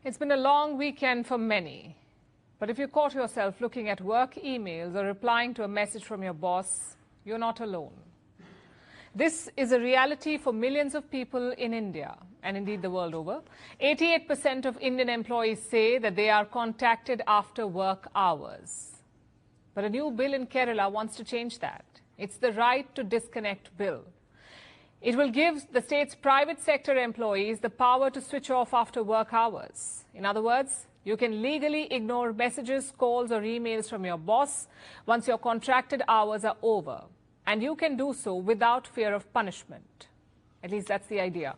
It's been a long weekend for many. But if you caught yourself looking at work emails or replying to a message from your boss, you're not alone. This is a reality for millions of people in India, and indeed the world over. 88% of Indian employees say that they are contacted after work hours. But a new bill in Kerala wants to change that. It's the Right to Disconnect bill. It will give the state's private sector employees the power to switch off after work hours. In other words, you can legally ignore messages, calls or emails from your boss once your contracted hours are over. And you can do so without fear of punishment. At least that's the idea.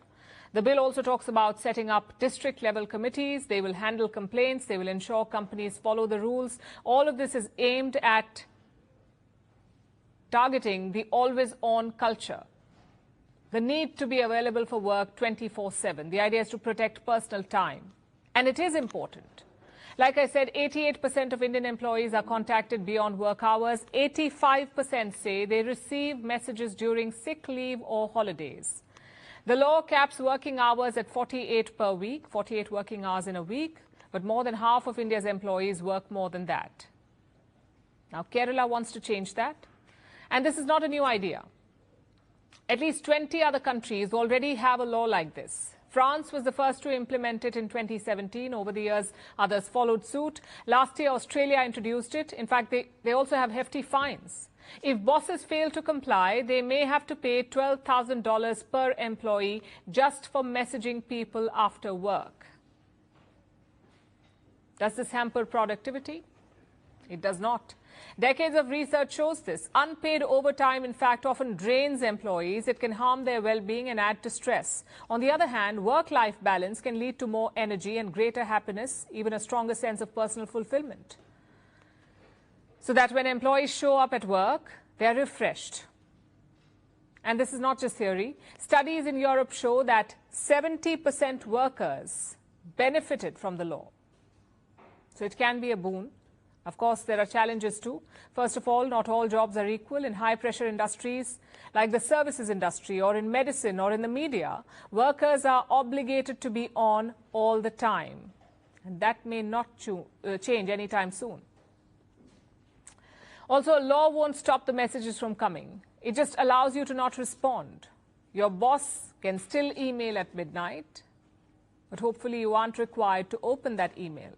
The bill also talks about setting up district-level committees. They will handle complaints. They will ensure companies follow the rules. All of this is aimed at targeting the always-on culture. The need to be available for work 24/7. The idea is to protect personal time. And it is important. Like I said, 88% of Indian employees are contacted beyond work hours. 85% say they receive messages during sick leave or holidays. The law caps working hours at 48 per week, 48 working hours in a week, but more than half of India's employees work more than that. Now, Kerala wants to change that. And this is not a new idea. At least 20 other countries already have a law like this. France was the first to implement it in 2017. Over the years, others followed suit. Last year, Australia introduced it. In fact, they also have hefty fines. If bosses fail to comply, they may have to pay $12,000 per employee just for messaging people after work. Does this hamper productivity? It does not. Decades of research shows this. Unpaid overtime, in fact, often drains employees. It can harm their well-being and add to stress. On the other hand, work-life balance can lead to more energy and greater happiness, even a stronger sense of personal fulfillment. So that when employees show up at work, they're refreshed. And this is not just theory. Studies in Europe show that 70% workers benefited from the law. So it can be a boon. Of course, there are challenges too. First of all, not all jobs are equal. In high-pressure industries like the services industry or in medicine or in the media, workers are obligated to be on all the time. And that may not change anytime soon. Also, a law won't stop the messages from coming. It just allows you to not respond. Your boss can still email at midnight, but hopefully you aren't required to open that email.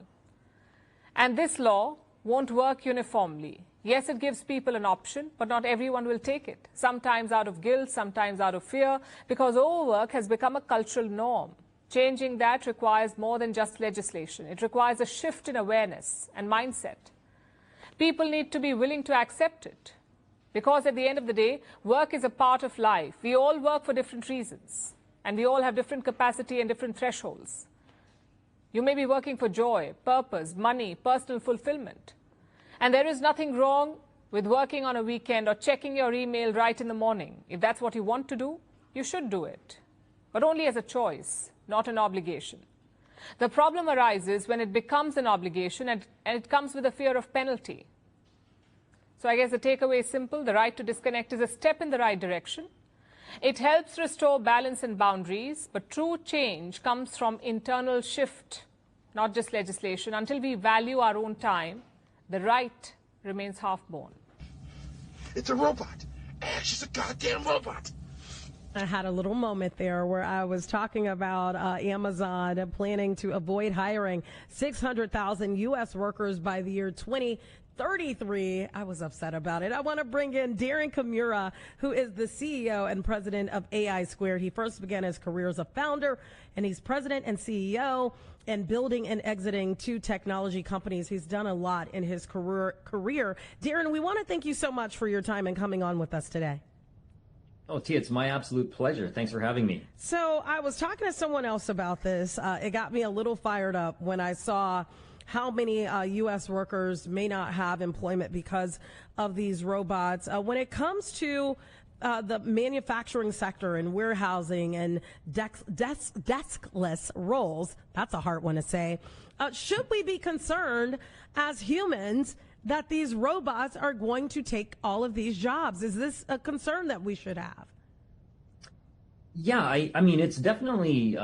And this law won't work uniformly. Yes, it gives people an option, but not everyone will take it. Sometimes out of guilt, sometimes out of fear, because overwork has become a cultural norm. Changing that requires more than just legislation. It requires a shift in awareness and mindset. People need to be willing to accept it. Because at the end of the day, work is a part of life. We all work for different reasons. And we all have different capacity and different thresholds. You may be working for joy, purpose, money, personal fulfillment. And there is nothing wrong with working on a weekend or checking your email right in the morning. If that's what you want to do, you should do it. But only as a choice, not an obligation. The problem arises when it becomes an obligation and it comes with a fear of penalty. So I guess the takeaway is simple. The right to disconnect is a step in the right direction. It helps restore balance and boundaries, but true change comes from internal shift, not just legislation. Until we value our own time, the right remains half-born. It's a robot. She's a goddamn robot. I had a little moment there where I was talking about Amazon planning to avoid hiring 600,000 U.S. workers by the year 2033. I was upset about it. I want to bring in Darren Kimura, who is the CEO and president of AI Squared. He first began his career as a founder, and he's president and CEO and building and exiting 2 technology companies. He's done a lot in his career. Darren, we want to thank you so much for your time and coming on with us today. Oh, Tia, it's my absolute pleasure. Thanks for having me. So I was talking to someone else about this. It got me a little fired up when I saw how many U.S. workers may not have employment because of these robots. When it comes to the manufacturing sector and warehousing and deskless roles, that's a hard one to say, should we be concerned as humans that these robots are going to take all of these jobs? Is this a concern that we should have? Yeah, I mean, it's definitely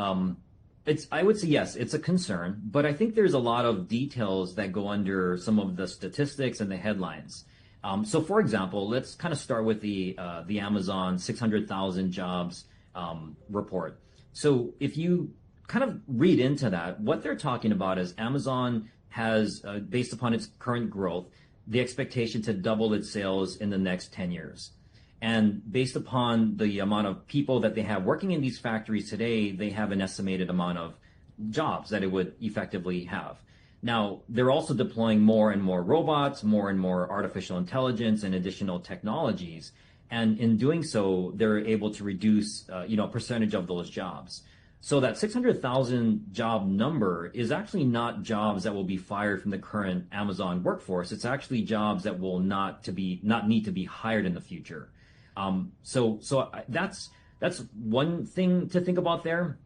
I would say yes, it's a concern, but I think there's a lot of details that go under some of the statistics and the headlines. So, for example, let's kind of start with the Amazon 600,000 jobs report. So, if you kind of read into that, what they're talking about is Amazon has, based upon its current growth, the expectation to double its sales in the next 10 years. And based upon the amount of people that they have working in these factories today, they have an estimated amount of jobs that it would effectively have. Now, they're also deploying more and more robots, more and more artificial intelligence and additional technologies. And in doing so, they're able to reduce, a percentage of those jobs. So that 600,000 job number is actually not jobs that will be fired from the current Amazon workforce. It's actually jobs that will not need to be hired in the future. So that's one thing to think about there.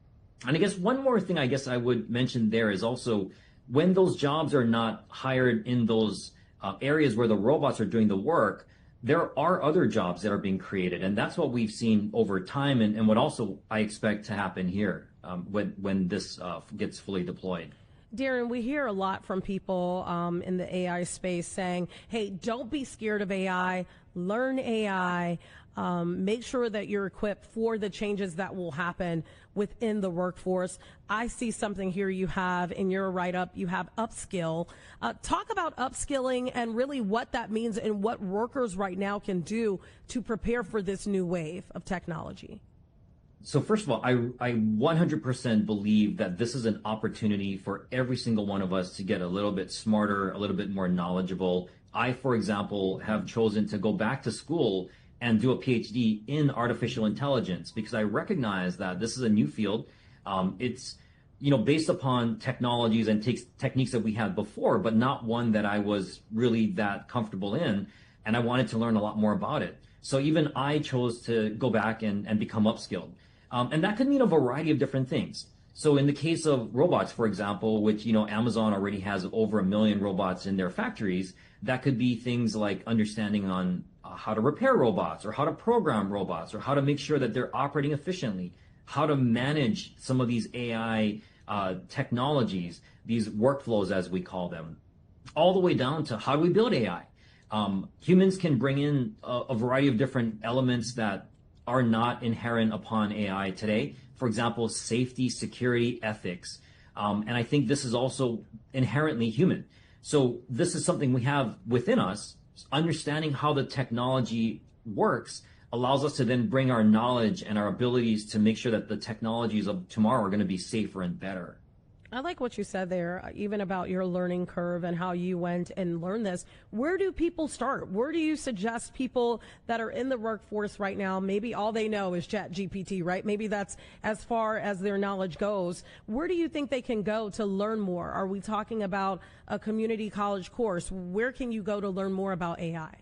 And I guess one more thing I guess I would mention there is also when those jobs are not hired in those areas where the robots are doing the work, there are other jobs that are being created. And that's what we've seen over time and what also I expect to happen here when this gets fully deployed. Darren, we hear a lot from people in the AI space saying, hey, don't be scared of AI, learn AI, make sure that you're equipped for the changes that will happen within the workforce. I see something here you have in your write-up, you have upskill. Talk about upskilling and really what that means and what workers right now can do to prepare for this new wave of technology. So first of all, I 100% believe that this is an opportunity for every single one of us to get a little bit smarter, a little bit more knowledgeable. I, for example, have chosen to go back to school and do a PhD in artificial intelligence because I recognize that this is a new field. It's, based upon technologies and techniques that we had before, but not one that I was really that comfortable in. And I wanted to learn a lot more about it. So even I chose to go back and become upskilled. And that could mean a variety of different things. So in the case of robots, for example, which, Amazon already has over 1 million robots in their factories, that could be things like understanding on how to repair robots or how to program robots or how to make sure that they're operating efficiently, how to manage some of these AI technologies, these workflows as we call them, all the way down to how do we build AI. Humans can bring in a variety of different elements that are not inherent upon AI today. For example, safety, security, ethics. And I think this is also inherently human. So this is something we have within us. Understanding how the technology works allows us to then bring our knowledge and our abilities to make sure that the technologies of tomorrow are going to be safer and better. I like what you said there, even about your learning curve and how you went and learned this. Where do people start? Where do you suggest people that are in the workforce right now, maybe all they know is ChatGPT, right? Maybe that's as far as their knowledge goes. Where do you think they can go to learn more? Are we talking about a community college course? Where can you go to learn more about AI?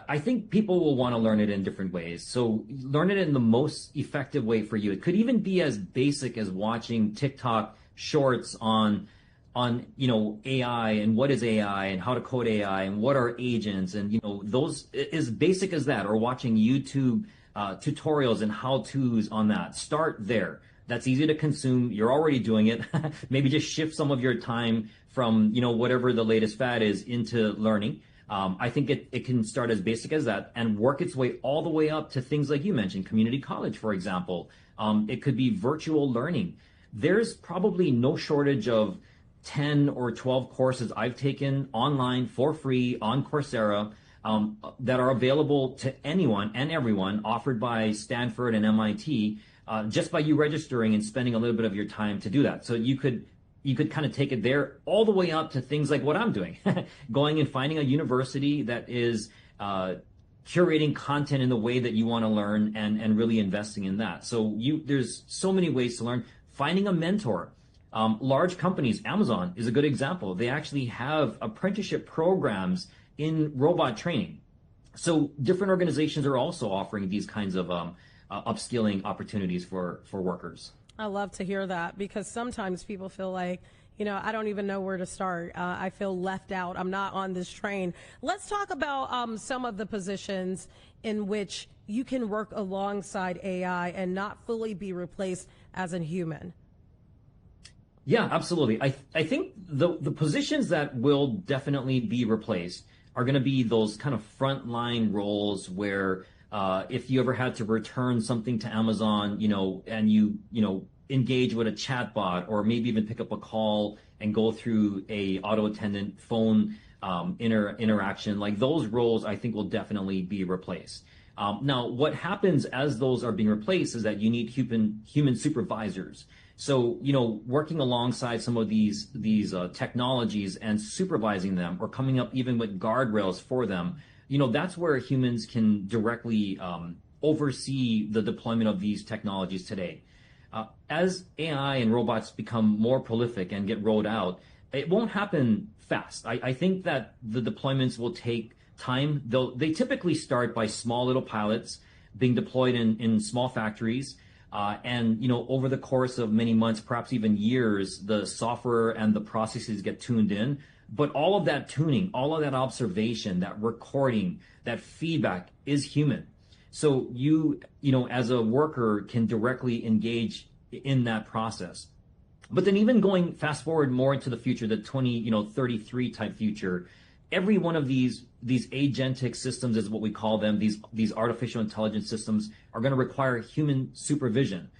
I think people will want to learn it in different ways. So learn it in the most effective way for you. It could even be as basic as watching TikTok shorts on AI and what is AI and how to code AI and what are agents and those as basic as that, or watching YouTube tutorials and how-tos on that. Start there. That's easy to consume. You're already doing it. Maybe just shift some of your time from whatever the latest fad is into learning. I think it can start as basic as that and work its way all the way up to things like you mentioned, community college, for example. It could be virtual learning. There's probably no shortage of 10 or 12 courses I've taken online for free on Coursera that are available to anyone and everyone, offered by Stanford and MIT, just by you registering and spending a little bit of your time to do that. So you could kind of take it there all the way up to things like what I'm doing, going and finding a university that is curating content in the way that you want to learn and really investing in that. So there's so many ways to learn. Finding a mentor. Large companies, Amazon is a good example. They actually have apprenticeship programs in robot training. So different organizations are also offering these kinds of upskilling opportunities for workers. I love to hear that, because sometimes people feel like, I don't even know where to start. I feel left out. I'm not on this train. Let's talk about some of the positions in which you can work alongside AI and not fully be replaced as a human. Yeah, absolutely. I think the positions that will definitely be replaced are going to be those kind of frontline roles where if you ever had to return something to Amazon, and you engage with a chatbot or maybe even pick up a call and go through a auto attendant phone interaction, like those roles, I think will definitely be replaced. Now, what happens as those are being replaced is that you need human supervisors. So, working alongside some of these technologies and supervising them or coming up even with guardrails for them, that's where humans can directly oversee the deployment of these technologies today. As AI and robots become more prolific and get rolled out, it won't happen fast. I think that the deployments will take time. They typically start by small little pilots being deployed in small factories. And over the course of many months, perhaps even years, the software and the processes get tuned in. But all of that tuning, all of that observation, that recording, that feedback is human. So you as a worker can directly engage in that process. But then even going fast forward more into the future, the 2033 type future, every one of these agentic systems is what we call them. These artificial intelligence systems are going to require human supervision.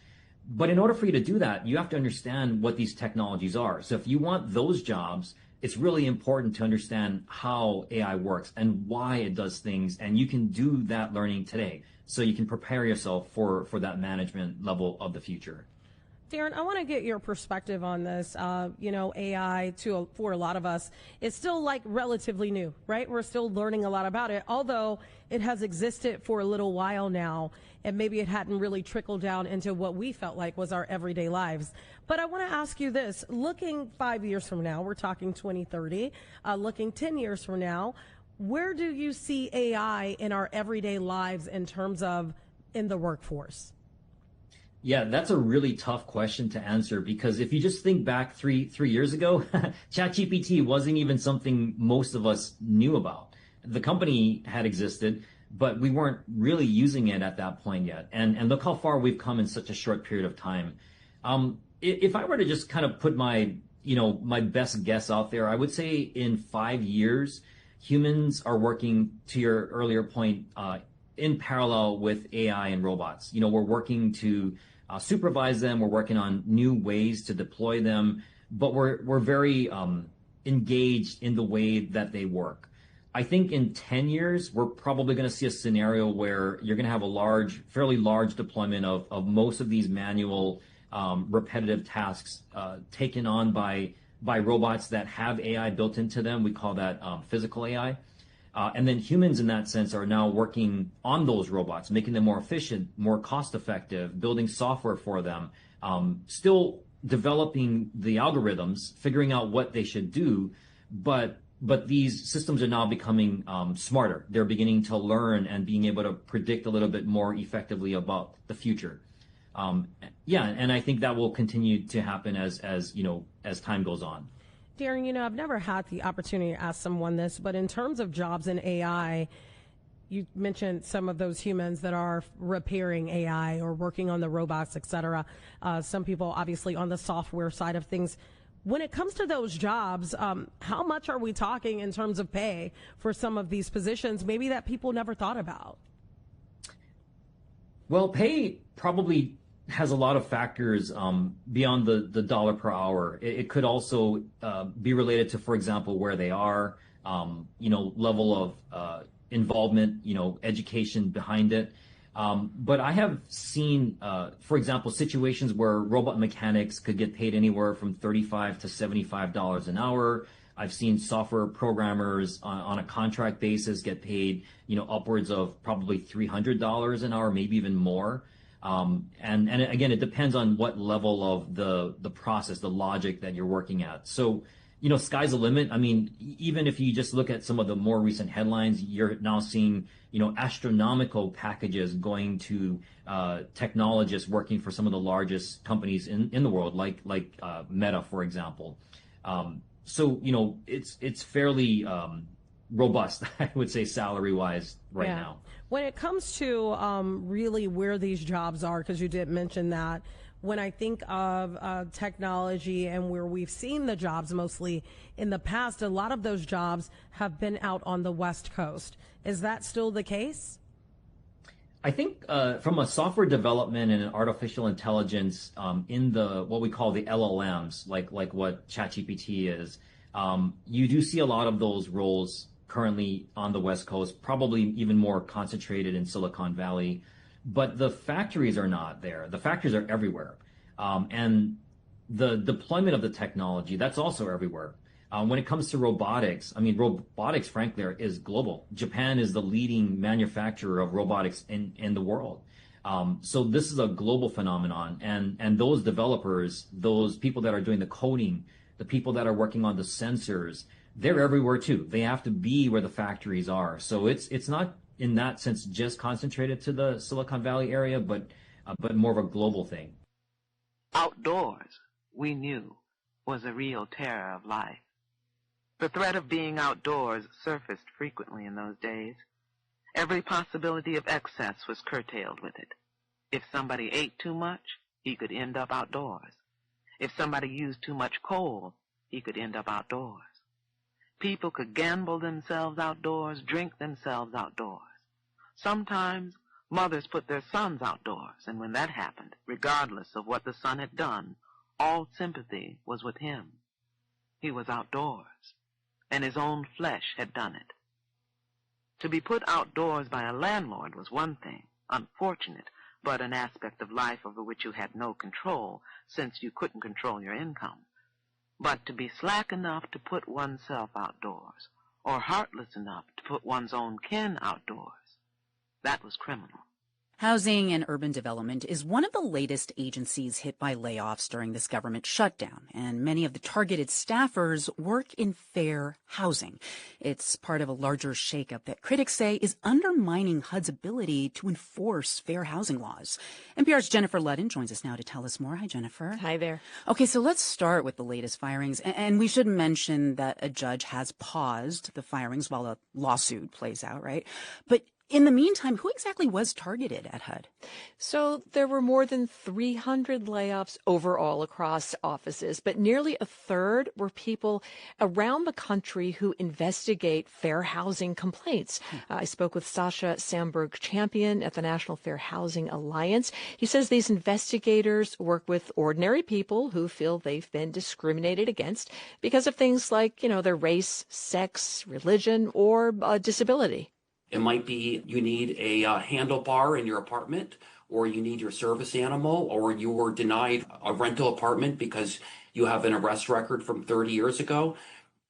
But in order for you to do that, you have to understand what these technologies are. So if you want those jobs, it's really important to understand how AI works and why it does things. And you can do that learning today. So you can prepare yourself for that management level of the future. Darren, I want to get your perspective on this. AI for a lot of us is still relatively new, right? We're still learning a lot about it, although it has existed for a little while now, and maybe it hadn't really trickled down into what we felt like was our everyday lives. But I want to ask you this, looking 5 years from now, we're talking 2030, looking 10 years from now, where do you see AI in our everyday lives in terms of in the workforce? Yeah, that's a really tough question to answer because if you just think back three years ago, ChatGPT wasn't even something most of us knew about. The company had existed, but we weren't really using it at that point yet. And look how far we've come in such a short period of time. If I were to just kind of put my best guess out there, I would say in 5 years, humans are working, to your earlier point, in parallel with AI and robots. We're working to supervise them. We're working on new ways to deploy them, but we're very engaged in the way that they work. I think in 10 years, we're probably going to see a scenario where you're going to have a fairly large deployment of most of these manual, repetitive tasks taken on by robots that have AI built into them. We call that physical AI. And then humans in that sense are now working on those robots, making them more efficient, more cost effective, building software for them, still developing the algorithms, figuring out what they should do. But these systems are now becoming smarter. They're beginning to learn and being able to predict a little bit more effectively about the future. And I think that will continue to happen as time goes on. Darren, I've never had the opportunity to ask someone this, but in terms of jobs in AI, you mentioned some of those humans that are repairing AI or working on the robots, et cetera. Some people obviously on the software side of things. When it comes to those jobs, how much are we talking in terms of pay for some of these positions, maybe that people never thought about? Well, pay probably has a lot of factors beyond the dollar per hour. It could also be related to, for example, where they are, level of involvement, education behind it. But I have seen, for example, situations where robot mechanics could get paid anywhere from $35 to $75 an hour. I've seen software programmers on a contract basis get paid, upwards of probably $300 an hour, maybe even more. And again, it depends on what level of the process, the logic that you're working at. So, sky's the limit. I mean, even if you just look at some of the more recent headlines, you're now seeing, astronomical packages going to technologists working for some of the largest companies in the world, like Meta, for example. So, it's fairly robust, I would say, salary-wise right now. When it comes to really where these jobs are, because you did mention that, when I think of technology and where we've seen the jobs mostly in the past, a lot of those jobs have been out on the West Coast. Is that still the case? I think from a software development and an artificial intelligence in the what we call the LLMs, like what ChatGPT is, you do see a lot of those roles currently on the West Coast, probably even more concentrated in Silicon Valley. But the factories are not there. The factories are everywhere. And the deployment of the technology, that's also everywhere. When it comes to robotics, I mean, robotics, frankly, is global. Japan is the leading manufacturer of robotics in the world. So this is a global phenomenon. And those developers, those people that are doing the coding, the people that are working on the sensors, they're everywhere too. They have to be where the factories are. So it's not in that sense just concentrated to the Silicon Valley area, but more of a global thing. Outdoors, we knew, was a real terror of life. The threat of being outdoors surfaced frequently in those days. Every possibility of excess was curtailed with it. If somebody ate too much, he could end up outdoors. If somebody used too much coal, he could end up outdoors. People could gamble themselves outdoors, drink themselves outdoors. Sometimes mothers put their sons outdoors, and when that happened, regardless of what the son had done, all sympathy was with him. He was outdoors, and his own flesh had done it. To be put outdoors by a landlord was one thing, unfortunate, but an aspect of life over which you had no control, since you couldn't control your income. But to be slack enough to put oneself outdoors, or heartless enough to put one's own kin outdoors, that was criminal. Housing and Urban Development is one of the latest agencies hit by layoffs during this government shutdown, and many of the targeted staffers work in fair housing. It's part of a larger shakeup that critics say is undermining HUD's ability to enforce fair housing laws. NPR's Jennifer Ludden joins us now to tell us more. Hi, Jennifer. Hi there. Okay, so let's start with the latest firings, and we should mention that a judge has paused the firings while a lawsuit plays out, right? But in the meantime, who exactly was targeted at HUD? So there were more than 300 layoffs overall across offices, but nearly a third were people around the country who investigate fair housing complaints. I spoke with Sasha Sandberg-Champion at the National Fair Housing Alliance. He says these investigators work with ordinary people who feel they've been discriminated against because of things like, their race, sex, religion, or disability. It might be you need a handlebar in your apartment, or you need your service animal, or you were denied a rental apartment because you have an arrest record from 30 years ago.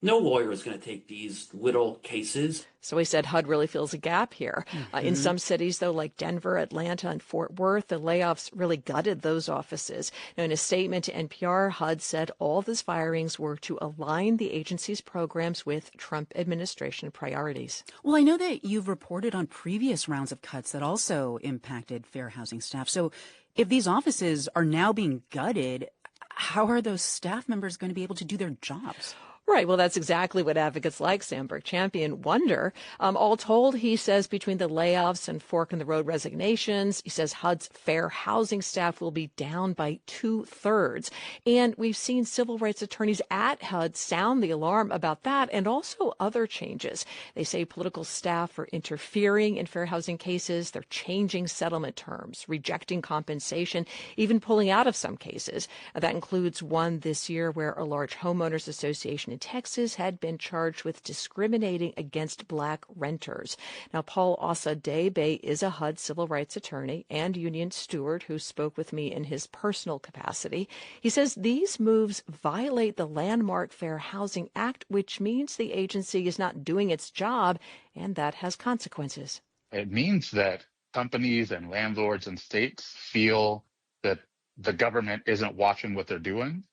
No lawyer is going to take these little cases. So he said HUD really feels a gap here. In some cities, though, like Denver, Atlanta, and Fort Worth, the layoffs really gutted those offices. Now, in a statement to NPR, HUD said all these firings were to align the agency's programs with Trump administration priorities. Well, I know that you've reported on previous rounds of cuts that also impacted fair housing staff. So if these offices are now being gutted, how are those staff members going to be able to do their jobs? Right. Well, that's exactly what advocates like Sandberg-Champion wonder. All told, he says, between the layoffs and fork-in-the-road resignations, he says HUD's fair housing staff will be down by 2/3. And we've seen civil rights attorneys at HUD sound the alarm about that and also other changes. They say political staff are interfering in fair housing cases. They're changing settlement terms, rejecting compensation, even pulling out of some cases. That includes one this year where a large homeowners association in Texas had been charged with discriminating against black renters. Now, Paul Osadebe is a HUD civil rights attorney and union steward who spoke with me in his personal capacity. He says these moves violate the landmark Fair Housing Act, which means the agency is not doing its job, and that has consequences. It means that companies and landlords and states feel that the government isn't watching what they're doing,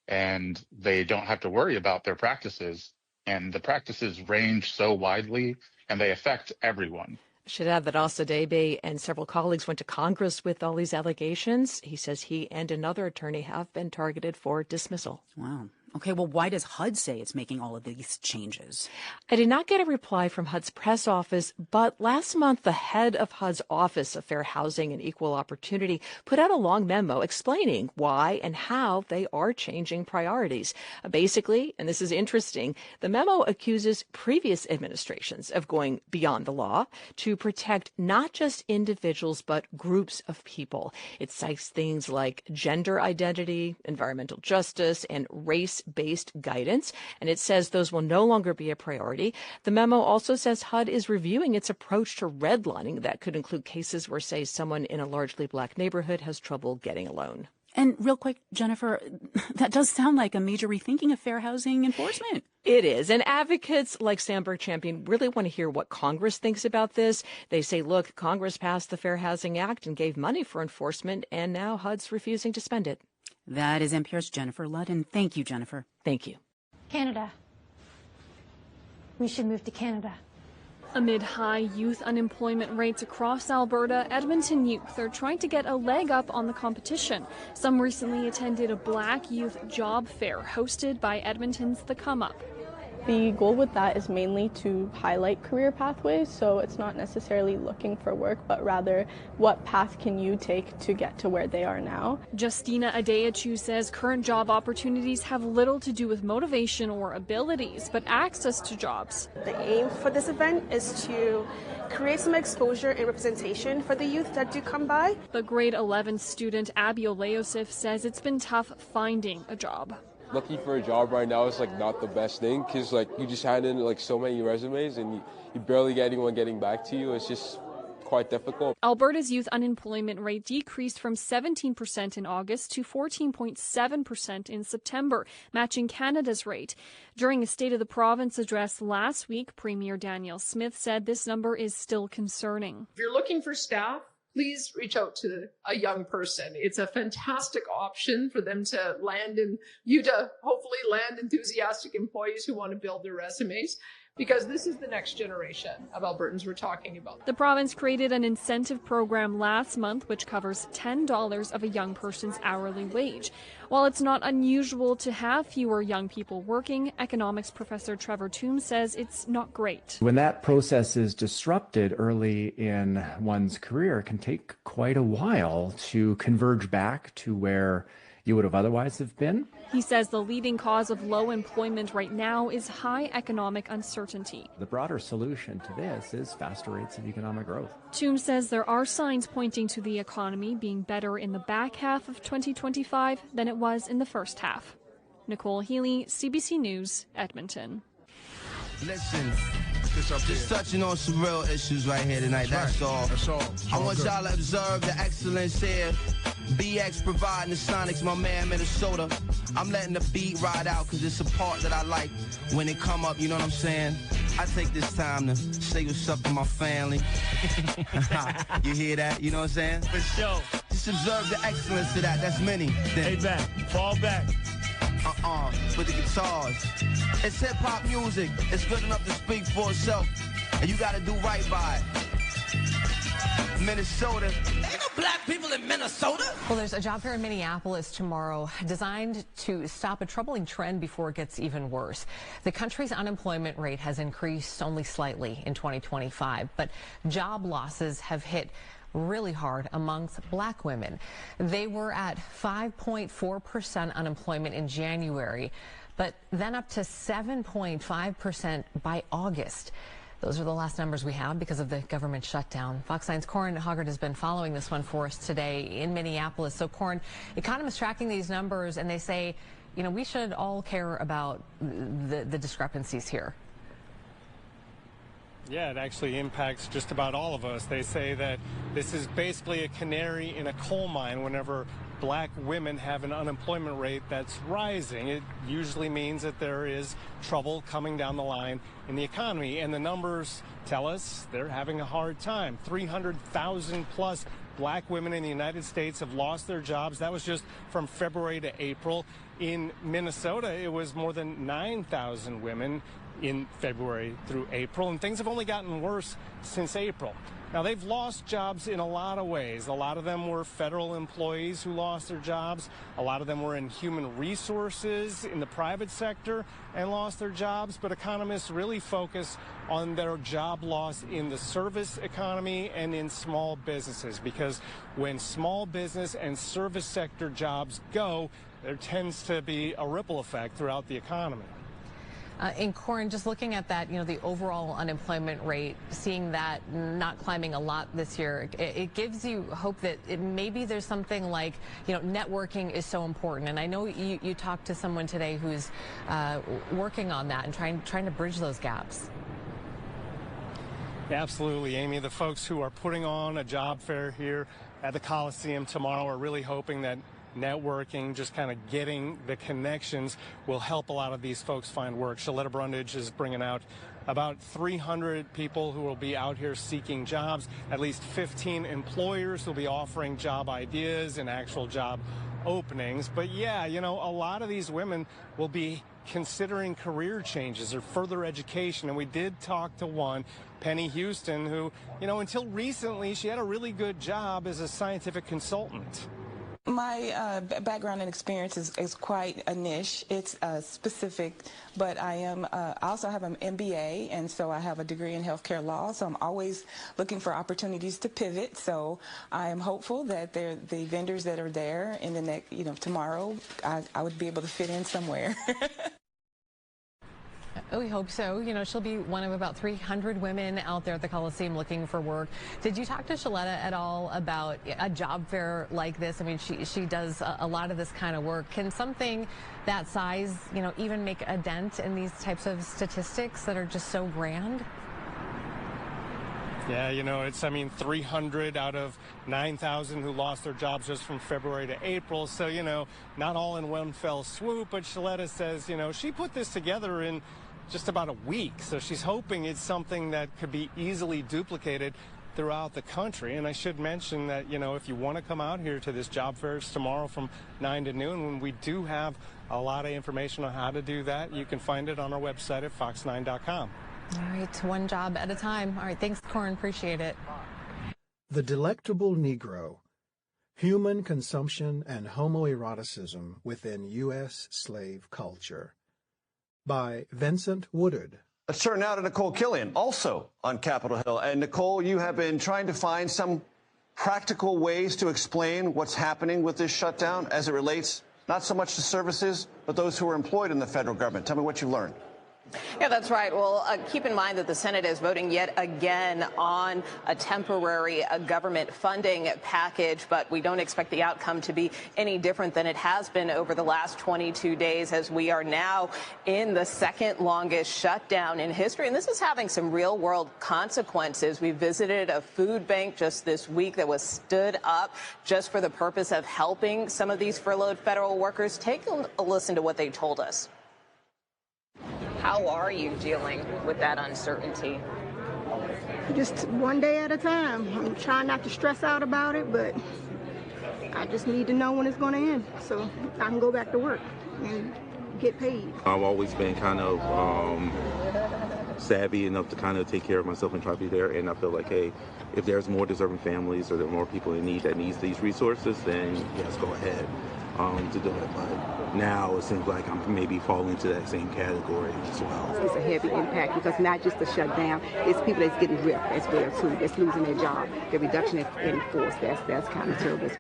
and they don't have to worry about their practices. And the practices range so widely, and they affect everyone. Should add that Osadebe and several colleagues went to Congress with all these allegations. He says he and another attorney have been targeted for dismissal. Wow. Okay, well, why does HUD say it's making all of these changes? I did not get a reply from HUD's press office, but last month the head of HUD's Office of Fair Housing and Equal Opportunity put out a long memo explaining why and how they are changing priorities. Basically, and this is interesting, the memo accuses previous administrations of going beyond the law to protect not just individuals but groups of people. It cites things like gender identity, environmental justice, and race-based guidance, and it says those will no longer be a priority. The memo also says HUD is reviewing its approach to redlining that could include cases where, say, someone in a largely black neighborhood has trouble getting a loan. And real quick, Jennifer, that does sound like a major rethinking of fair housing enforcement. It is. And advocates like Sandberg Champion really want to hear what Congress thinks about this. They say, look, Congress passed the Fair Housing Act and gave money for enforcement, and now HUD's refusing to spend it. That is NPR's Jennifer Ludden. Thank you, Jennifer. Thank you. Canada. We should move to Canada. Amid high youth unemployment rates across Alberta, Edmonton youth are trying to get a leg up on the competition. Some recently attended a Black Youth Job Fair hosted by Edmonton's The Come Up. The goal with that is mainly to highlight career pathways, so it's not necessarily looking for work, but rather what path can you take to get to where they are now. Justina Adeyachu says current job opportunities have little to do with motivation or abilities, but access to jobs. The aim for this event is to create some exposure and representation for the youth that do come by. But grade 11 student Abby Oleosif says it's been tough finding a job. Looking for a job right now is not the best thing, because you just hand in so many resumes and you barely get anyone getting back to you. It's just quite difficult. Alberta's youth unemployment rate decreased from 17% in August to 14.7% in September, matching Canada's rate. During a State of the Province address last week, Premier Danielle Smith said this number is still concerning. If you're looking for staff, please reach out to a young person. It's a fantastic option for them to hopefully land enthusiastic employees who want to build their resumes, because this is the next generation of Albertans we're talking about. The province created an incentive program last month which covers $10 of a young person's hourly wage. While it's not unusual to have fewer young people working, economics professor Trevor Toombs says it's not great. When that process is disrupted early in one's career, it can take quite a while to converge back to where you would have otherwise have been. He says the leading cause of low employment right now is high economic uncertainty. The broader solution to this is faster rates of economic growth. Toombs says there are signs pointing to the economy being better in the back half of 2025 than it was in the first half. Nicole Healy, CBC News, Edmonton. Listen, just touching on some real issues right here tonight, that's all. I want y'all to observe the excellence here. BX providing the Sonics, my man, Minnesota. I'm letting the beat ride out because it's a part that I like when it come up, you know what I'm saying? I take this time to say what's up to my family. You hear that? You know what I'm saying? For sure. Just observe the excellence of that. That's many. Hey, back. Fall back. With the guitars. It's hip-hop music. It's good enough to speak for itself. And you gotta do right by it. Minnesota. Ain't no black people in Minnesota. Well, there's a job fair in Minneapolis tomorrow designed to stop a troubling trend before it gets even worse. The country's unemployment rate has increased only slightly in 2025, but job losses have hit really hard amongst black women. They were at 5.4% unemployment in January, but then up to 7.5% by August. Those are the last numbers we have because of the government shutdown. Fox 9's Corin Hoggart has been following this one for us today in Minneapolis. So, Corin, economists tracking these numbers, and they say, we should all care about the discrepancies here. Yeah, it actually impacts just about all of us. They say that this is basically a canary in a coal mine whenever black women have an unemployment rate that's rising. It usually means that there is trouble coming down the line in the economy. And the numbers tell us they're having a hard time. 300,000 plus black women in the United States have lost their jobs. That was just from February to April. In Minnesota, it was more than 9,000 women in February through April, and things have only gotten worse since April. Now, they've lost jobs in a lot of ways. A lot of them were federal employees who lost their jobs. A lot of them were in human resources in the private sector and lost their jobs. But economists really focus on their job loss in the service economy and in small businesses, because when small business and service sector jobs go, there tends to be a ripple effect throughout the economy. And Corin, just looking at that, the overall unemployment rate, seeing that not climbing a lot this year, it gives you hope that maybe there's something like, networking is so important. And I know you talked to someone today who's working on that and trying to bridge those gaps. Absolutely, Amy. The folks who are putting on a job fair here at the Coliseum tomorrow are really hoping that networking, just kind of getting the connections, will help a lot of these folks find work. Shaletta Brundage is bringing out about 300 people who will be out here seeking jobs. At least 15 employers will be offering job ideas and actual job openings. But yeah, a lot of these women will be considering career changes or further education. And we did talk to one, Penny Houston, who, until recently, she had a really good job as a scientific consultant. My background and experience is quite a niche. It's specific, but I also have an MBA, and so I have a degree in healthcare law. So I'm always looking for opportunities to pivot. So I am hopeful that the vendors that are there in the next, tomorrow, I would be able to fit in somewhere. We hope so. She'll be one of about 300 women out there at the Coliseum looking for work. Did you talk to Shaletta at all about a job fair like this? I mean, she does a lot of this kind of work. Can something that size, even make a dent in these types of statistics that are just so grand? Yeah, it's 300 out of 9,000 who lost their jobs just from February to April. So, not all in one fell swoop. But Shaletta says, she put this together in just about a week. So she's hoping it's something that could be easily duplicated throughout the country. And I should mention that, if you want to come out here to this job fair tomorrow from 9 to noon, when we do have a lot of information on how to do that, you can find it on our website at fox9.com. All right, one job at a time. All right, thanks, Corin. Appreciate it. The Delectable Negro, Human Consumption and Homoeroticism Within U.S. Slave Culture, by Vincent Woodard. Let's turn now to Nicole Killian, also on Capitol Hill. And Nicole, you have been trying to find some practical ways to explain what's happening with this shutdown as it relates not so much to services, but those who are employed in the federal government. Tell me what you learned. Yeah, that's right. Well, keep in mind that the Senate is voting yet again on a temporary government funding package, but we don't expect the outcome to be any different than it has been over the last 22 days, as we are now in the second longest shutdown in history. And this is having some real world consequences. We visited a food bank just this week that was stood up just for the purpose of helping some of these furloughed federal workers. Take a listen to what they told us. How are you dealing with that uncertainty? Just one day at a time. I'm trying not to stress out about it, but I just need to know when it's going to end so I can go back to work and get paid. I've always been kind of savvy enough to kind of take care of myself and try to be there. And I feel like, hey, if there's more deserving families or there are more people in need that needs these resources, then yes, go ahead to do it. But now it seems like I'm maybe falling into that same category as well. It's a heavy impact because not just the shutdown, it's people that's getting ripped as well too, that's losing their job. The reduction in force, that's kind of terrible.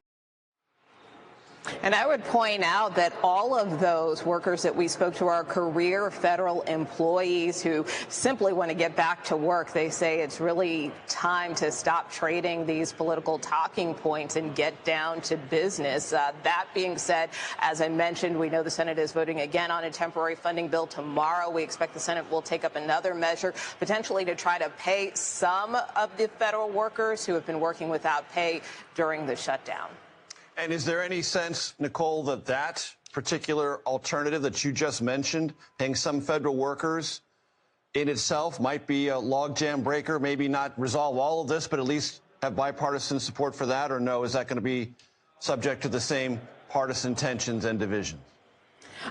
And I would point out that all of those workers that we spoke to are career federal employees who simply want to get back to work. They say it's really time to stop trading these political talking points and get down to business. That being said, as I mentioned, we know the Senate is voting again on a temporary funding bill tomorrow. We expect the Senate will take up another measure, potentially to try to pay some of the federal workers who have been working without pay during the shutdown. And is there any sense, Nicole, that that particular alternative that you just mentioned, paying some federal workers, in itself might be a logjam breaker, maybe not resolve all of this, but at least have bipartisan support for that? Or no, is that going to be subject to the same partisan tensions and divisions?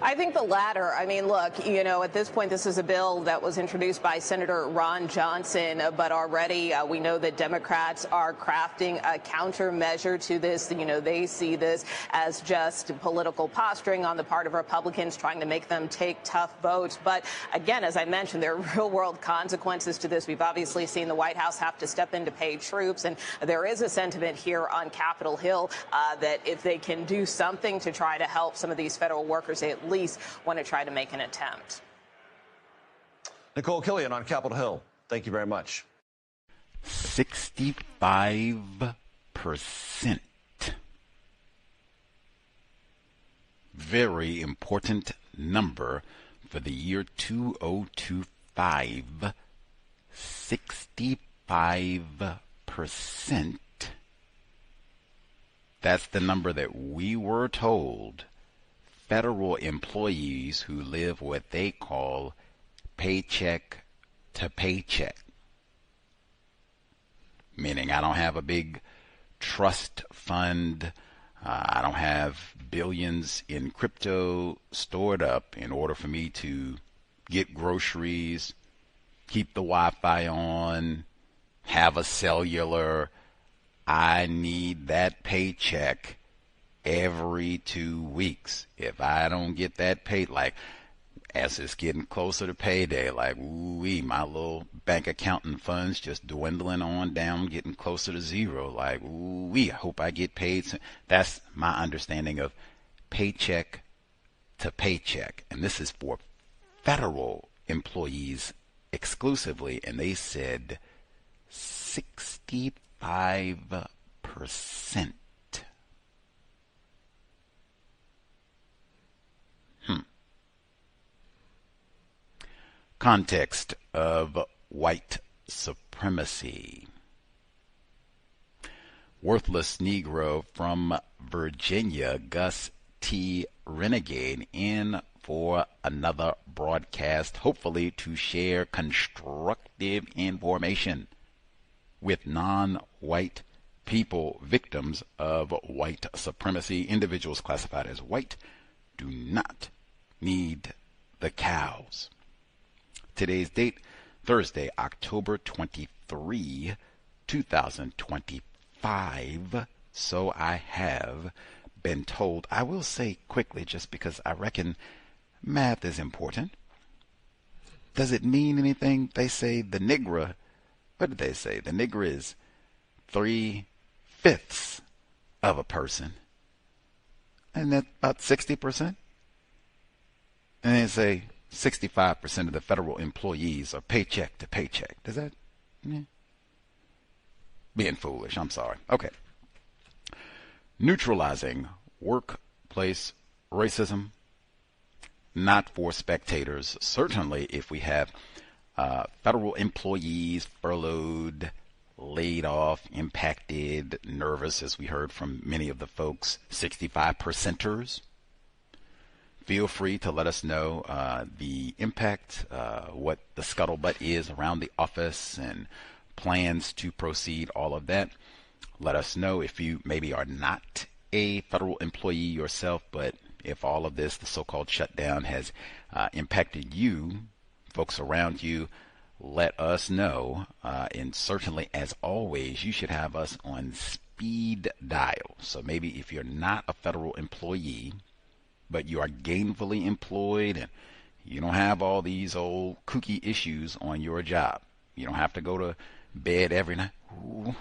I think the latter. I mean, look, at this point, this is a bill that was introduced by Senator Ron Johnson, but already we know that Democrats are crafting a countermeasure to this. They see this as just political posturing on the part of Republicans trying to make them take tough votes. But again, as I mentioned, there are real-world consequences to this. We've obviously seen the White House have to step in to pay troops, and there is a sentiment here on Capitol Hill that if they can do something to try to help some of these federal workers, they at least want to try to make an attempt. Nicole Killian on Capitol Hill, thank you very much. 65%. Very important number for the year 2025. 65%. That's the number that we were told federal employees who live what they call paycheck to paycheck. Meaning I don't have a big trust fund. I don't have billions in crypto stored up in order for me to get groceries, keep the Wi-Fi on, have a cellular. I need that paycheck every 2 weeks. If I don't get that paid, like as it's getting closer to payday, like ooh-wee, my little bank account and funds just dwindling on down, getting closer to zero. Like ooh-wee, I hope I get paid. That's my understanding of paycheck to paycheck. And this is for federal employees exclusively. And they said 65%. Context of White Supremacy. Worthless Negro from Virginia, Gus T. Renegade, in for another broadcast, hopefully to share constructive information with non-white people, victims of white supremacy. Individuals classified as white do not need the cows. Today's date, Thursday, October 23, 2025. So I have been told. I will say quickly, just because I reckon math is important. Does it mean anything? They say the Negro, what did they say? The Negro is 3/5 of a person. And that's about 60%. And they say 65% of the federal employees are paycheck to paycheck. Does that? Yeah. Being foolish. I'm sorry. Okay. Neutralizing Workplace Racism. Not for spectators. Certainly if we have federal employees furloughed, laid off, impacted, nervous, as we heard from many of the folks, 65%ers. Feel free to let us know the impact, what the scuttlebutt is around the office and plans to proceed, all of that. Let us know if you maybe are not a federal employee yourself, but if all of this, the so-called shutdown, has impacted you, folks around you, let us know. And certainly, as always, you should have us on speed dial. So maybe if you're not a federal employee, but you are gainfully employed and you don't have all these old kooky issues on your job. You don't have to go to bed every night. Ooh, am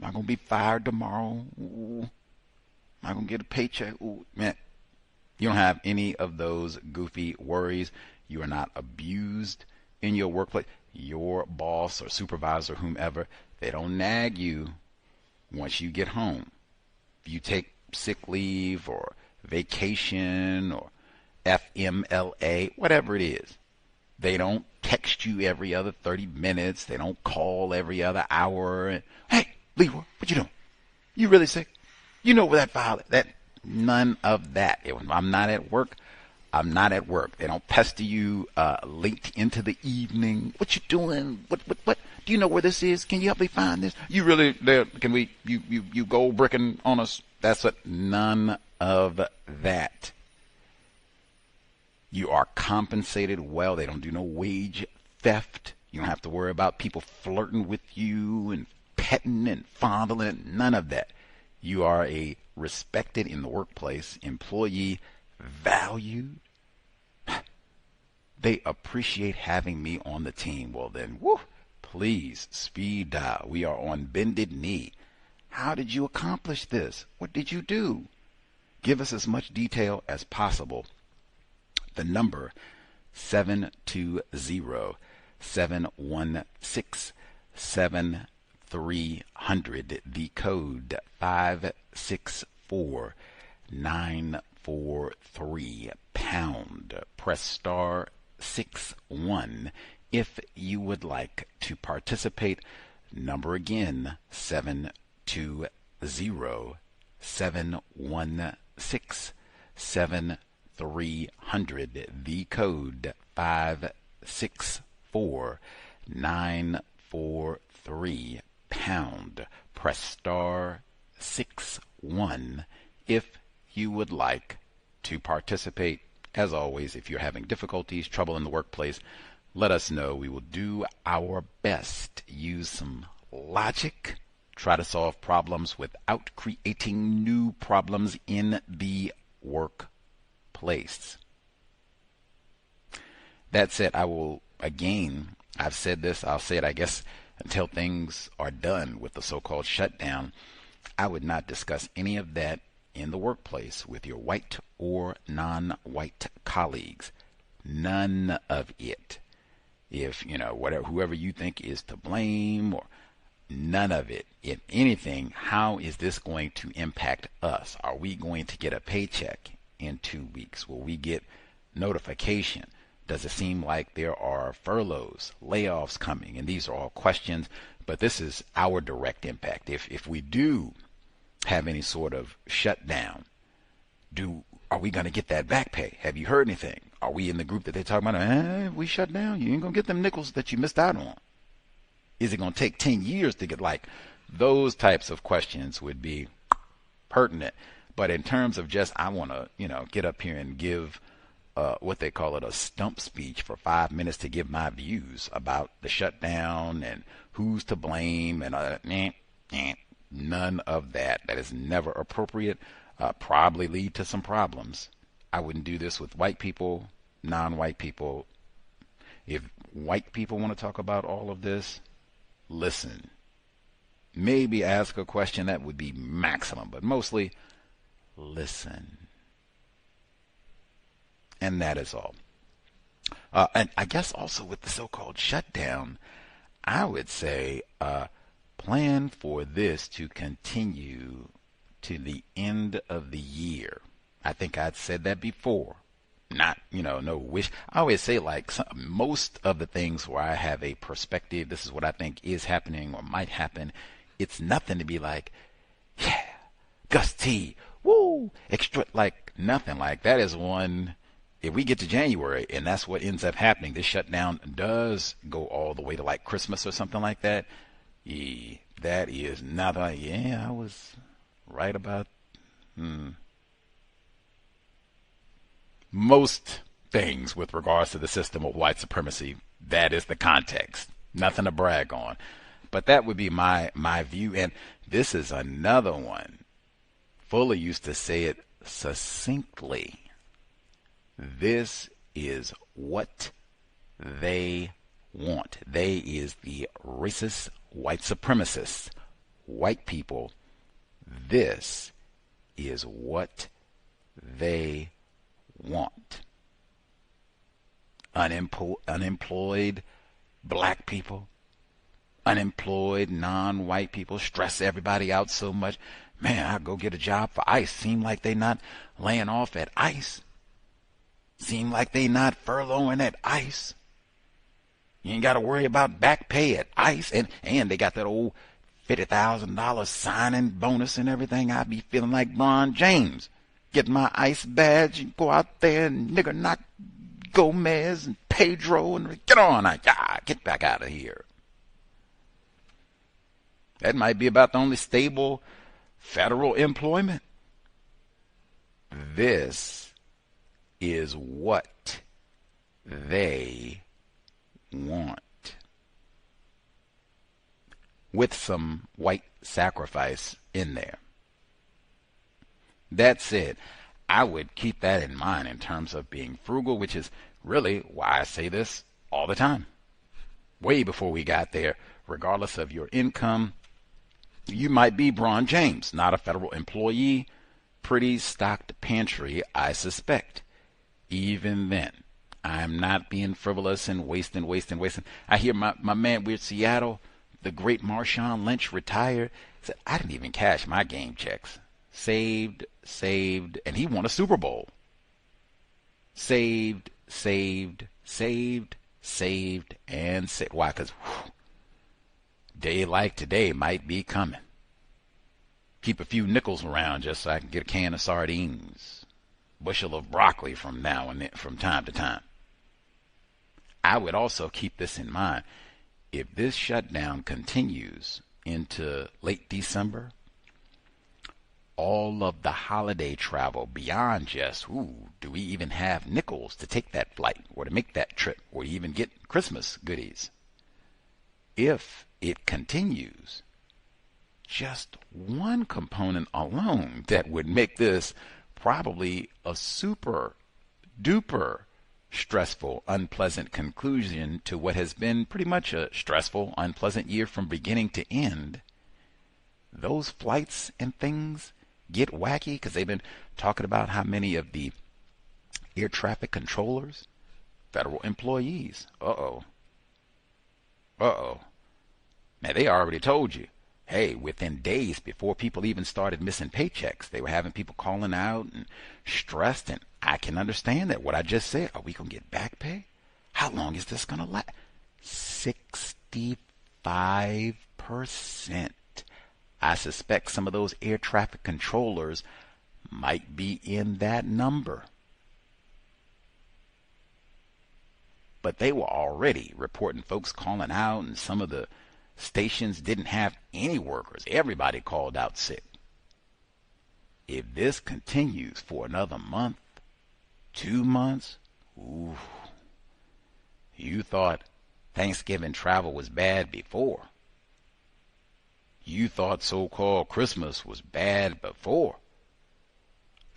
I going to be fired tomorrow? Ooh, am I going to get a paycheck? Ooh, man, you don't have any of those goofy worries. You are not abused in your workplace. Your boss or supervisor, whomever, they don't nag you once you get home. If you take sick leave or vacation or FMLA, whatever it is, they don't text you every other 30 minutes. They don't call every other hour. Hey, Leroy, what you doing? You really sick? You know where that file is? That, none of that. If I'm not at work, I'm not at work. They don't pester you late into the evening. What you doing? What? Do you know where this is? Can you help me find this? You really, can we, you gold bricking on us? That's what, none of that. You are compensated well. They don't do no wage theft. You don't have to worry about people flirting with you and petting and fondling. None of that. You are a respected in the workplace employee, valued. They appreciate having me on the team. Well then, woo, please speed dial. We are on bended knee. How did you accomplish this? What did you do? Give us as much detail as possible. The number 720-716-7300. The code 564943 pound. Press star 61 if you would like to participate. Number again 720-716-7300. The code 564943 pound. Press star 61 if you would like to participate. As always, if you're having difficulties, trouble in the workplace, let us know. We will do our best. Use some logic. Try to solve problems without creating new problems in the workplace. That said, I will, again, I've said this, I'll say it, I guess, until things are done with the so-called shutdown. I would not discuss any of that in the workplace with your white or non-white colleagues. None of it. If, whoever you think is to blame, or none of it. If anything, how is this going to impact us? Are we going to get a paycheck in 2 weeks? Will we get notification? Does it seem like there are furloughs, layoffs coming? And these are all questions, but this is our direct impact. If we do have any sort of shutdown, are we going to get that back pay? Have you heard anything? Are we in the group that they're talking about? If we shut down, you ain't going to get them nickels that you missed out on. Is it going to take 10 years to get, those types of questions would be pertinent. But in terms of just, I want to, get up here and give what they call it, a stump speech for 5 minutes to give my views about the shutdown and who's to blame and none of that. That is never appropriate. Probably lead to some problems. I wouldn't do this with white people, non-white people. If white people want to talk about all of this, listen. Maybe ask a question, that would be maximum, but mostly listen. And that is all. And I guess also with the so-called shutdown, I would say plan for this to continue to the end of the year. I think I'd said that before. Not, no wish. I always say most of the things where I have a perspective, this is what I think is happening or might happen. It's nothing to be like, yeah, Gus T, woo, extra, nothing like that is one. If we get to January and that's what ends up happening, this shutdown does go all the way to Christmas or something like that. Yeah, that is not I was right about most things with regards to the system of white supremacy. That is the context. Nothing to brag on. But that would be my view. And this is another one. Fuller used to say it succinctly. This is what they want. They is the racist white supremacists. White people, this is what they want. Unemployed black people, unemployed non-white people stress everybody out so much. Man, I'll go get a job for ICE. Seem like they not laying off at ICE. Seem like they not furloughing at ICE. You ain't got to worry about back pay at ICE. And they got that old $50,000 signing bonus and everything. I be feeling like Bron James. Get my ICE badge and go out there and nigger knock Gomez and Pedro and get on. Get back out of here. That might be about the only stable federal employment. This is what they want, with some white sacrifice in there. That said, I would keep that in mind in terms of being frugal, which is really why I say this all the time. Way before we got there, regardless of your income, you might be Bron James, not a federal employee, pretty stocked pantry, I suspect. Even then, I'm not being frivolous and wasting. I hear my man with Seattle, the great Marshawn Lynch, retired, said, I didn't even cash my game checks. Saved, and he won a Super Bowl. Saved, and saved. Why? Because day like today might be coming. Keep a few nickels around just so I can get a can of sardines, bushel of broccoli from time to time. I would also keep this in mind. If this shutdown continues into late December, all of the holiday travel beyond just, do we even have nickels to take that flight or to make that trip or even get Christmas goodies? If it continues, just one component alone that would make this probably a super duper stressful, unpleasant conclusion to what has been pretty much a stressful, unpleasant year from beginning to end. Those flights and things get wacky because they've been talking about how many of the air traffic controllers, federal employees, Now, they already told you, hey, within days before people even started missing paychecks, they were having people calling out and stressed, and I can understand that. What I just said, are we going to get back pay? How long is this going to last? 65%. I suspect some of those air traffic controllers might be in that number. But they were already reporting folks calling out, and some of the stations didn't have any workers. Everybody called out sick. If this continues for another month, 2 months, you thought Thanksgiving travel was bad before. You thought so-called Christmas was bad before.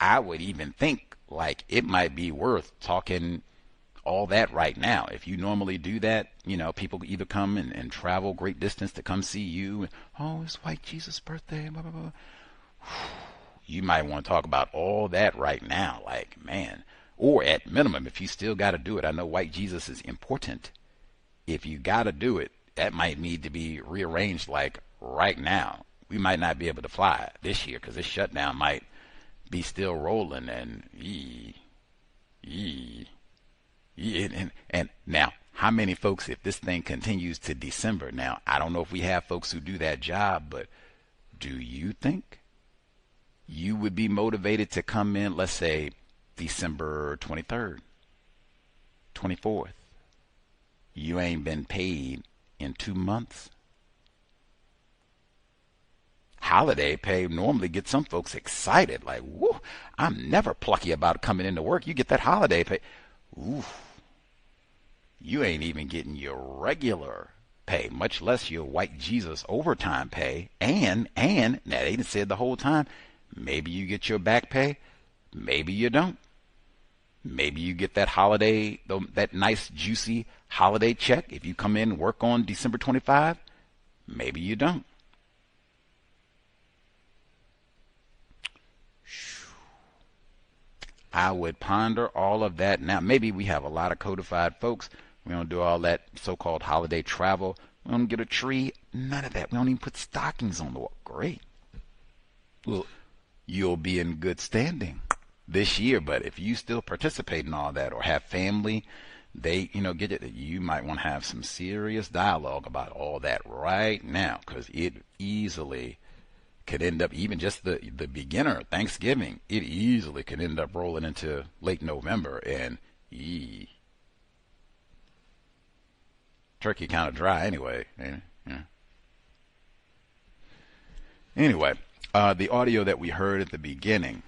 I would even think like it might be worth talking all that right now. If you normally do that, people either come and travel great distance to come see you. And, it's White Jesus' birthday, blah, blah, blah. You might want to talk about all that right now. Like, man, or at minimum, if you still got to do it. I know White Jesus is important. If you got to do it, that might need to be rearranged like right now. We might not be able to fly this year because this shutdown might be still rolling, and and now, how many folks, if this thing continues to December, now I don't know if we have folks who do that job, but do you think you would be motivated to come in, let's say December 23rd, 24th? You ain't been paid in 2 months. Holiday pay normally gets some folks excited, like, whoo, I'm never plucky about coming into work. You get that holiday pay. Oof. You ain't even getting your regular pay, much less your White Jesus overtime pay. And now they done said the whole time, maybe you get your back pay, maybe you don't. Maybe you get that holiday, that nice juicy holiday check if you come in and work on December 25. Maybe you don't. I would ponder all of that. Now, maybe we have a lot of codified folks. We don't do all that so-called holiday travel. We don't get a tree. None of that. We don't even put stockings on the wall. Great. Well, you'll be in good standing this year, but if you still participate in all that or have family, they, get it. You might want to have some serious dialogue about all that right now, because it easily could end up, even just the beginner Thanksgiving, it easily could end up rolling into late November, and turkey kind of dry anyway. Yeah. Anyway, the audio that we heard at the beginning,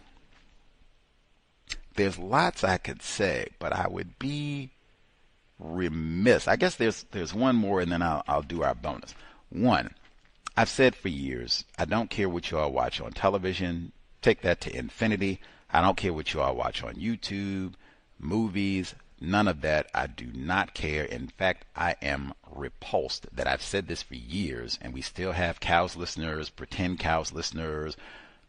there's lots I could say, but I would be remiss. I guess there's one more, and then I'll do our bonus. One, I've said for years, I don't care what you all watch on television. Take that to infinity. I don't care what you all watch on YouTube, movies, none of that. I do not care. In fact, I am repulsed that I've said this for years, and we still have Cows listeners, pretend Cows listeners,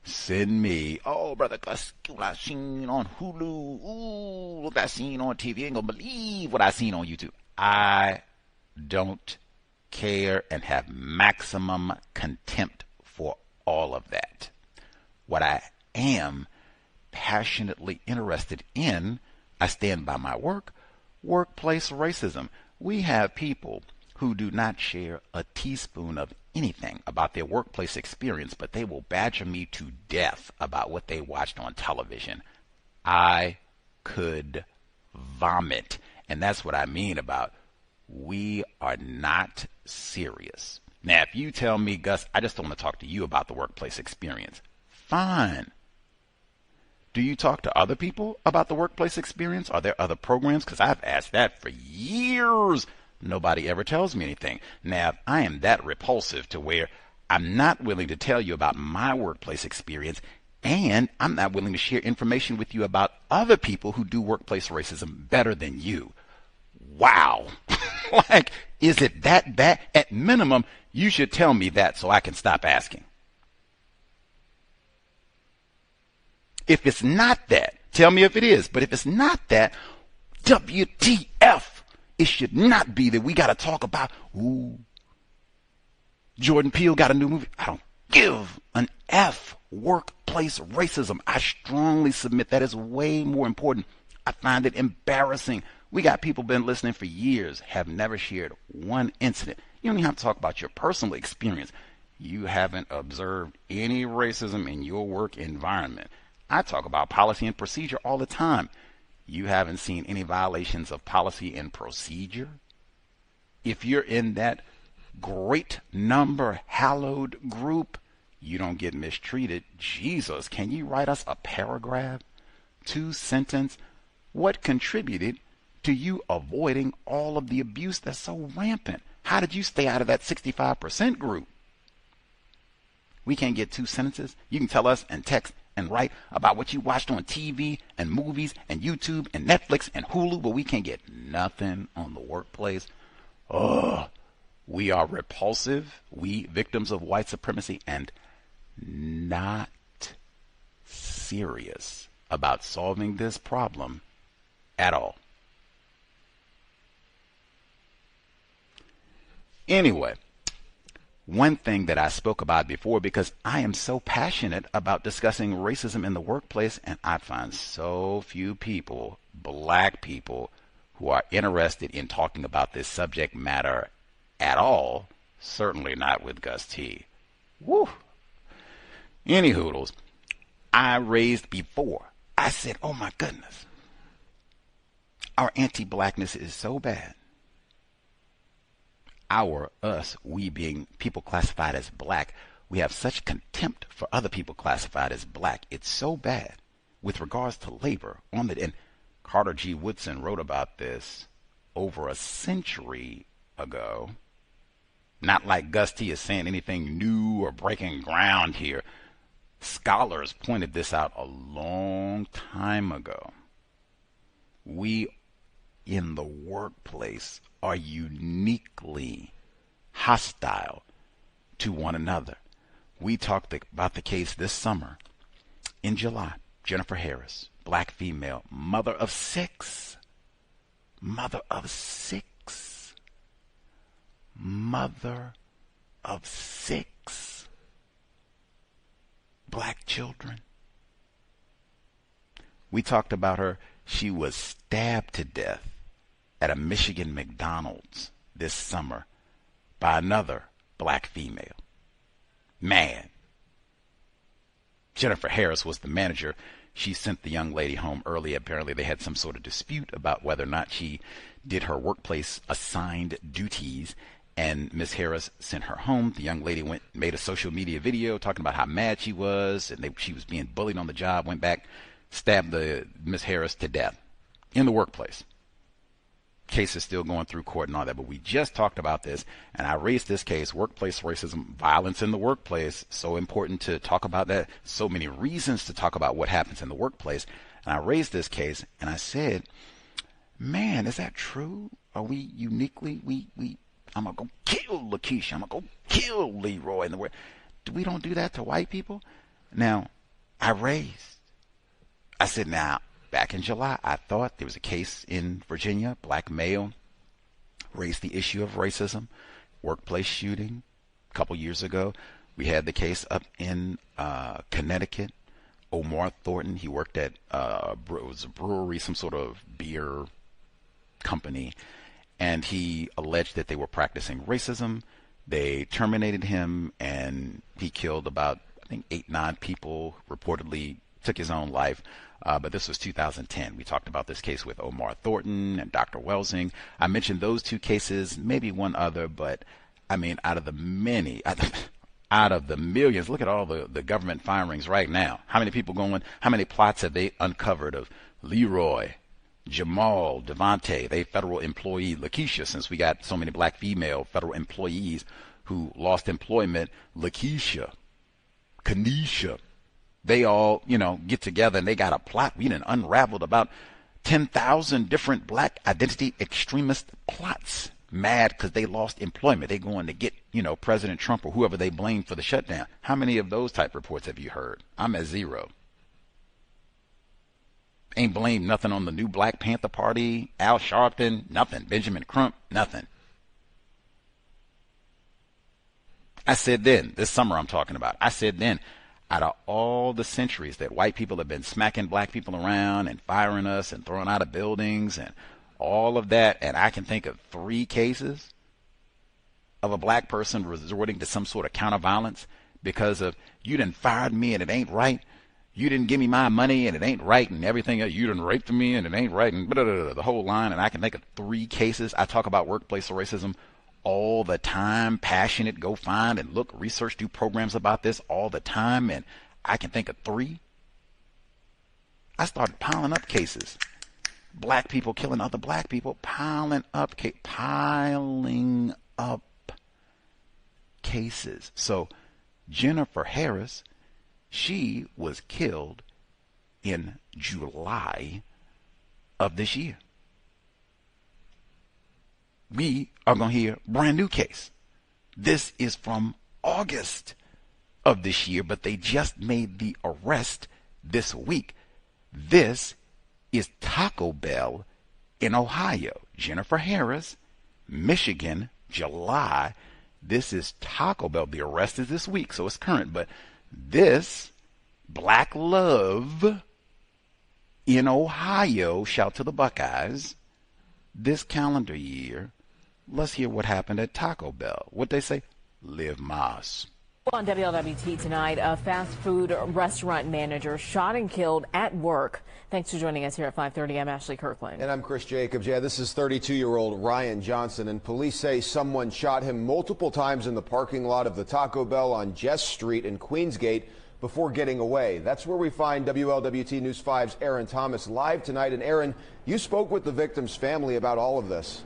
send me, oh, Brother Gus, what I seen on Hulu, ooh, look what I seen on TV, ain't gonna believe what I seen on YouTube. I don't care and have maximum contempt for all of that. What I am passionately interested in, I stand by my work, workplace racism. We have people who do not share a teaspoon of anything about their workplace experience, but they will badger me to death about what they watched on television. I could vomit. And that's what I mean about we are not serious. Now, if you tell me, Gus, I just don't want to talk to you about the workplace experience, fine. Do you talk to other people about the workplace experience? Are there other programs? Because I've asked that for years. Nobody ever tells me anything. Now, if I am that repulsive to where I'm not willing to tell you about my workplace experience, and I'm not willing to share information with you about other people who do workplace racism better than you. Wow. Like, is it that bad? At minimum, you should tell me that so I can stop asking. If it's not that, tell me if it is. But if it's not that, WTF. It should not be that we got to talk about, ooh, Jordan Peele got a new movie. I don't give an F. Workplace racism. I strongly submit that is way more important. I find it embarrassing. We got people been listening for years, have never shared one incident. You don't even have to talk about your personal experience. You haven't observed any racism in your work environment. I talk about policy and procedure all the time. You haven't seen any violations of policy and procedure? If you're in that great number hallowed group, you don't get mistreated. Jesus, can you write us a paragraph? 2-sentence? What contributed to you avoiding all of the abuse that's so rampant? How did you stay out of that 65% group? We can't get 2 sentences. You can tell us and text and write about what you watched on TV and movies and YouTube and Netflix and Hulu, but we can't get nothing on the workplace. Oh, we are repulsive. We victims of white supremacy and not serious about solving this problem at all. Anyway, one thing that I spoke about before, because I am so passionate about discussing racism in the workplace, and I find so few people, black people, who are interested in talking about this subject matter at all, certainly not with Gus T. Woo! Any hoodles, I raised before. I said, oh my goodness, our anti-blackness is so bad. We being people classified as black, we have such contempt for other people classified as black. It's so bad with regards to labor and Carter G. Woodson wrote about this over a century ago. Not like Gus T is saying anything new or breaking ground here. Scholars pointed this out a long time ago. We in the workplace are uniquely hostile to one another. We talked about the case this summer in July. Jennifer Harris, black female, mother of six, black children. We talked about her. She was stabbed to death at a Michigan McDonald's this summer by another black female. Man. Jennifer Harris was the manager. She sent the young lady home early. Apparently they had some sort of dispute about whether or not she did her workplace assigned duties, and Miss Harris sent her home. The young lady made a social media video talking about how mad she was, and she was being bullied on the job, went back, stabbed Miss Harris to death in the workplace. case is still going through court and all that, but we just talked about this, and I raised this case, workplace racism, violence in the workplace. So important to talk about that. So many reasons to talk about what happens in the workplace. And I raised this case, and I said, man, is that true? Are we uniquely, I'm going to go kill Lakeisha. I'm going to go kill Leroy in the work. We don't do that to white people. Now, I said, now, back in July, I thought there was a case in Virginia, black male, raised the issue of racism, workplace shooting. A couple years ago, we had the case up in Connecticut. Omar Thornton, he worked at it was a brewery, some sort of beer company, and he alleged that they were practicing racism. They terminated him, and he killed about, I think, 8-9 people, reportedly took his own life. But this was 2010. We talked about this case with Omar Thornton and Dr. Welsing. I mentioned those two cases, maybe one other, but I mean, out of the millions, look at all the government firings right now. How many people going, how many plots have they uncovered of Leroy, Jamal, Devontae, they federal employee, Lakeisha, since we got so many black female federal employees who lost employment, Lakeisha, Kanisha, they all, get together and they got a plot. We done unraveled about 10,000 different black identity extremist plots. Mad because they lost employment. They going to get, President Trump or whoever they blame for the shutdown. How many of those type reports have you heard? I'm at 0. Ain't blamed nothing on the new Black Panther Party, Al Sharpton, nothing. Benjamin Crump, nothing. I said then, this summer I'm talking about, I said then, out of all the centuries that white people have been smacking black people around and firing us and throwing out of buildings and all of that, and I can think of 3 cases of a black person resorting to some sort of counter violence because of, you done fired me and it ain't right. You didn't give me my money and it ain't right, and everything else. You done raped me and it ain't right, and the whole line. And I can think of 3 cases. I talk about workplace racism all the time, passionate, go find and look, research, do programs about this all the time, and I can think of 3. I started piling up cases. Black people killing other black people, piling up cases. So Jennifer Harris, she was killed in July of this year. We are going to hear a brand new case. This is from August of this year, but they just made the arrest this week. This is Taco Bell in Ohio. Jennifer Harris, Michigan, July. This is Taco Bell. The arrest is this week, so it's current. But this, Black Love in Ohio, shout to the Buckeyes, this calendar year. Let's hear what happened at Taco Bell. What they say? Live Mas. On WLWT tonight, a fast food restaurant manager shot and killed at work. Thanks for joining us here at 5:30. I'm Ashley Kirkland. And I'm Chris Jacobs. Yeah, this is 32-year-old Ryan Johnson, and police say someone shot him multiple times in the parking lot of the Taco Bell on Jess Street in Queensgate before getting away. That's where we find WLWT News 5's Aaron Thomas live tonight. And Aaron, you spoke with the victim's family about all of this.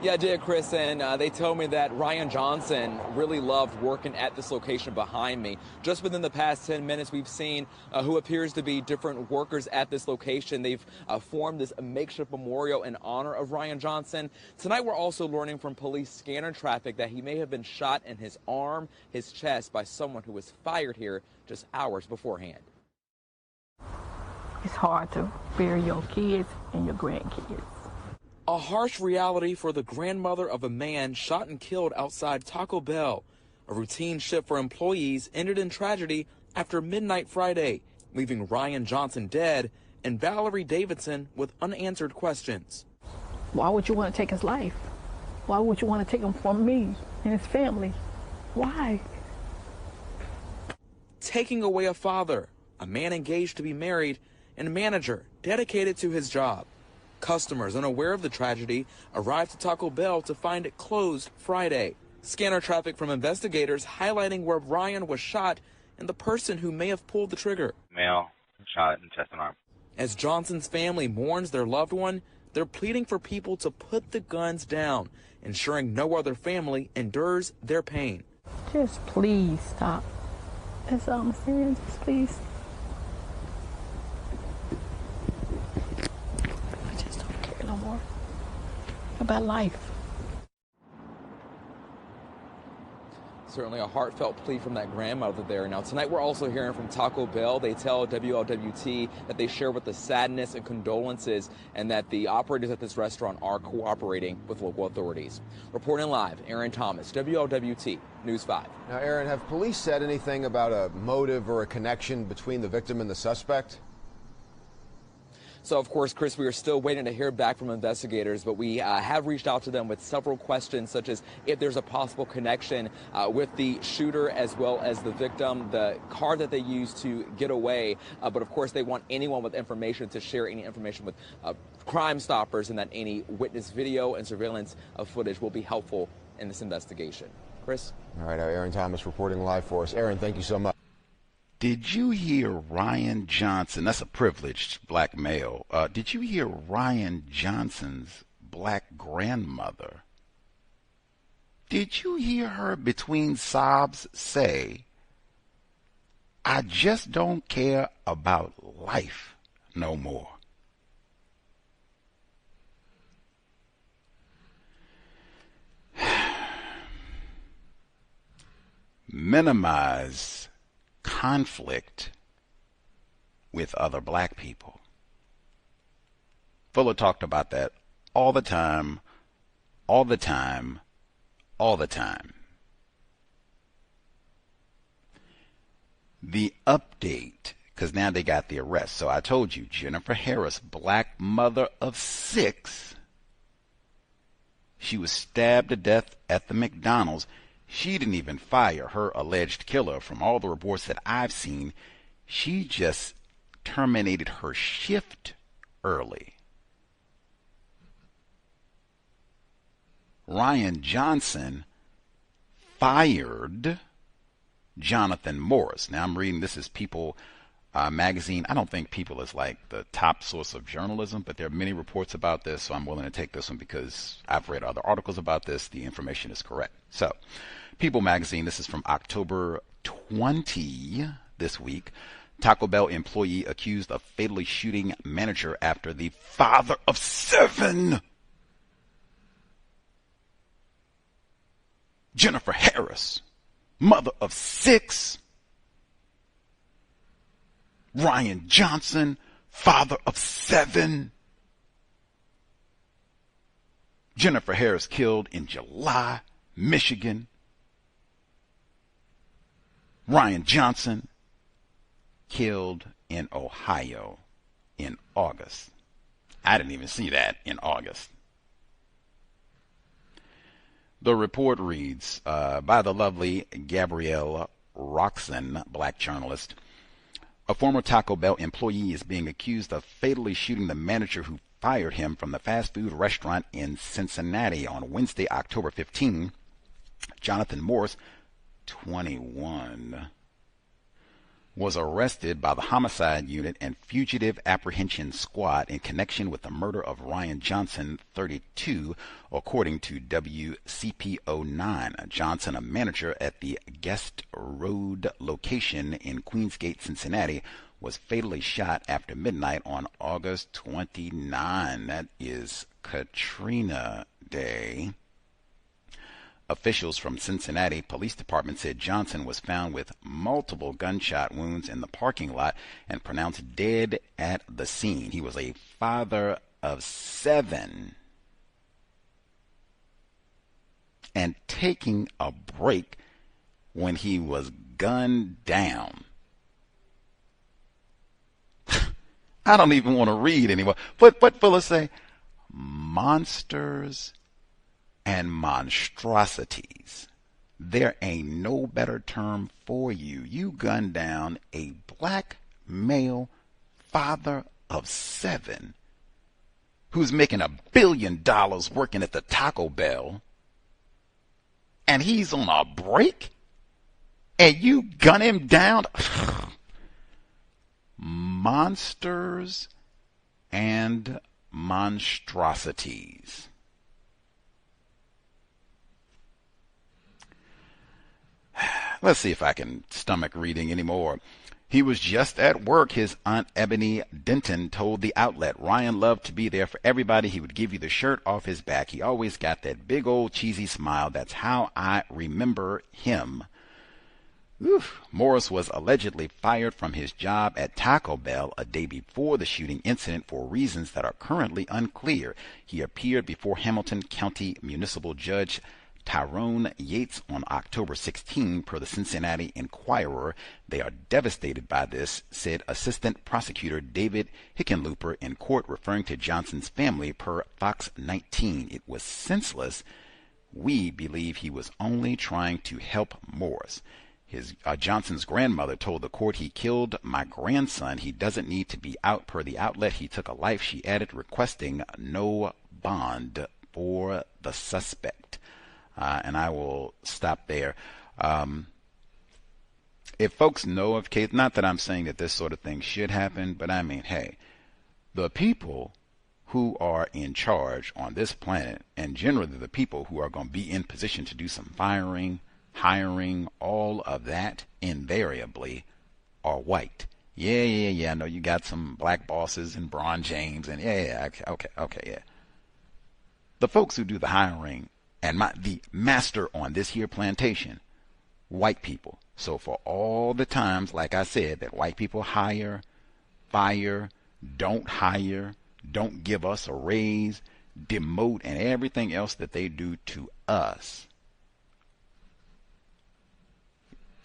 Yeah, I did, Chris, and they told me that Ryan Johnson really loved working at this location behind me. Just within the past 10 minutes, we've seen who appears to be different workers at this location. They've formed this makeshift memorial in honor of Ryan Johnson. Tonight, we're also learning from police scanner traffic that he may have been shot in his arm, his chest, by someone who was fired here just hours beforehand. It's hard to bury your kids and your grandkids. A harsh reality for the grandmother of a man shot and killed outside Taco Bell. A routine shift for employees ended in tragedy after midnight Friday, leaving Ryan Johnson dead and Valerie Davidson with unanswered questions. Why would you want to take his life? Why would you want to take him from me and his family? Why? Taking away a father, a man engaged to be married, and a manager dedicated to his job. Customers unaware of the tragedy arrived to Taco Bell to find it closed Friday. Scanner traffic from investigators highlighting where Ryan was shot and the person who may have pulled the trigger. Male shot in chest and arm. As Johnson's family mourns their loved one, They're pleading for people to put the guns down, ensuring no other family endures their pain. Just please stop. That's all I'm saying. Just please. I just don't care no more about life. Certainly a heartfelt plea from that grandmother there. Now, tonight we're also hearing from Taco Bell. They tell WLWT that they share with the sadness and condolences and that the operators at this restaurant are cooperating with local authorities. Reporting live, Aaron Thomas, WLWT News 5. Now, Aaron, have police said anything about a motive or a connection between the victim and the suspect? So, of course, Chris, we are still waiting to hear back from investigators, but we have reached out to them with several questions, such as if there's a possible connection with the shooter as well as the victim, the car that they used to get away. But, of course, they want anyone with information to share any information with Crime Stoppers, and that any witness video and surveillance of footage will be helpful in this investigation. Chris? All right, Aaron Thomas reporting live for us. Aaron, thank you so much. Did you hear Ryan Johnson? That's a privileged black male. Did you hear Ryan Johnson's black grandmother? Did you hear her between sobs say, "I just don't care about life no more"? Minimize conflict with other black people. Fuller talked about that all the time, all the time, all the time. The update, because now they got the arrest. So I told you, Jennifer Harris, black mother of 6, she was stabbed to death at the McDonald's. She didn't even fire her alleged killer. From all the reports that I've seen, she just terminated her shift early. Ryan Johnson fired Jonathan Morris. Now I'm reading, this is People magazine. I don't think People is like the top source of journalism, but there are many reports about this, so I'm willing to take this one because I've read other articles about this. The information is correct. So, People magazine, this is from October 20 this week. Taco Bell employee accused of fatally shooting manager after the father of 7. Jennifer Harris, mother of 6. Ryan Johnson, father of 7. Jennifer Harris killed in July, Michigan. Ryan Johnson killed in Ohio in August. I didn't even see that in August. The report reads, by the lovely Gabrielle Roxon, black journalist. A former Taco Bell employee is being accused of fatally shooting the manager who fired him from the fast food restaurant in Cincinnati on Wednesday, October 15. Jonathan Morris, 21, was arrested by the Homicide Unit and Fugitive Apprehension Squad in connection with the murder of Ryan Johnson, 32, according to WCPO9. Johnson, a manager at the Guest Road location in Queensgate, Cincinnati, was fatally shot after midnight on August 29. That is Katrina Day. Officials from Cincinnati Police Department said Johnson was found with multiple gunshot wounds in the parking lot and pronounced dead at the scene. He was a father of 7 and taking a break when he was gunned down. I don't even want to read anymore. What Fuller say? Monsters and monstrosities. There ain't no better term for you. You gunned down a black male father of 7 who's making $1 billion working at the Taco Bell, and he's on a break, and you gun him down. Monsters and monstrosities. Let's see if I can stomach reading anymore. He was just at work, his Aunt Ebony Denton told the outlet. Ryan loved to be there for everybody. He would give you the shirt off his back. He always got that big old cheesy smile. That's how I remember him. Oof. Morris was allegedly fired from his job at Taco Bell a day before the shooting incident for reasons that are currently unclear. He appeared before Hamilton County Municipal Judge Tyrone Yates on October 16, per the Cincinnati Enquirer. They are devastated by this, said Assistant Prosecutor David Hickenlooper in court, referring to Johnson's family, per Fox 19. It was senseless. We believe he was only trying to help Morris. Johnson's grandmother told the court, he killed my grandson. He doesn't need to be out, per the outlet. He took a life, she added, requesting no bond for the suspect. And I will stop there. If folks know of cases, not that I'm saying that this sort of thing should happen, but I mean, hey, the people who are in charge on this planet, and generally the people who are going to be in position to do some firing, hiring, all of that, invariably are white. Yeah. I know you got some black bosses and Bron James, and yeah. The folks who do the hiring and the master on this here plantation, white people. So for all the times, like I said, that white people hire, fire, don't hire, don't give us a raise, demote, and everything else that they do to us,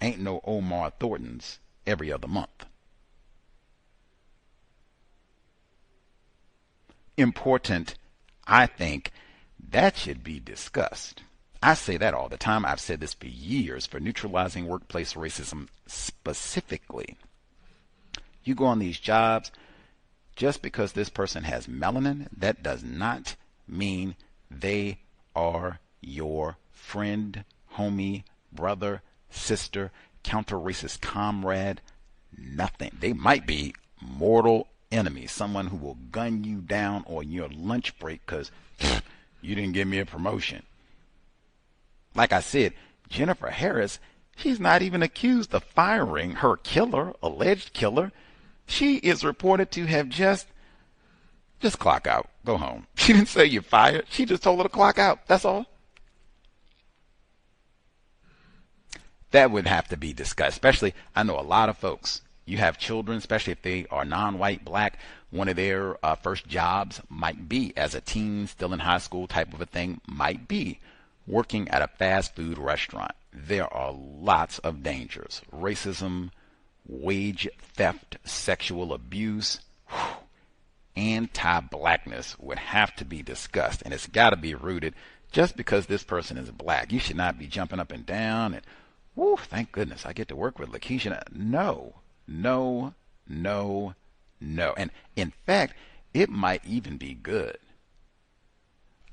ain't no Omar Thorntons every other month. Important, I think, that should be discussed. I say that all the time. I've said this for years, for neutralizing workplace racism specifically. You go on these jobs, just because this person has melanin, that does not mean they are your friend, homie, brother, sister, counter-racist comrade, nothing. They might be mortal enemies, someone who will gun you down on your lunch break because you didn't give me a promotion. Like I said, Jennifer Harris, she's not even accused of firing her killer, alleged killer. She is reported to have just clock out, go home. She didn't say you're fired. She just told her to clock out. That's all. That would have to be discussed, especially, I know a lot of folks, you have children, especially if they are non-white, black, one of their first jobs might be, as a teen, still in high school type of a thing, might be working at a fast food restaurant. There are lots of dangers. Racism, wage theft, sexual abuse, anti-blackness would have to be discussed, and it's got to be rooted. Just because this person is black, you should not be jumping up and down and, whoo, thank goodness I get to work with Lakeisha. No. And in fact, it might even be good.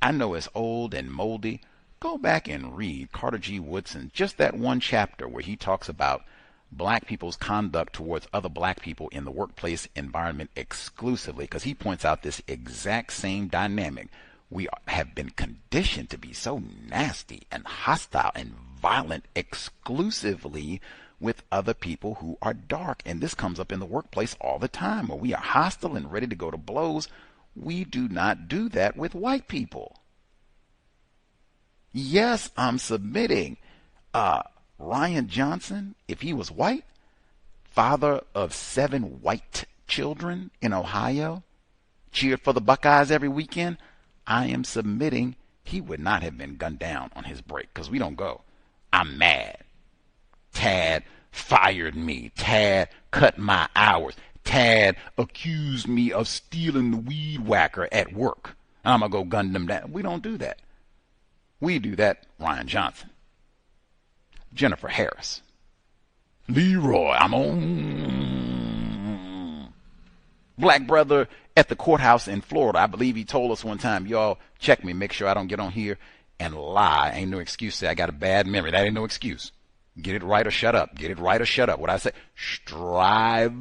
I know it's old and moldy. Go back and read Carter G. Woodson, just that one chapter where he talks about black people's conduct towards other black people in the workplace environment exclusively, because he points out this exact same dynamic. We have been conditioned to be so nasty and hostile and violent exclusively with other people who are dark. And this comes up in the workplace all the time, where we are hostile and ready to go to blows. We do not do that with white people. Yes, I'm submitting. Ryan Johnson, if he was white, father of 7 white children in Ohio, cheered for the Buckeyes every weekend, I am submitting he would not have been gunned down on his break, because we don't go, I'm mad. Tad fired me. Tad cut my hours. Tad accused me of stealing the weed whacker at work. I'm going to go gun them down. We don't do that. We do that, Ryan Johnson. Jennifer Harris. Leroy, I'm on. Black brother at the courthouse in Florida. I believe he told us one time, y'all check me, make sure I don't get on here and lie. Ain't no excuse. Say I got a bad memory. That ain't no excuse. Get it right or shut up. Get it right or shut up. What I say? Strive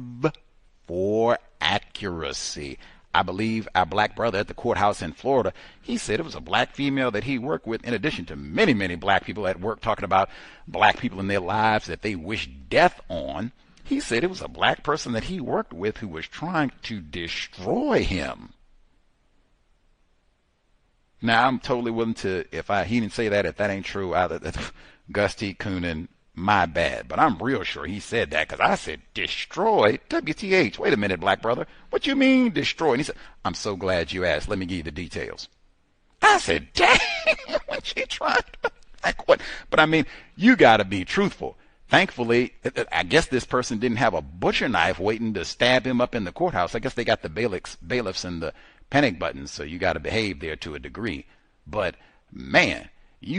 for accuracy. I believe our black brother at the courthouse in Florida, he said it was a black female that he worked with, in addition to many, many black people at work talking about black people in their lives that they wish death on. He said it was a black person that he worked with who was trying to destroy him. Now, I'm totally willing to, he didn't say that, if that ain't true, Gus T. Coonan, my bad. But I'm real sure he said that, because I said, destroy? WTH, wait a minute, black brother. What you mean, destroy? And he said, I'm so glad you asked. Let me give you the details. I said, dang, when she tried, like what? But I mean, you got to be truthful. Thankfully, I guess this person didn't have a butcher knife waiting to stab him up in the courthouse. I guess they got the bailiffs and the panic buttons, so you got to behave there to a degree. But, man, we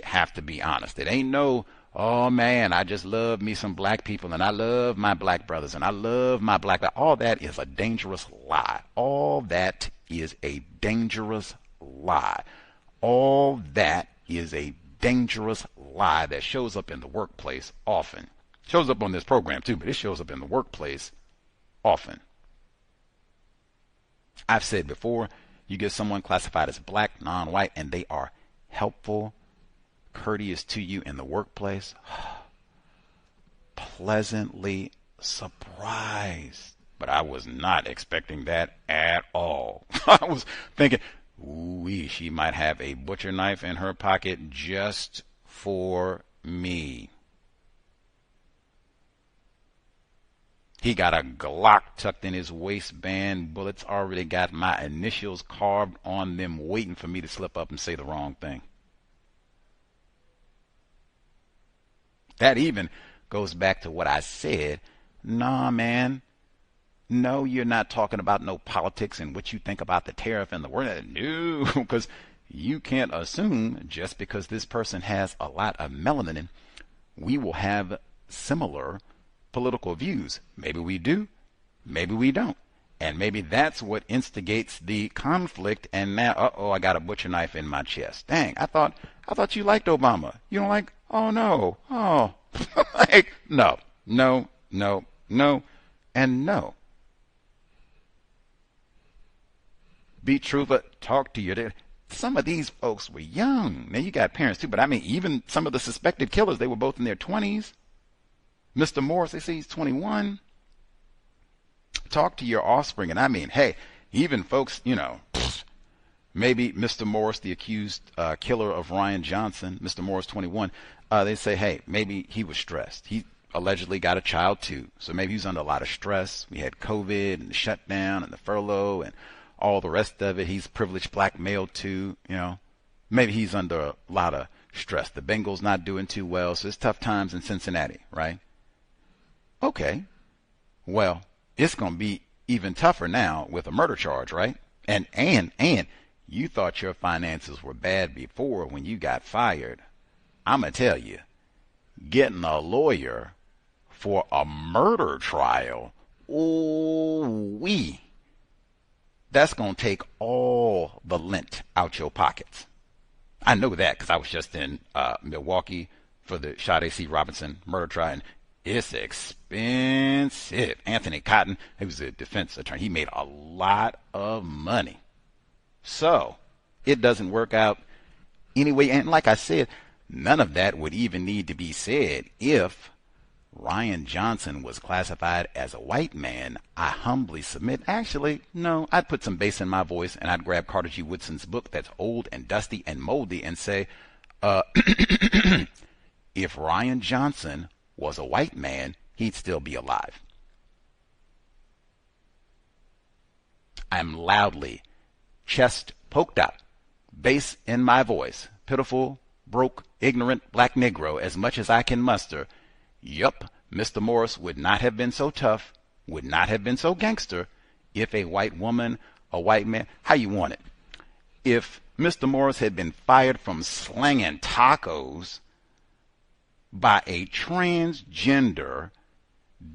have to be honest. It ain't no, oh, man, I just love me some black people, and I love my black brothers, and I love my black. All that is a dangerous lie. All that is a dangerous lie. All that is a dangerous lie that shows up in the workplace often. Shows up on this program too, but it shows up in the workplace often. I've said before, you get someone classified as black, non-white, and they are helpful, courteous to you in the workplace, pleasantly surprised. But I was not expecting that at all. I was thinking, ooh, she might have a butcher knife in her pocket just for me. He got a Glock tucked in his waistband. Bullets already got my initials carved on them, waiting for me to slip up and say the wrong thing. That even goes back to what I said. Nah, man. No, you're not talking about no politics and what you think about the tariff and the word. No, because you can't assume just because this person has a lot of melanin, we will have similar political views. Maybe we do, maybe we don't. And maybe that's what instigates the conflict. And now, I got a butcher knife in my chest. Dang, I thought you liked Obama. You don't like? Oh no. Oh, like, no, and no. Be truthful. Talk to your. Some of these folks were young. Now you got parents too, but I mean, even some of the suspected killers, they were both in their 20s. Mr. Morris, they say he's 21. Talk to your offspring, and I mean, hey, even folks, maybe Mr. Morris, the accused killer of Ryan Johnson, Mr. Morris, 21. They say, hey, maybe he was stressed. He allegedly got a child too, so maybe he was under a lot of stress. We had COVID and the shutdown and the furlough and all the rest of it. He's privileged black male too, Maybe he's under a lot of stress. The Bengals not doing too well, so it's tough times in Cincinnati, right? Okay. Well, it's going to be even tougher now with a murder charge, right? And you thought your finances were bad before when you got fired. I'm going to tell you, getting a lawyer for a murder trial, that's going to take all the lint out your pockets. I know that because I was just in Milwaukee for the Sade C. Robinson murder trial, and it's expensive. Anthony Cotton, he was a defense attorney. He made a lot of money. So it doesn't work out anyway. And like I said, none of that would even need to be said if Ryan Johnson was classified as a white man. I humbly submit. Actually, no, I'd put some bass in my voice and I'd grab Carter G. Woodson's book that's old and dusty and moldy and say, if Ryan Johnson was a white man, he'd still be alive. I'm loudly, chest poked out, bass in my voice, pitiful, broke, ignorant black Negro as much as I can muster. Yup, Mr. Morris would not have been so tough, would not have been so gangster if a white woman, a white man, how you want it? If Mr. Morris had been fired from slanging tacos by a transgender,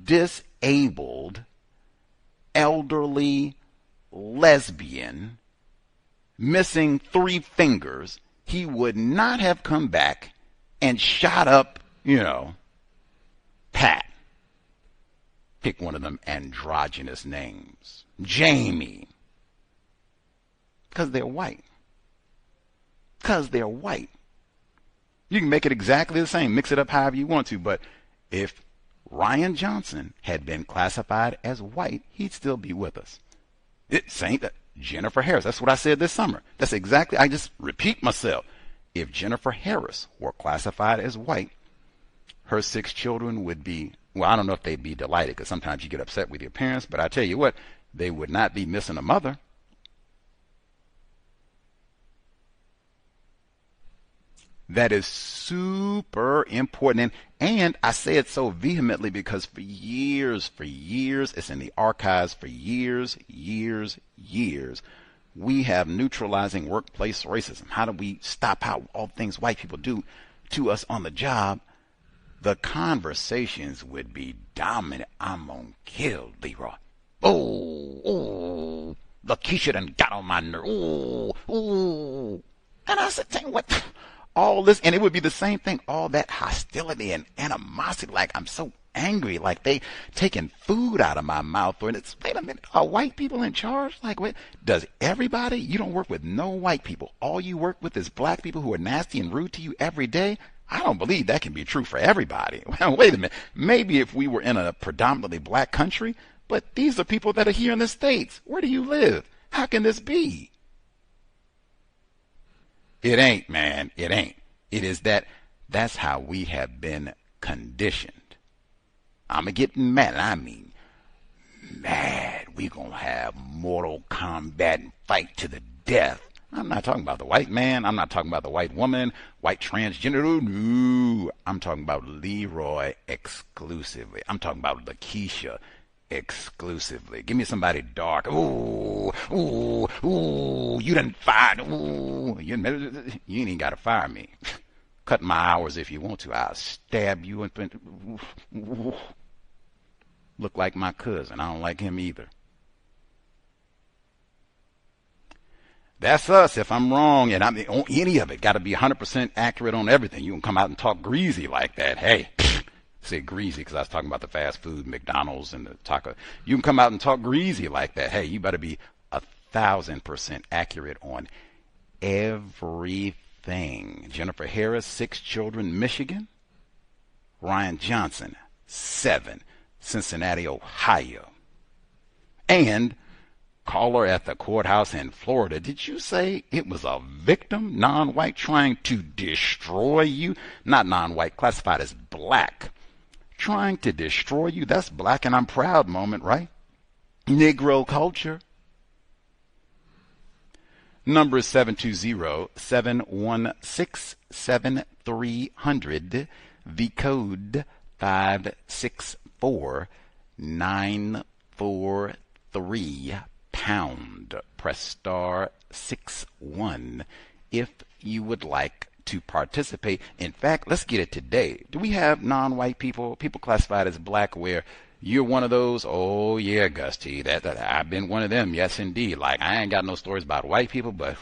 disabled, elderly lesbian, missing 3 fingers, he would not have come back and shot up, Pat. Pick one of them androgynous names. Jamie. Because they're white. Because they're white. You can make it exactly the same, mix it up however you want to, but if Ryan Johnson had been classified as white, he'd still be with us. It's ain't that Jennifer Harris. That's what I said this summer. That's exactly, I just repeat myself. If Jennifer Harris were classified as white, her 6 children would be, well, I don't know if they'd be delighted, because sometimes you get upset with your parents, but I tell you what, they would not be missing a mother. That is super important. And I say it so vehemently because for years, it's in the archives for years, we have neutralizing workplace racism. How do we stop how all things white people do to us on the job? The conversations would be dominant. I'm gonna kill Leroy. Oh, Lakeisha done got on my nerve. Oh. And I said, what? All this, and it would be the same thing, all that hostility and animosity, like I'm so angry, like they taking food out of my mouth, or it's, wait a minute, are white people in charge? Like, what, does everybody, you don't work with no white people, all you work with is black people who are nasty and rude to you every day? I don't believe that can be true for everybody. Well, wait a minute, maybe if we were in a predominantly black country, but these are people that are here in the States. Where do you live? How can this be? It ain't, man. It ain't. It is that's how we have been conditioned. I'm going to get mad. I mean, mad. We going to have Mortal Kombat and fight to the death. I'm not talking about the white man. I'm not talking about the white woman, white transgender. No. I'm talking about Leroy exclusively. I'm talking about Lakeisha exclusively. Give me somebody dark. Ooh, you done fired. Ooh, you ain't even got to fire me. Cut my hours if you want to. I'll stab you and look like my cousin. I don't like him either. That's us. If I'm wrong, and on any of it, got to be 100% accurate on everything. You can come out and talk greasy like that. Hey. Say greasy because I was talking about the fast food, McDonald's and the taco. You can come out and talk greasy like that. Hey, you better be 1,000% accurate on everything. Jennifer Harris, 6 children, Michigan. Ryan Johnson, 7, Cincinnati, Ohio. And caller at the courthouse in Florida. Did you say it was a victim, non-white, trying to destroy you? Not non-white, classified as black. Trying to destroy you. That's black and I'm proud moment, right? Negro culture. Number is 720-716-7300. The code 564-943 pound. Press star 61 if you would like to participate. In fact, let's get it today. Do we have non-white people classified as black where you're one of those? Oh yeah, Gus T, that I've been one of them. Yes, indeed. Like I ain't got no stories about white people, but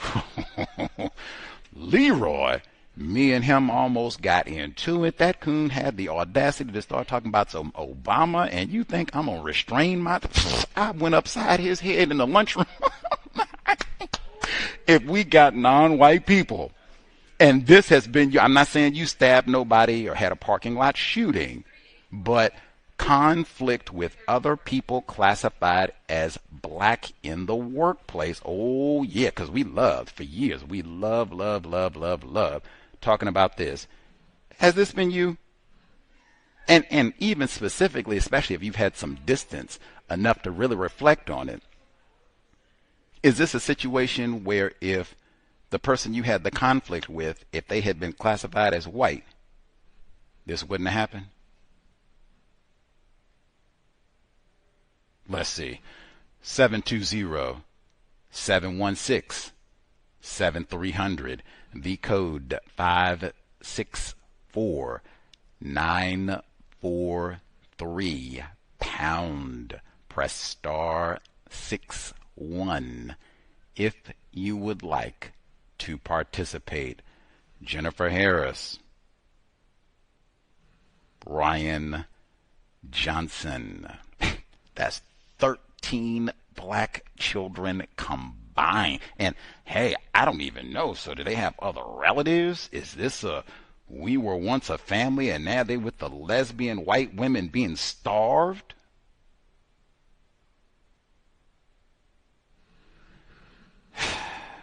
Leroy, me and him almost got into it. That coon had the audacity to start talking about some Obama, and you think I'm gonna restrain my? I went upside his head in the lunchroom. If we got non-white people, and this has been, I'm not saying you stabbed nobody or had a parking lot shooting, but conflict with other people classified as black in the workplace. Oh yeah, because we loved for years. We love talking about this. Has this been you? And even specifically, especially if you've had some distance enough to really reflect on it, is this a situation where if the person you had the conflict with, if they had been classified as white, this wouldn't have happened? Let's see. 720-716-7300. The code 564-943 pound. Press star 61 if you would like to participate. Jennifer Harris, Ryan Johnson. That's 13 black children combined. And hey, I don't even know. So do they have other relatives? Is this a we were once a family and now they with the lesbian white women being starved?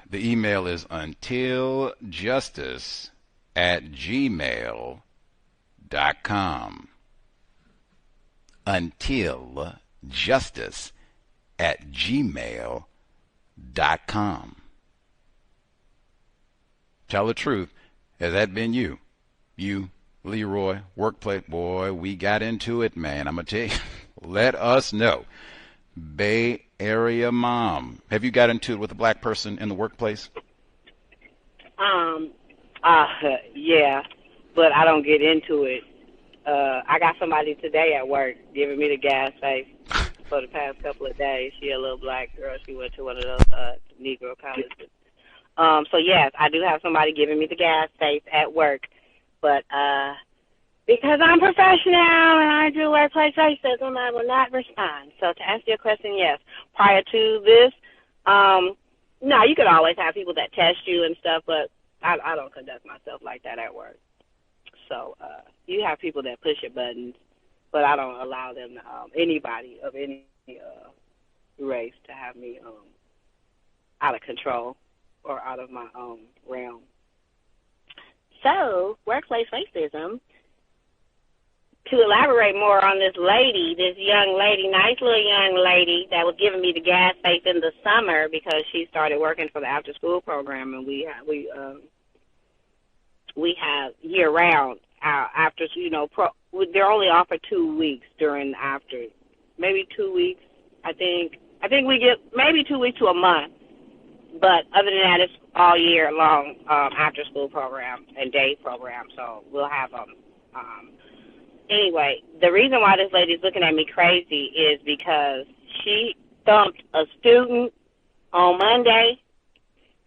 The email is untiljustice@gmail.com. Untiljustice@gmail.com. Tell the truth. Has that been you? You, Leroy, workplace boy, we got into it, man. I'm going to tell you, let us know. Bay Area mom, have you got into it with a black person in the workplace? Yeah, but I don't get into it. I got somebody today at work giving me the gas face for the past couple of days. She a little black girl. She went to one of those Negro colleges. So yes, I do have somebody giving me the gas face at work, but because I'm professional and I do workplace racism, I will not respond. So to answer your question, yes. Prior to this, no, you could always have people that test you and stuff, but I don't conduct myself like that at work. So you have people that push your buttons, but I don't allow them, anybody of any race, to have me out of control or out of my realm. So workplace racism. To elaborate more on this lady, this young lady, nice little young lady that was giving me the gas face in the summer because she started working for the after school program, and we have year round after, they're only offered 2 weeks during after, maybe 2 weeks. I think we get maybe 2 weeks to a month, but other than that, it's all year long after school program and day program. So we'll have Anyway, the reason why this lady's looking at me crazy is because she thumped a student on Monday.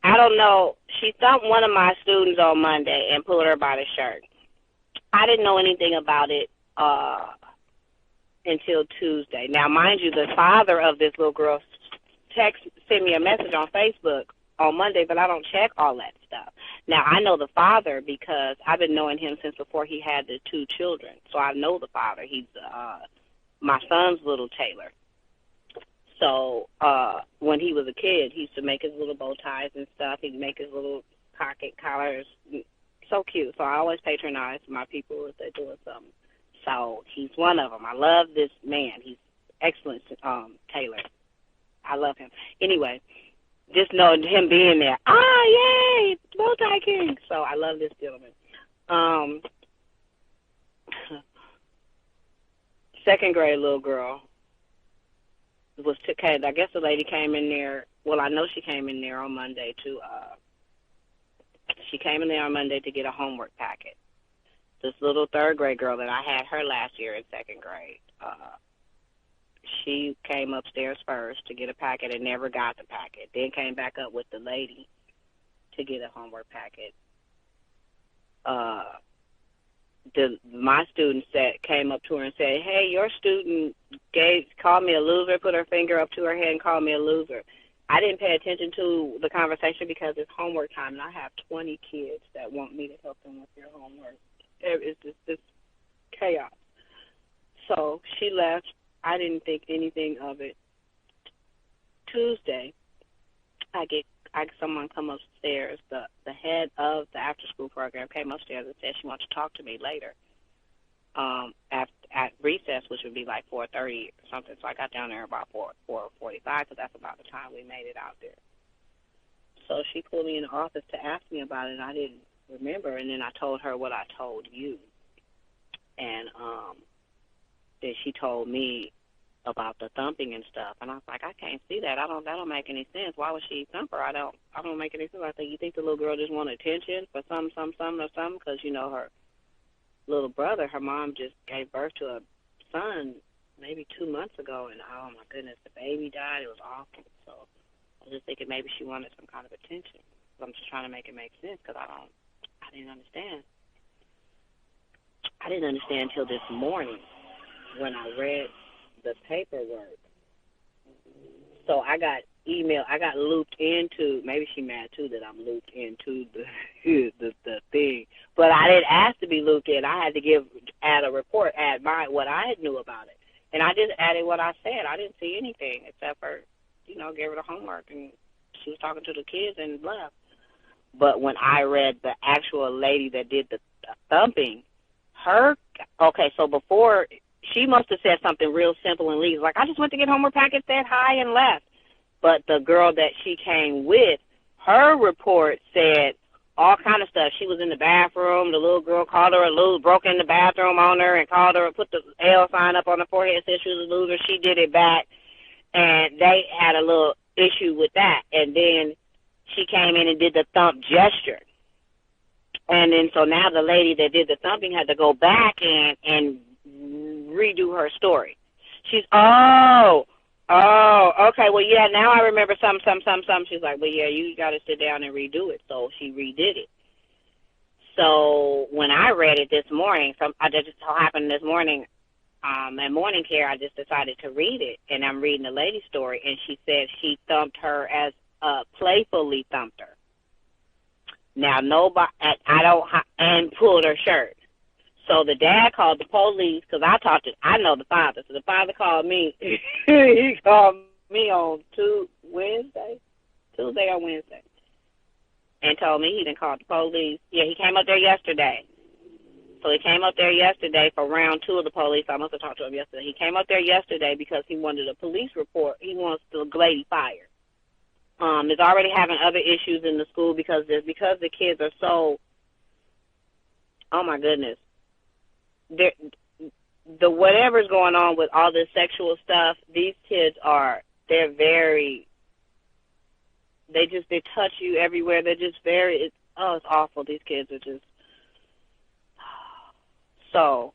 I don't know. She thumped one of my students on Monday and pulled her by the shirt. I didn't know anything about it until Tuesday. Now, mind you, the father of this little girl sent me a message on Facebook on Monday, but I don't check all that stuff. Now, I know the father because I've been knowing him since before he had the 2 children. So I know the father. He's my son's little tailor. So when he was a kid, he used to make his little bow ties and stuff. He'd make his little pocket collars. So cute. So I always patronize my people if they're doing something. So he's one of them. I love this man. He's excellent tailor. I love him. Anyway, just know him being there. Yay! Bow-tie king. So I love this gentleman. Second grade little girl I guess the lady came in there. Well, I know she came in there on Monday she came in there on Monday to get a homework packet. This little third grade girl that I had her last year in second grade, she came upstairs first to get a packet and never got the packet. Then came back up with the lady to get a homework packet. My student came up to her and said, "Hey, your student called me a loser," put her finger up to her head and called me a loser. I didn't pay attention to the conversation because it's homework time, and I have 20 kids that want me to help them with their homework. It's just this chaos. So she left. I didn't think anything of it. Tuesday, someone come upstairs. The head of the after-school program came upstairs and said she wants to talk to me later at recess, which would be like 4:30 or something. So I got down there about 4:45 because that's about the time we made it out there. So she pulled me in the office to ask me about it, and I didn't remember. And then I told her what I told you. And then she told me about the thumping and stuff, and I was like, I can't see that. That don't make any sense. Why would she thump her? I don't make any sense. I think, you think the little girl just want attention for something or something? Because her little brother, her mom just gave birth to a son maybe 2 months ago, and oh my goodness, the baby died. It was awful. So I was just thinking maybe she wanted some kind of attention. So I'm just trying to make it make sense because I didn't understand. I didn't understand until this morning when I read the paperwork. So I got looped into, maybe she mad too that I'm looped into the thing. But I didn't ask to be looped in. I had to add a report, add what I knew about it. And I just added what I said. I didn't see anything except for, gave her the homework and she was talking to the kids and left. But when I read the actual lady that did the thumping, so before, she must have said something real simple and leaves. Like, I just went to get homework packets, said hi, and left. But the girl that she came with, her report said all kind of stuff. She was in the bathroom. The little girl called her a loser, broke in the bathroom on her and called her, put the L sign up on her forehead, said she was a loser. She did it back, and they had a little issue with that. And then she came in and did the thump gesture. And then so now the lady that did the thumping had to go back and redo her story. She's, okay, well, yeah, now I remember some. She's like, well, yeah, you got to sit down and redo it. So she redid it. So when I read it this morning, I just so happened this morning, at morning care, I just decided to read it. And I'm reading the lady's story, and she said she thumped her as playfully thumped her. Now, nobody, and pulled her shirt. So the dad called the police, because I know the father. So the father called me. He called me on Tuesday or Wednesday, and told me he didn't call the police. Yeah, he came up there yesterday. So he came up there yesterday for round 2 of the police. I must have talked to him yesterday. He came up there yesterday because he wanted a police report. He wants the lady fired. Is already having other issues in the school because the kids are so, oh my goodness, the whatever's going on with all this sexual stuff, these kids they touch you everywhere. They're just it's awful. These kids are just, so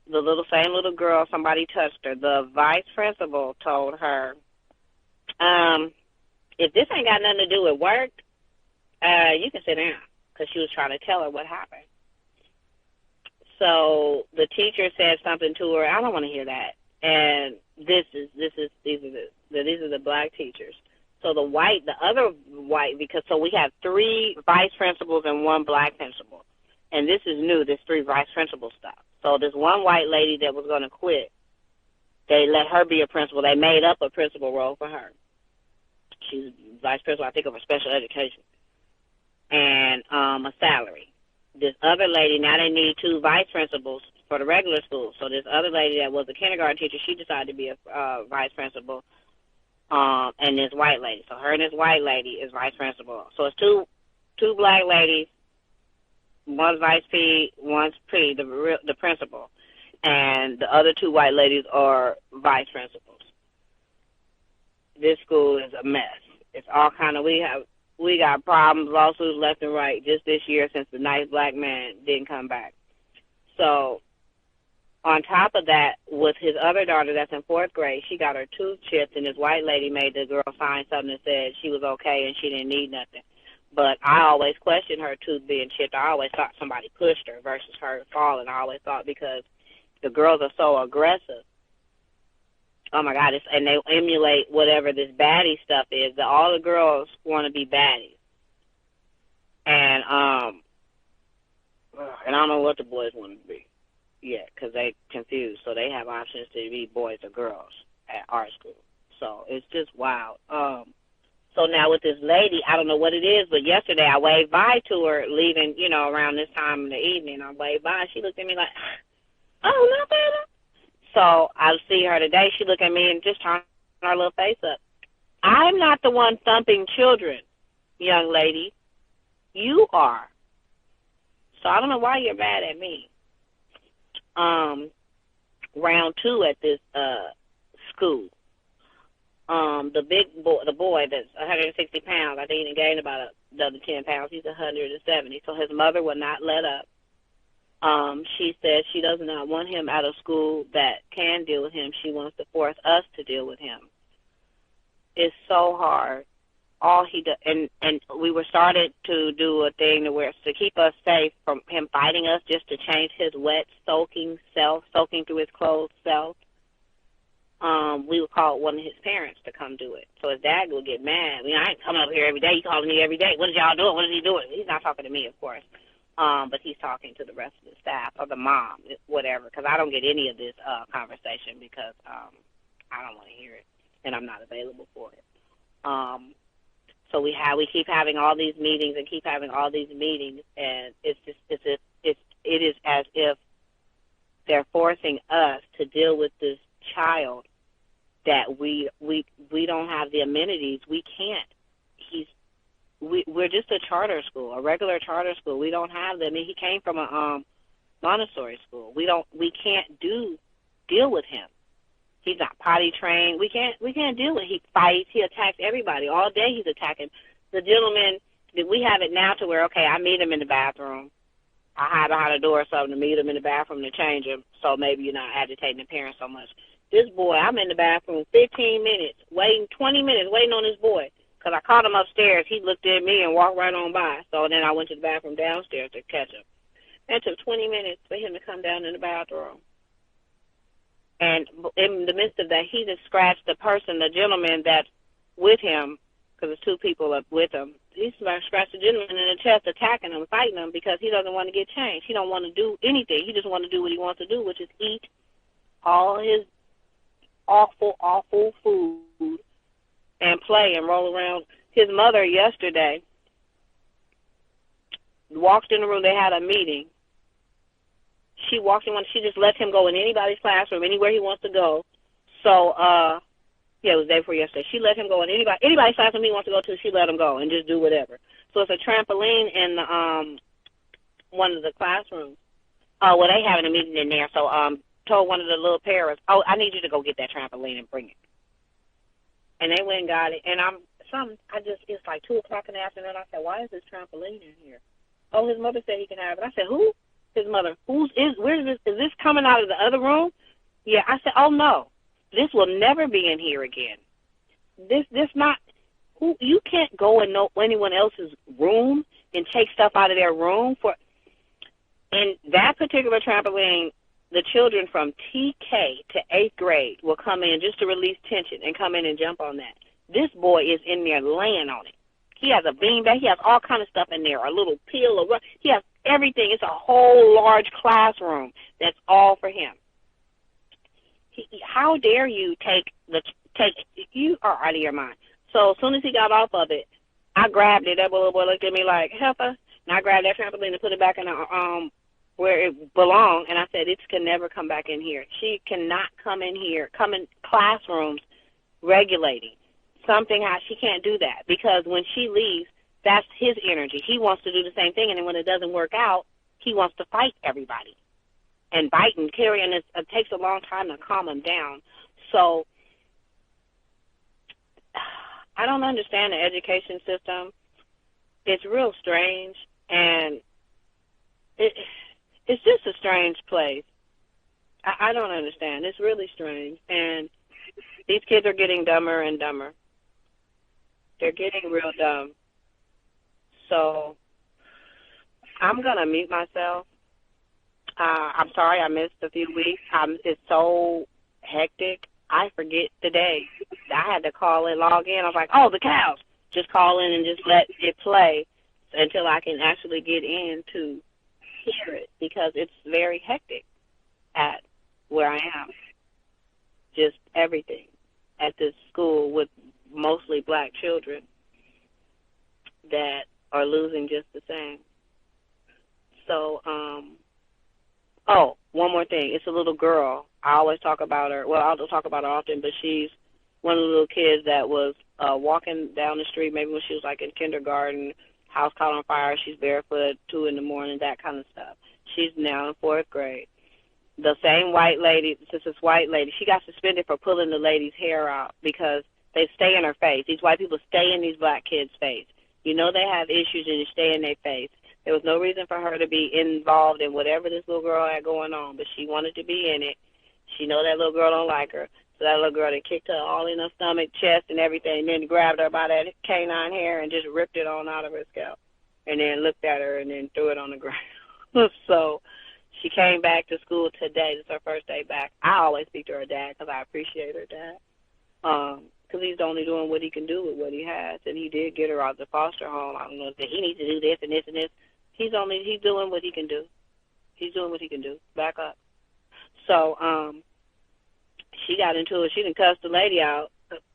the same little girl, somebody touched her. The vice principal told her, if this ain't got nothing to do with work, you can sit down, because she was trying to tell her what happened. So the teacher said something to her. I don't want to hear that. And these are the black teachers. So the other white, so we have 3 vice principals and 1 black principal. And this is new, this 3 vice principal stuff. So this one white lady that was going to quit, they let her be a principal. They made up a principal role for her. She's vice principal, I think, of special education, and a salary. This other lady, now they need 2 vice principals for the regular school. So this other lady that was a kindergarten teacher, she decided to be a vice principal, and this white lady. So her and this white lady is vice principal. So it's two black ladies, one's vice P, one's P, the principal, and the other 2 white ladies are vice principals. This school is a mess. It's all kind of, we got problems, lawsuits left and right just this year since the nice black man didn't come back. So on top of that, with his other daughter that's in 4th grade, she got her tooth chipped, and this white lady made the girl sign something that said she was okay and she didn't need nothing. But I always questioned her tooth being chipped. I always thought somebody pushed her versus her falling. I always thought because the girls are so aggressive. Oh, my God, and they emulate whatever this baddie stuff is. That all the girls want to be baddies. And I don't know what the boys want to be yet because they confused. So they have options to be boys or girls at our school. So it's just wild. So now with this lady, I don't know what it is, but yesterday I waved by to her leaving, around this time in the evening. I waved by. She looked at me like, oh, not better. So I see her today. She looked at me and just turned her little face up. I'm not the one thumping children, young lady. You are. So I don't know why you're mad at me. Round 2 at this school. The boy that's 160 pounds, I think he gained about another 10 pounds. He's 170. So his mother would not let up. She said she does not want him out of school that can deal with him. She wants to force us to deal with him. It's so hard. All he does, and we were started to do a thing to keep us safe from him fighting us, just to change his wet, soaking through his clothes self. we would call one of his parents to come do it. So his dad would get mad. I ain't coming up here every day. He calling me every day. What is y'all doing? What is he doing? He's not talking to me, of course. But he's talking to the rest of the staff or the mom, whatever, because I don't get any of this conversation because I don't want to hear it, and I'm not available for it. So we keep having all these meetings and keep having all these meetings, and it is as if they're forcing us to deal with this child that we don't have the amenities. We can't. We're just a charter school, a regular charter school. We don't have them. He came from a Montessori school. We can't deal with him. He's not potty trained. We can't deal with. He fights. He attacks everybody all day. He's attacking the gentleman. We have it now to where I meet him in the bathroom. I hide behind a door or something to meet him in the bathroom to change him, so maybe you're not agitating the parents so much. This boy, I'm in the bathroom 15 minutes, 20 minutes waiting on this boy. Because I caught him upstairs. He looked at me and walked right on by. So then I went to the bathroom downstairs to catch him. It took 20 minutes for him to come down in the bathroom. And in the midst of that, he just scratched the gentleman that's with him, because there's two people up with him. He scratched the gentleman in the chest, attacking him, fighting him, because he doesn't want to get changed. He don't want to do anything. He just wants to do what he wants to do, which is eat all his awful, awful food and play and roll around. His mother yesterday walked in the room. They had a meeting. She walked in. She just let him go in anybody's classroom, anywhere he wants to go. So, it was the day before yesterday. She let him go in anybody's classroom he wants to go to. She let him go and just do whatever. So it's a trampoline in the one of the classrooms. Well, they having a meeting in there. So told one of the little parents, I need you to go get that trampoline and bring it. And they went and got it, and it's like 2 o'clock in the afternoon. I said, why is this trampoline in here? Oh, his mother said he can have it. I said, who? His mother. Where is this? Is this coming out of the other room? Yeah. I said, oh no, this will never be in here again. You can't go in anyone else's room and take stuff out of their room and that particular trampoline. The children from TK to 8th grade will come in just to release tension and come in and jump on that. This boy is in there laying on it. He has a beanbag. He has all kind of stuff in there, a little pill. He has everything. It's a whole large classroom that's all for him. How dare you you are out of your mind. So as soon as he got off of it, I grabbed it. That little boy looked at me like, Heifer. And I grabbed that trampoline and put it back in the where it belonged, and I said, it can never come back in here. She cannot come in here, come in classrooms regulating something. She can't do that, because when she leaves, that's his energy. He wants to do the same thing, and then when it doesn't work out, he wants to fight everybody and bite and carry, and it takes a long time to calm him down. So I don't understand the education system. It's real strange, and it's just a strange place. I don't understand. It's really strange. And these kids are getting dumber and dumber. They're getting real dumb. So I'm going to mute myself. I'm sorry I missed a few weeks. It's so hectic. I forget the day. I had to call in, log in. I was like, the cows. Just call in and just let it play until I can actually get in to hear it, because it's very hectic at where I am. Just everything at this school with mostly black children that are losing just the same. So, one more thing. It's a little girl. I always talk about her. Well, I don't talk about her often, but she's one of the little kids that was walking down the street maybe when she was like in kindergarten. House caught on fire. She's barefoot, 2 in the morning, that kind of stuff. She's now in 4th grade. The same white lady, this white lady, she got suspended for pulling the lady's hair out because they stay in her face. These white people stay in these black kids' face. You know they have issues and you stay in their face. There was no reason for her to be involved in whatever this little girl had going on, but she wanted to be in it. She know that little girl don't like her. So that little girl then kicked her all in her stomach, chest, and everything, and then grabbed her by that canine hair and just ripped it on out of her scalp, and then looked at her and then threw it on the ground. So She came back to school today. This is her first day back. I always speak to her dad because I appreciate her dad. Because he's only doing what he can do with what he has. And he did get her out of the foster home. I don't know if he needs to do this and this and this. He's doing what he can do. He's doing what he can do. Back up. So she got into it. She done cussed the lady out.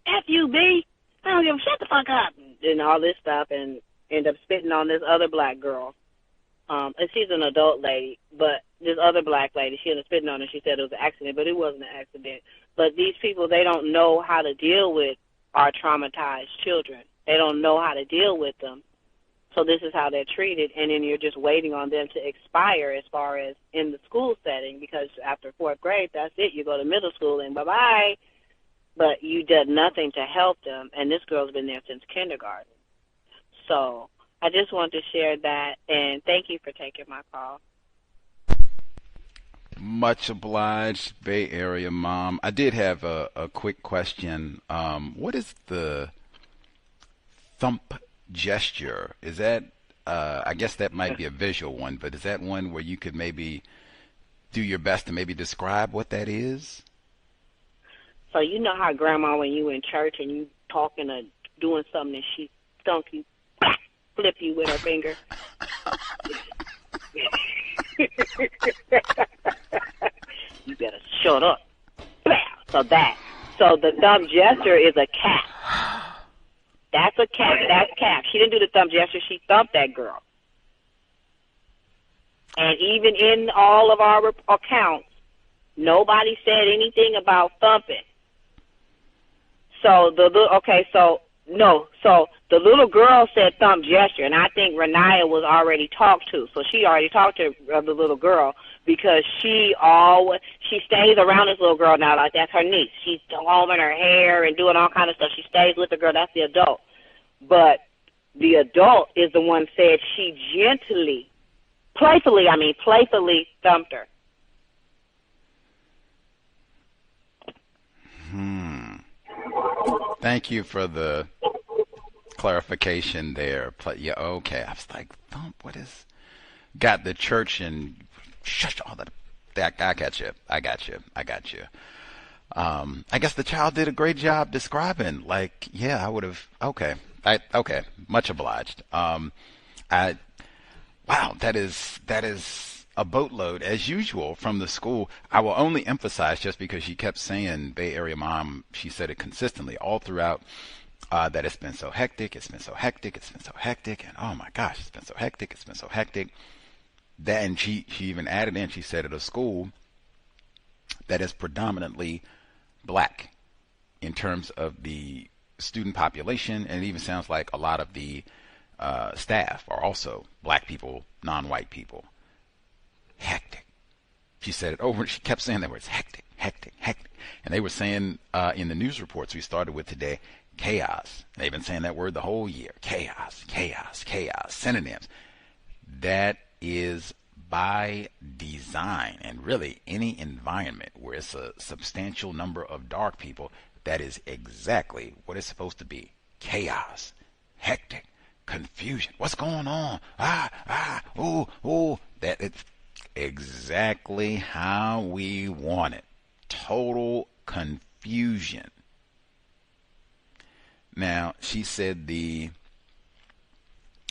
F-U-B. I don't give a shut the fuck up. And all this stuff, and end up spitting on this other black girl. And she's an adult lady, but this other black lady, she ended up spitting on her. She said it was an accident, but it wasn't an accident. But these people, they don't know how to deal with our traumatized children. They don't know how to deal with them. So this is how they're treated, and then you're just waiting on them to expire as far as in the school setting, because after 4th grade, that's it. You go to middle school and bye-bye. But you did nothing to help them, and this girl's been there since kindergarten. So I just wanted to share that, and thank you for taking my call. Much obliged, Bay Area mom. I did have a quick question. What is the thump gesture? Is that, I guess that might be a visual one, but is that one where you could maybe do your best to maybe describe what that is? So you know how grandma, when you in church and you talking or doing something and she thunk you, flip you with her finger? You better shut up. So the thumb gesture is a cap. That's a cap. That's cap. She didn't do the thumb gesture. She thumped that girl. And even in all of our accounts, nobody said anything about thumping. So the little girl said thumb gesture, and I think Renaya was already talked to. So she already talked to the little girl, because she stays around this little girl now, like that's her niece. She's combing her hair and doing all kind of stuff. She stays with the girl. That's the adult. But the adult is the one said she playfully thumped her. Thank you for the clarification there. Yeah, okay. I was like, thump, what is? Got the church and shush all that. I got you. I guess the child did a great job describing. Like, yeah, I would have. Okay. Okay. Much obliged. Wow, that is a boatload as usual from the school. I will only emphasize, just because she kept saying Bay Area mom, she said it consistently all throughout, that it's been so hectic, and oh my gosh, it's been so hectic. That, and she even added in, she said at a school that is predominantly black in terms of the student population, and it even sounds like a lot of the staff are also black people, non-white people. Hectic. She said it over. She kept saying that word, hectic. And they were saying in the news reports we started with today, chaos. They've been saying that word the whole year. Chaos. Synonyms. That is by design. And really, any environment where it's a substantial number of dark people, that is exactly what it's supposed to be. Chaos. Hectic. Confusion. What's going on? That it's exactly how we want it. Total confusion. Now, she said and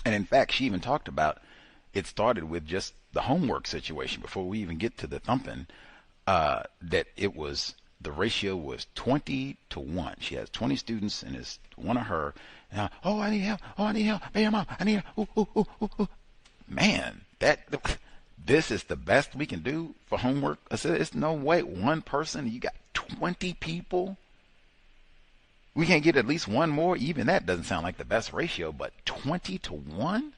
in fact, she even talked about it started with just the homework situation before we even get to the thumping, that the ratio was 20-1. She has 20 students and it's one of her. Oh, I need help. Hey, mom, I need help. Man, this is the best we can do for homework. I said, it's no way. One person, you got 20 people. We can't get at least one more. Even that doesn't sound like the best ratio, but 20-1?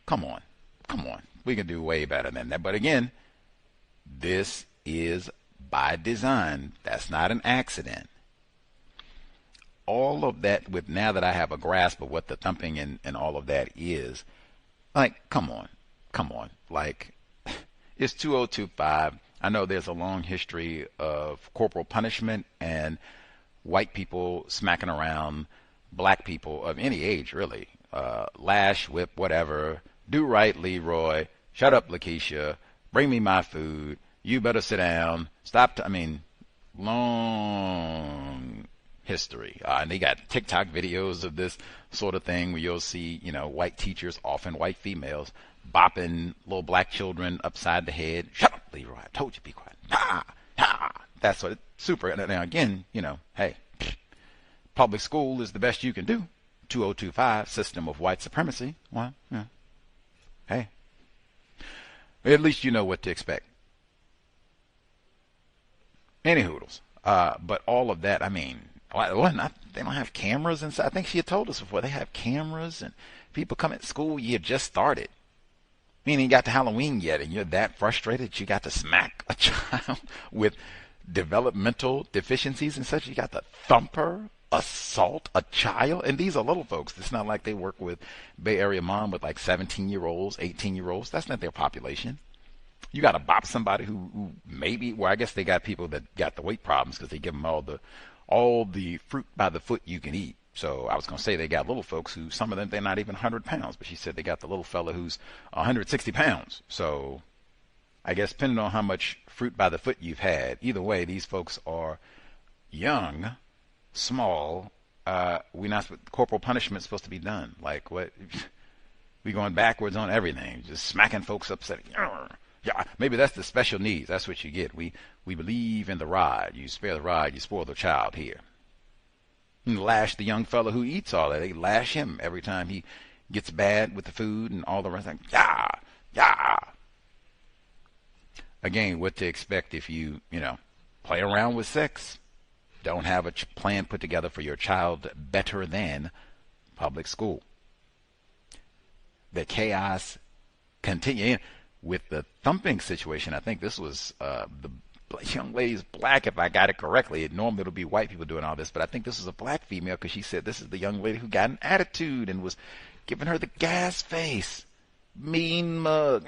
Come on. We can do way better than that. But again, this is by design. That's not an accident. All of that, with now that I have a grasp of what the thumping and all of that is, like, come on. Like, it's 2025. I know there's a long history of corporal punishment and white people smacking around black people of any age, really. Lash, whip, whatever. Do right, Leroy. Shut up, Lakeisha. Bring me my food. You better sit down. Stop. Long history. And they got TikTok videos of this sort of thing where you'll see, white teachers, often white females, bopping little black children upside the head. Shut up, Leroy. I told you be quiet. That's what it's super. Now, again, hey, public school is the best you can do. 2025, system of white supremacy. Well, hey, at least you know what to expect. Any hoodles. But all of that, they don't have cameras inside. I think she had told us before, they have cameras and people come at school year just started. You ain't got to Halloween yet and you're that frustrated you got to smack a child with developmental deficiencies and such. You got to thump her, assault a child. And these are little folks. It's not like they work with Bay Area mom with like 17-year-olds, 18-year-olds. That's not their population. You got to bop somebody who maybe, well, I guess they got people that got the weight problems because they give them all the fruit by the foot you can eat. So I was going to say they got little folks who, some of them, they're not even 100 pounds, but she said they got the little fella who's 160 pounds. So I guess depending on how much fruit by the foot you've had, either way, these folks are young, small. We're not, corporal punishment is supposed to be done. Like what? We going backwards on everything, just smacking folks upset. Yeah, maybe that's the special needs. That's what you get. We believe in the rod. You spare the rod, you spoil the child here. And lash the young fella who eats all that. They lash him every time he gets bad with the food and all the rest. Like, yeah. Again, what to expect if you play around with sex. Don't have a plan put together for your child better than public school. The chaos continues. With the thumping situation, I think this was the young lady's black, if I got it correctly. Normally it'll be white people doing all this, but I think this was a black female because she said this is the young lady who got an attitude and was giving her the gas face. Mean mug.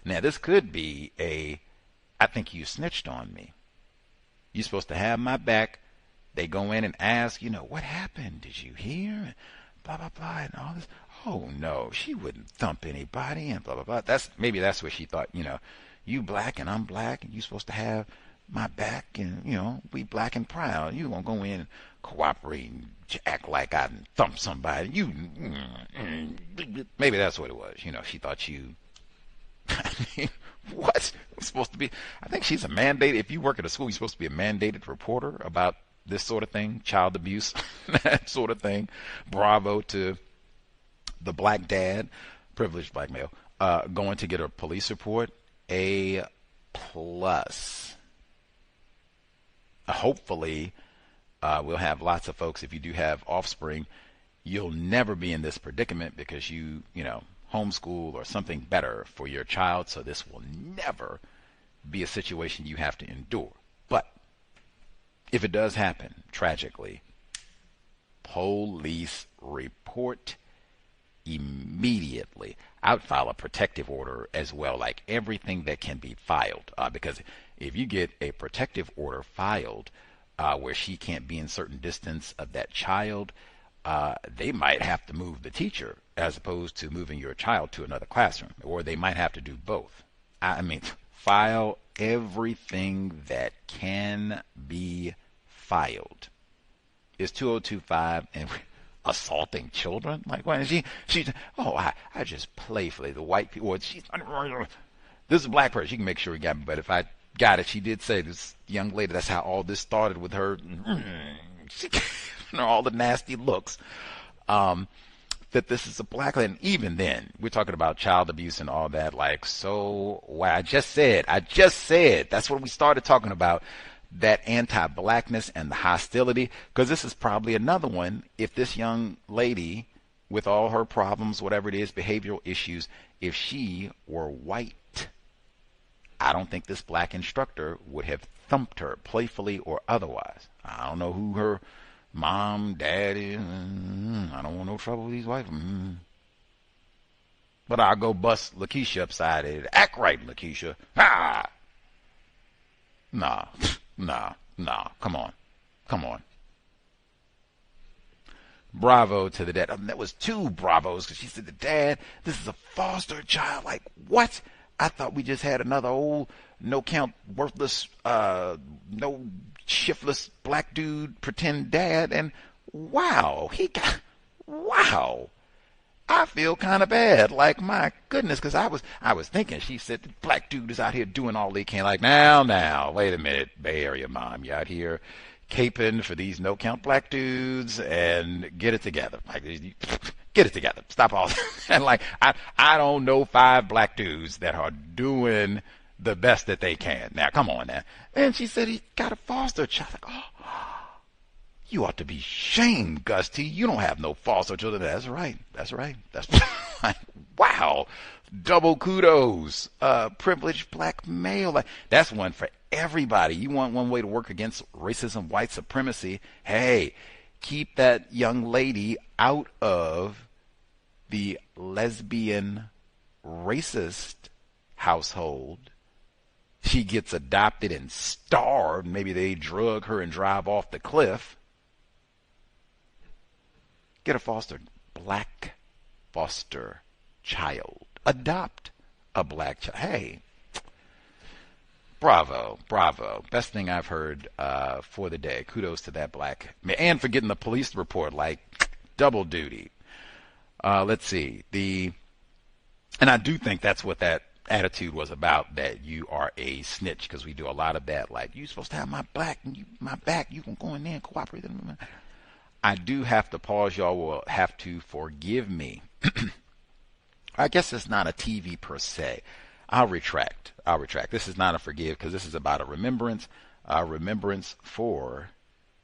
Now this could be I think you snitched on me. You're supposed to have my back. They go in and ask, what happened? Did you hear? Blah, blah, blah, and all this. Oh no, she wouldn't thump anybody and blah blah blah. Maybe that's what she thought. You black and I'm black and you supposed to have my back and we black and proud. You gonna go in and cooperate and act like I thump somebody. Maybe that's what it was. She thought you. What? It's supposed to be. I think she's a mandated. If you work at a school, you're supposed to be a mandated reporter about this sort of thing, child abuse, that sort of thing. Bravo to the black dad, privileged black male, going to get a police report. A+. Hopefully, we'll have lots of folks. If you do have offspring, you'll never be in this predicament because you homeschool or something better for your child. So this will never be a situation you have to endure. But if it does happen, tragically, police report immediately. I would file a protective order as well, like everything that can be filed, because if you get a protective order filed where she can't be in certain distance of that child, they might have to move the teacher as opposed to moving your child to another classroom, or they might have to do both. File everything that can be filed. It's 2025 and assaulting children? Like, when she I just playfully, the white people, this is a black person, she can make sure he got me, but if I got it, she did say, this young lady, that's how all this started with her, all the nasty looks, that this is a black lady. And even then, we're talking about child abuse and all that, like, so, wow, I just said, that's what we started talking about, that anti-blackness and the hostility, because this is probably another one. If this young lady, with all her problems, whatever it is, behavioral issues, if she were white, I don't think this black instructor would have thumped her, playfully or otherwise. I don't know who her mom, dad is. I don't want no trouble with these white. But I'll go bust Lakeisha upside the head. Act right, Lakeisha. Nah, come on. Bravo to the dad. That was two bravos, because she said, the dad, this is a foster child. Like, what? I thought we just had another old, no-count, worthless, no shiftless black dude pretend dad, and wow, wow. I feel kind of bad, like, my goodness, because I was thinking, she said, the black dude is out here doing all he can, like, now, wait a minute, Bay Area mom, you out here caping for these no-count black dudes, and get it together. Like, get it together. Stop all that. And, like, I don't know 5 black dudes that are doing the best that they can. Now, come on now. And she said he got a foster child. Like, oh, you ought to be shamed, Gus T. You don't have no foster children. That's right. That's like, wow. Double kudos. Privileged black male. Like, that's one for everybody. You want one way to work against racism, white supremacy? Hey, keep that young lady out of the lesbian racist household. She gets adopted and starved. Maybe they drug her and drive off the cliff. Get a black foster child. Adopt a black child. Hey, bravo. Best thing I've heard for the day. Kudos to that black man. And for getting the police report, like, double duty. Let's see. And I do think that's what that attitude was about, that you are a snitch, because we do a lot of that, like, you're supposed to have my back, you can go in there and cooperate. I do have to pause. Y'all will have to forgive me. I guess it's not a TV per se. I'll retract. This is not a forgive, because this is about a remembrance for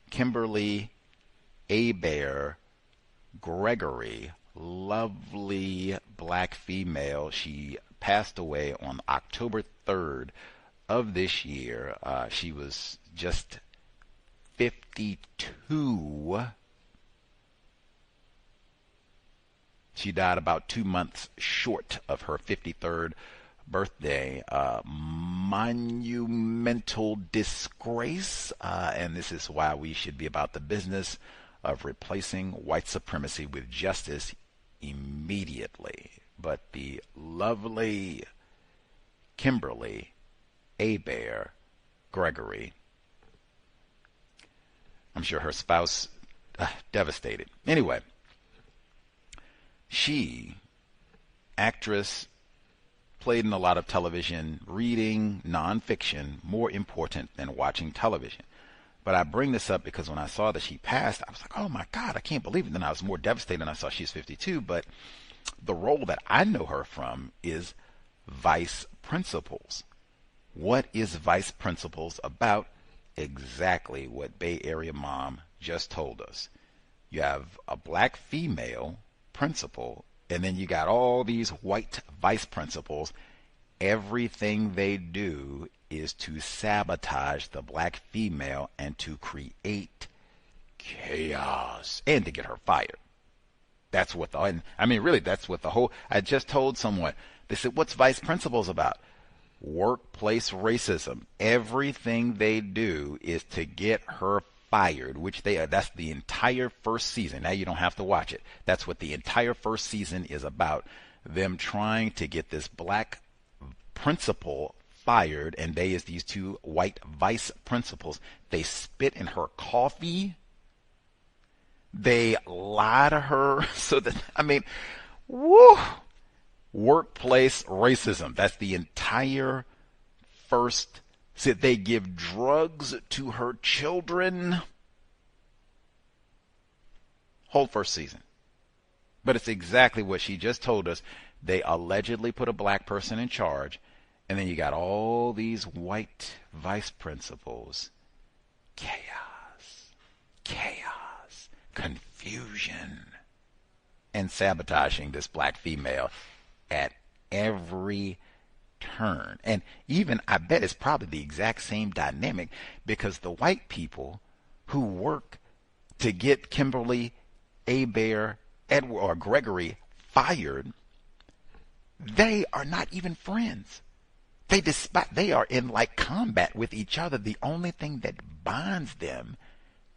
Kimberly Abear Gregory, lovely black female. She passed away on October 3rd of this year. She was just 52. She died about 2 months short of her 53rd birthday. Monumental disgrace, and this is why we should be about the business of replacing white supremacy with justice immediately. But the lovely Kimberly Abear Gregory, I'm sure her spouse, devastated. Anyway, she, actress, played in a lot of television, reading nonfiction, more important than watching television. But I bring this up because when I saw that she passed, I was like, oh my God, I can't believe it. Then I was more devastated when I saw she's 52. But the role that I know her from is Vice Principals. What is Vice Principals about? Exactly what Bay Area mom just told us. You have a black female principal, and then you got all these white vice principals. Everything they do is to sabotage the black female and to create chaos and to get her fired. That's what that's what the whole, I just told someone, they said, what's Vice Principals about? Workplace racism. Everything they do is to get her fired, that's the entire first season. Now you don't have to watch it. That's what the entire first season is about. Them trying to get this black principal fired, and they is these 2 white vice principals. They spit in her coffee. They lie to her so that, woo! Workplace racism. That's the entire first. So they give drugs to her children. Whole first season. But it's exactly what she just told us. They allegedly put a black person in charge, and then you got all these white vice principals. Chaos, confusion, and sabotaging this black female at every turn. And even, I bet it's probably the exact same dynamic, because the white people who work to get Kimberly Abear or Gregory fired, they are not even friends. They are in like combat with each other. The only thing that binds them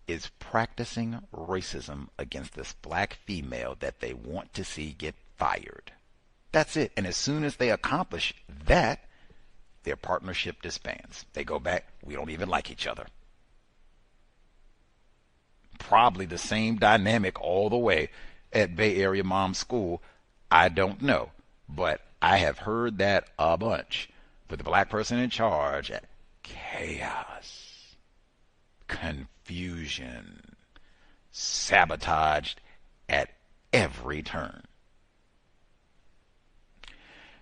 is practicing racism against this black female that they want to see get fired. That's it. And as soon as they accomplish that, their partnership disbands. They go back, we don't even like each other. Probably the same dynamic all the way at Bay Area Mom School. I don't know. But I have heard that a bunch. With the black person in charge, chaos, confusion, sabotaged at every turn.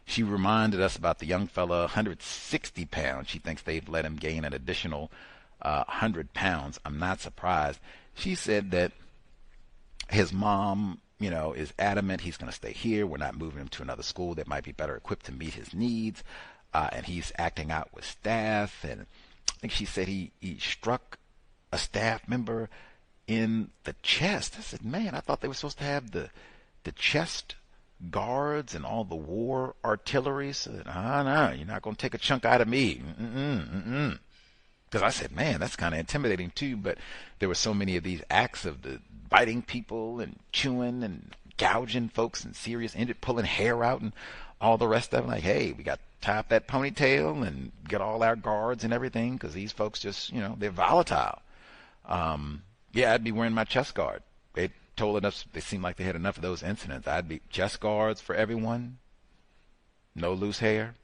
She reminded us about the young fella, 160 pounds. She thinks they've let him gain an additional 100 pounds. I'm not surprised. She said that his mom, is adamant he's going to stay here. We're not moving him to another school that might be better equipped to meet his needs. And he's acting out with staff. And I think she said he struck a staff member in the chest. I said, man, I thought they were supposed to have the chest guards and all the war artillery. So no, you're not going to take a chunk out of me. Because I said, man, that's kind of intimidating too. But there were so many of these acts of the biting people and chewing and gouging folks and serious, ended pulling hair out and all the rest of it. Like, hey, we got to tie up that ponytail and get all our guards and everything because these folks just, they're volatile. Yeah, I'd be wearing my chest guard. They told us they seemed like they had enough of those incidents. I'd be chest guards for everyone. No loose hair.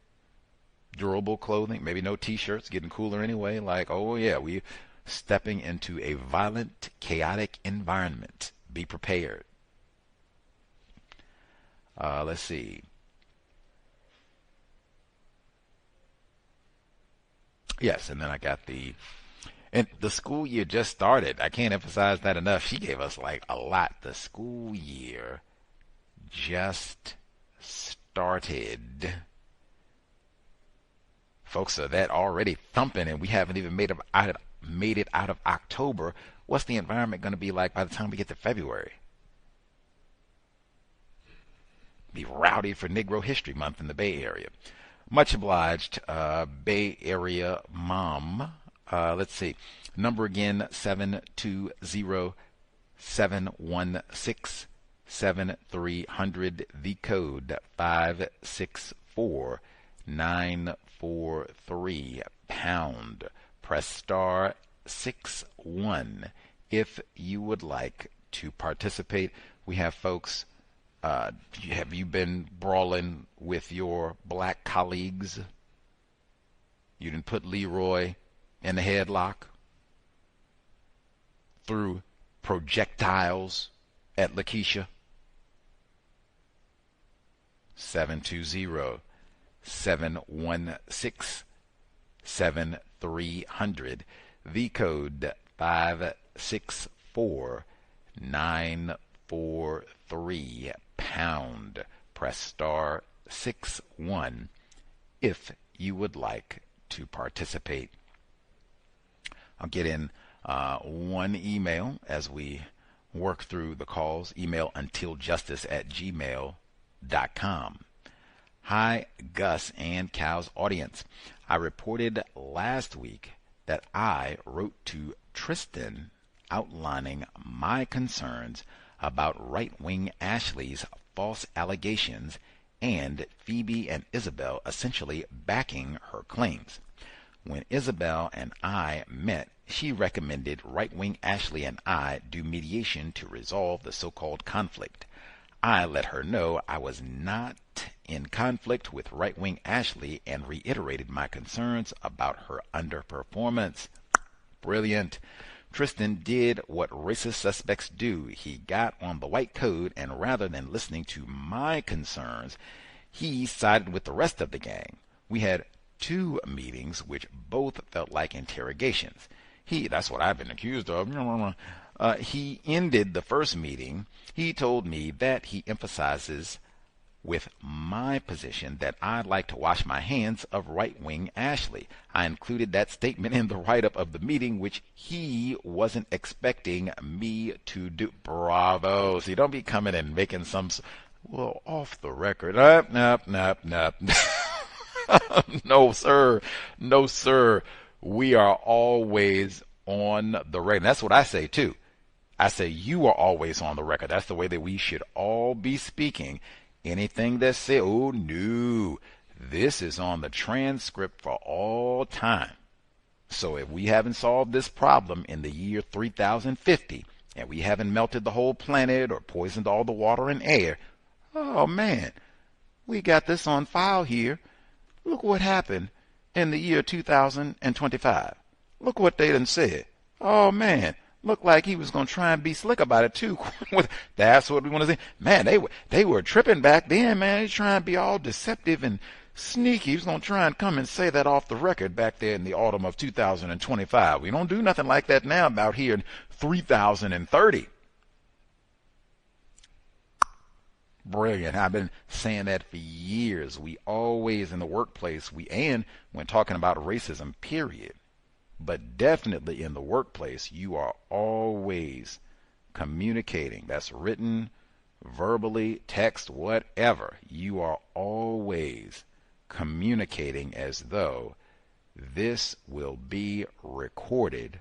Durable clothing. Maybe no T-shirts. Getting cooler anyway. Like, oh yeah, we stepping into a violent, chaotic environment. Be prepared. Let's see. Yes, and then I got and the school year just started. I can't emphasize that enough. She gave us like a lot. The school year just started. Folks are that already thumping, and we haven't even made it out of October. What's the environment going to be like by the time we get to February? Be rowdy for Negro History Month in the Bay Area. Much obliged, Bay Area Mom. Let's see. Number again, 720-716-7300. The code 564-943 £. Press star 61 if you would like to participate. We have folks. Have you been brawling with your black colleagues? You didn't put Leroy in the headlock through projectiles at Lakeisha. 720-716-7300. The code 564-943 £. Press star 61 if you would like to participate. I'll get in one email as we work through the calls. Email untiljustice@gmail.com. Hi, Gus and Cal's audience. I reported last week that I wrote to Tristan outlining my concerns about right-wing Ashley's false allegations and Phoebe and Isabel essentially backing her claims. When Isabel and I met, she recommended right-wing Ashley and I do mediation to resolve the so-called conflict. I let her know I was not in conflict with right-wing Ashley and reiterated my concerns about her underperformance. Brilliant. Tristan did what racist suspects do. He got on the white code, and rather than listening to my concerns, he sided with the rest of the gang. We had 2 meetings which both felt like interrogations. That's what I've been accused of. He ended the first meeting. He told me that he emphasizes with my position that I'd like to wash my hands of right-wing Ashley. I included that statement in the write-up of the meeting, which he wasn't expecting me to do. Bravo. See, don't be coming and making some, off the record. Nope. No, sir. No, sir. We are always on the record. That's what I say, too. I say you are always on the record. That's the way that we should all be speaking. Anything that said, oh no, this is on the transcript for all time. So if we haven't solved this problem in the year 3050, and we haven't melted the whole planet or poisoned all the water and air, oh man, we got this on file here. Look what happened in the year 2025. Look what they done said. Oh man, looked like he was going to try and be slick about it too. That's what we want to see. Man, they were tripping back then, man. He's trying to be all deceptive and sneaky. He was going to try and come and say that off the record back there in the autumn of 2025. We don't do nothing like that now about here in 3030. Brilliant. I've been saying that for years. We always in the workplace, and when talking about racism, period, but definitely in the workplace, you are always communicating. That's written, verbally, text, whatever. You are always communicating as though this will be recorded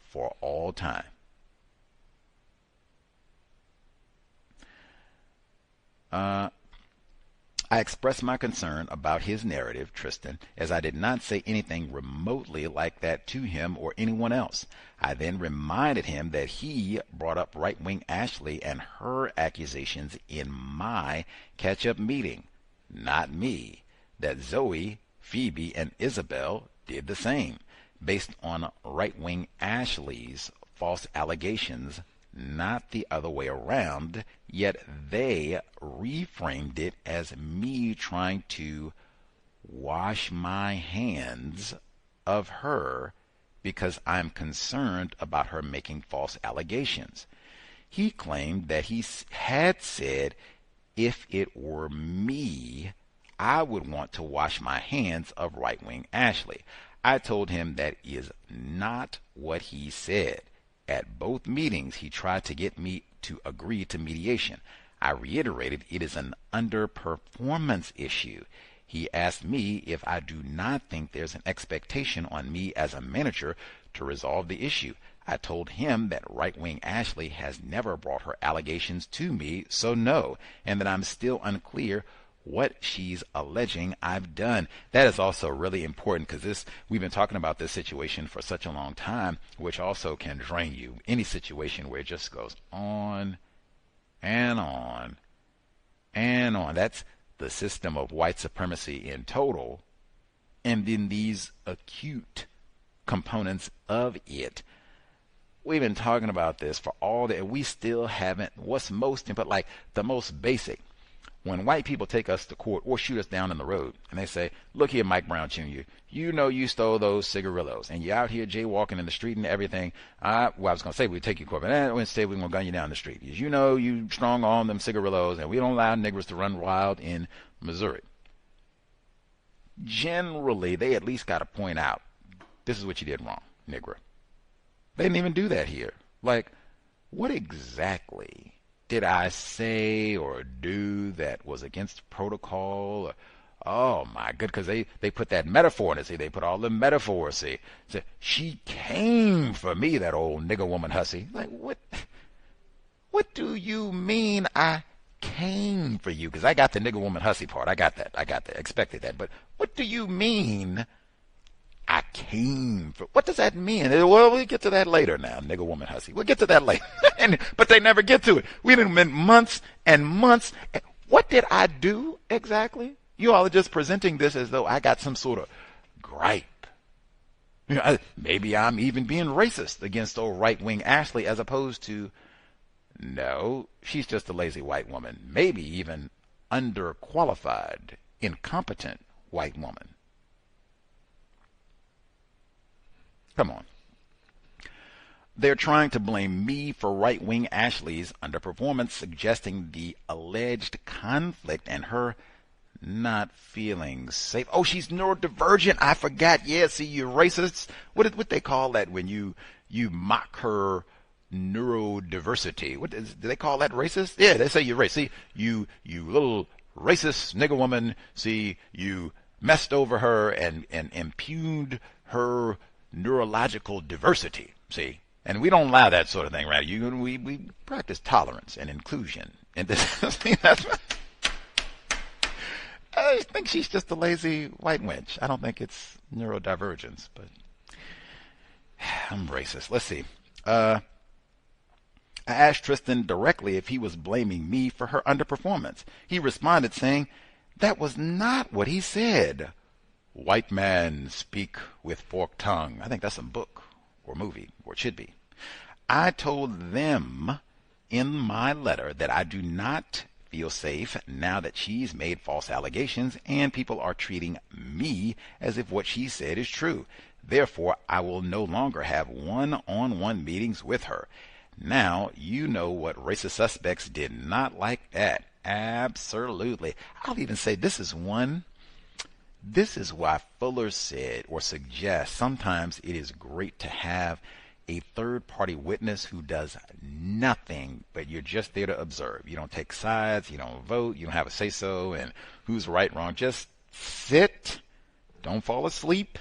for all time. I expressed my concern about his narrative, Tristan, as I did not say anything remotely like that to him or anyone else. I then reminded him that he brought up right-wing Ashley and her accusations in my catch-up meeting, not me, that Zoe, Phoebe, and Isabel did the same, based on right-wing Ashley's false allegations, not the other way around, yet they reframed it as me trying to wash my hands of her because I'm concerned about her making false allegations. He claimed that he had said if it were me, I would want to wash my hands of right-wing Ashley. I told him that is not what he said. At both meetings, he tried to get me to agree to mediation. I reiterated it is an underperformance issue. He asked me if I do not think there's an expectation on me as a manager to resolve the issue. I told him that right-wing Ashley has never brought her allegations to me, so no, and that I'm still unclear what she's alleging I've done. That is also really important because we've been talking about this situation for such a long time, which also can drain you. Any situation where it just goes on and on and on. That's the system of white supremacy in total, and then these acute components of it. We've been talking about this for all that, and we still haven't. What's most important, like the most basic. When white people take us to court or shoot us down in the road and they say, look here, Mike Brown Jr., you know you stole those cigarillos and you're out here jaywalking in the street and everything. I was going to say we'd take you to court, but instead we're going to gun you down the street. You know you strong arm them cigarillos and we don't allow niggers to run wild in Missouri. Generally, they at least got to point out, this is what you did wrong, nigger. They didn't even do that here. Like, what exactly did I say or do that was against protocol? Oh my good, because they put that metaphor in it. See, they put all the metaphors. See, she came for me, that old nigger woman hussy. Like, what do you mean I came for you? Because I got the nigger woman hussy part. I got that. Expected that. But what do you mean I came for? What does that mean? Well, we'll get to that later now, nigger woman hussy. We'll get to that later. But they never get to it. We done been months and months. What did I do exactly? You all are just presenting this as though I got some sort of gripe. You know, maybe I'm even being racist against old right-wing Ashley as opposed to, no, she's just a lazy white woman. Maybe even underqualified, incompetent white woman. Come on. They're trying to blame me for right-wing Ashley's underperformance, suggesting the alleged conflict and her not feeling safe. Oh, she's neurodivergent. I forgot. Yeah, see, you racists. What they call that when you mock her neurodiversity? Do they call that racist? Yeah, they say you're racist. See, you little racist nigger woman. See, you messed over her and impugned her neurological diversity. See, and we don't allow that sort of thing, right? We practice tolerance and inclusion, and this, I think she's just a lazy white wench. I don't think it's neurodivergence, but I'm racist. Let's see. I asked Tristan directly if he was blaming me for her underperformance. He responded saying, that was not what he said. White man speak with forked tongue. I think that's a book or movie, or it should be. I told them in my letter that I do not feel safe now that she's made false allegations and people are treating me as if what she said is true. Therefore, I will no longer have one-on-one meetings with her. Now, you know what racist suspects did not like that. Absolutely. I'll even say this is why Fuller said or suggests sometimes it is great to have a third-party witness who does nothing, but you're just there to observe. You don't take sides, you don't vote, you don't have a say-so, and who's right, wrong. Just sit, don't fall asleep,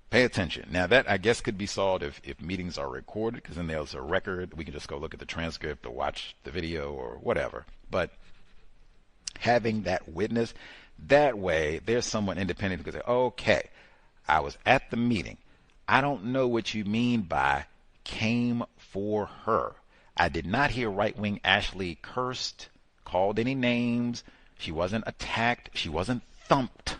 pay attention. Now, that, I guess, could be solved if meetings are recorded, because then there's a record. We can just go look at the transcript or watch the video or whatever. But having that witness, that way, there's someone independent who can say, okay, I was at the meeting. I don't know what you mean by came for her. I did not hear right-wing Ashley cursed, called any names. She wasn't attacked. She wasn't thumped.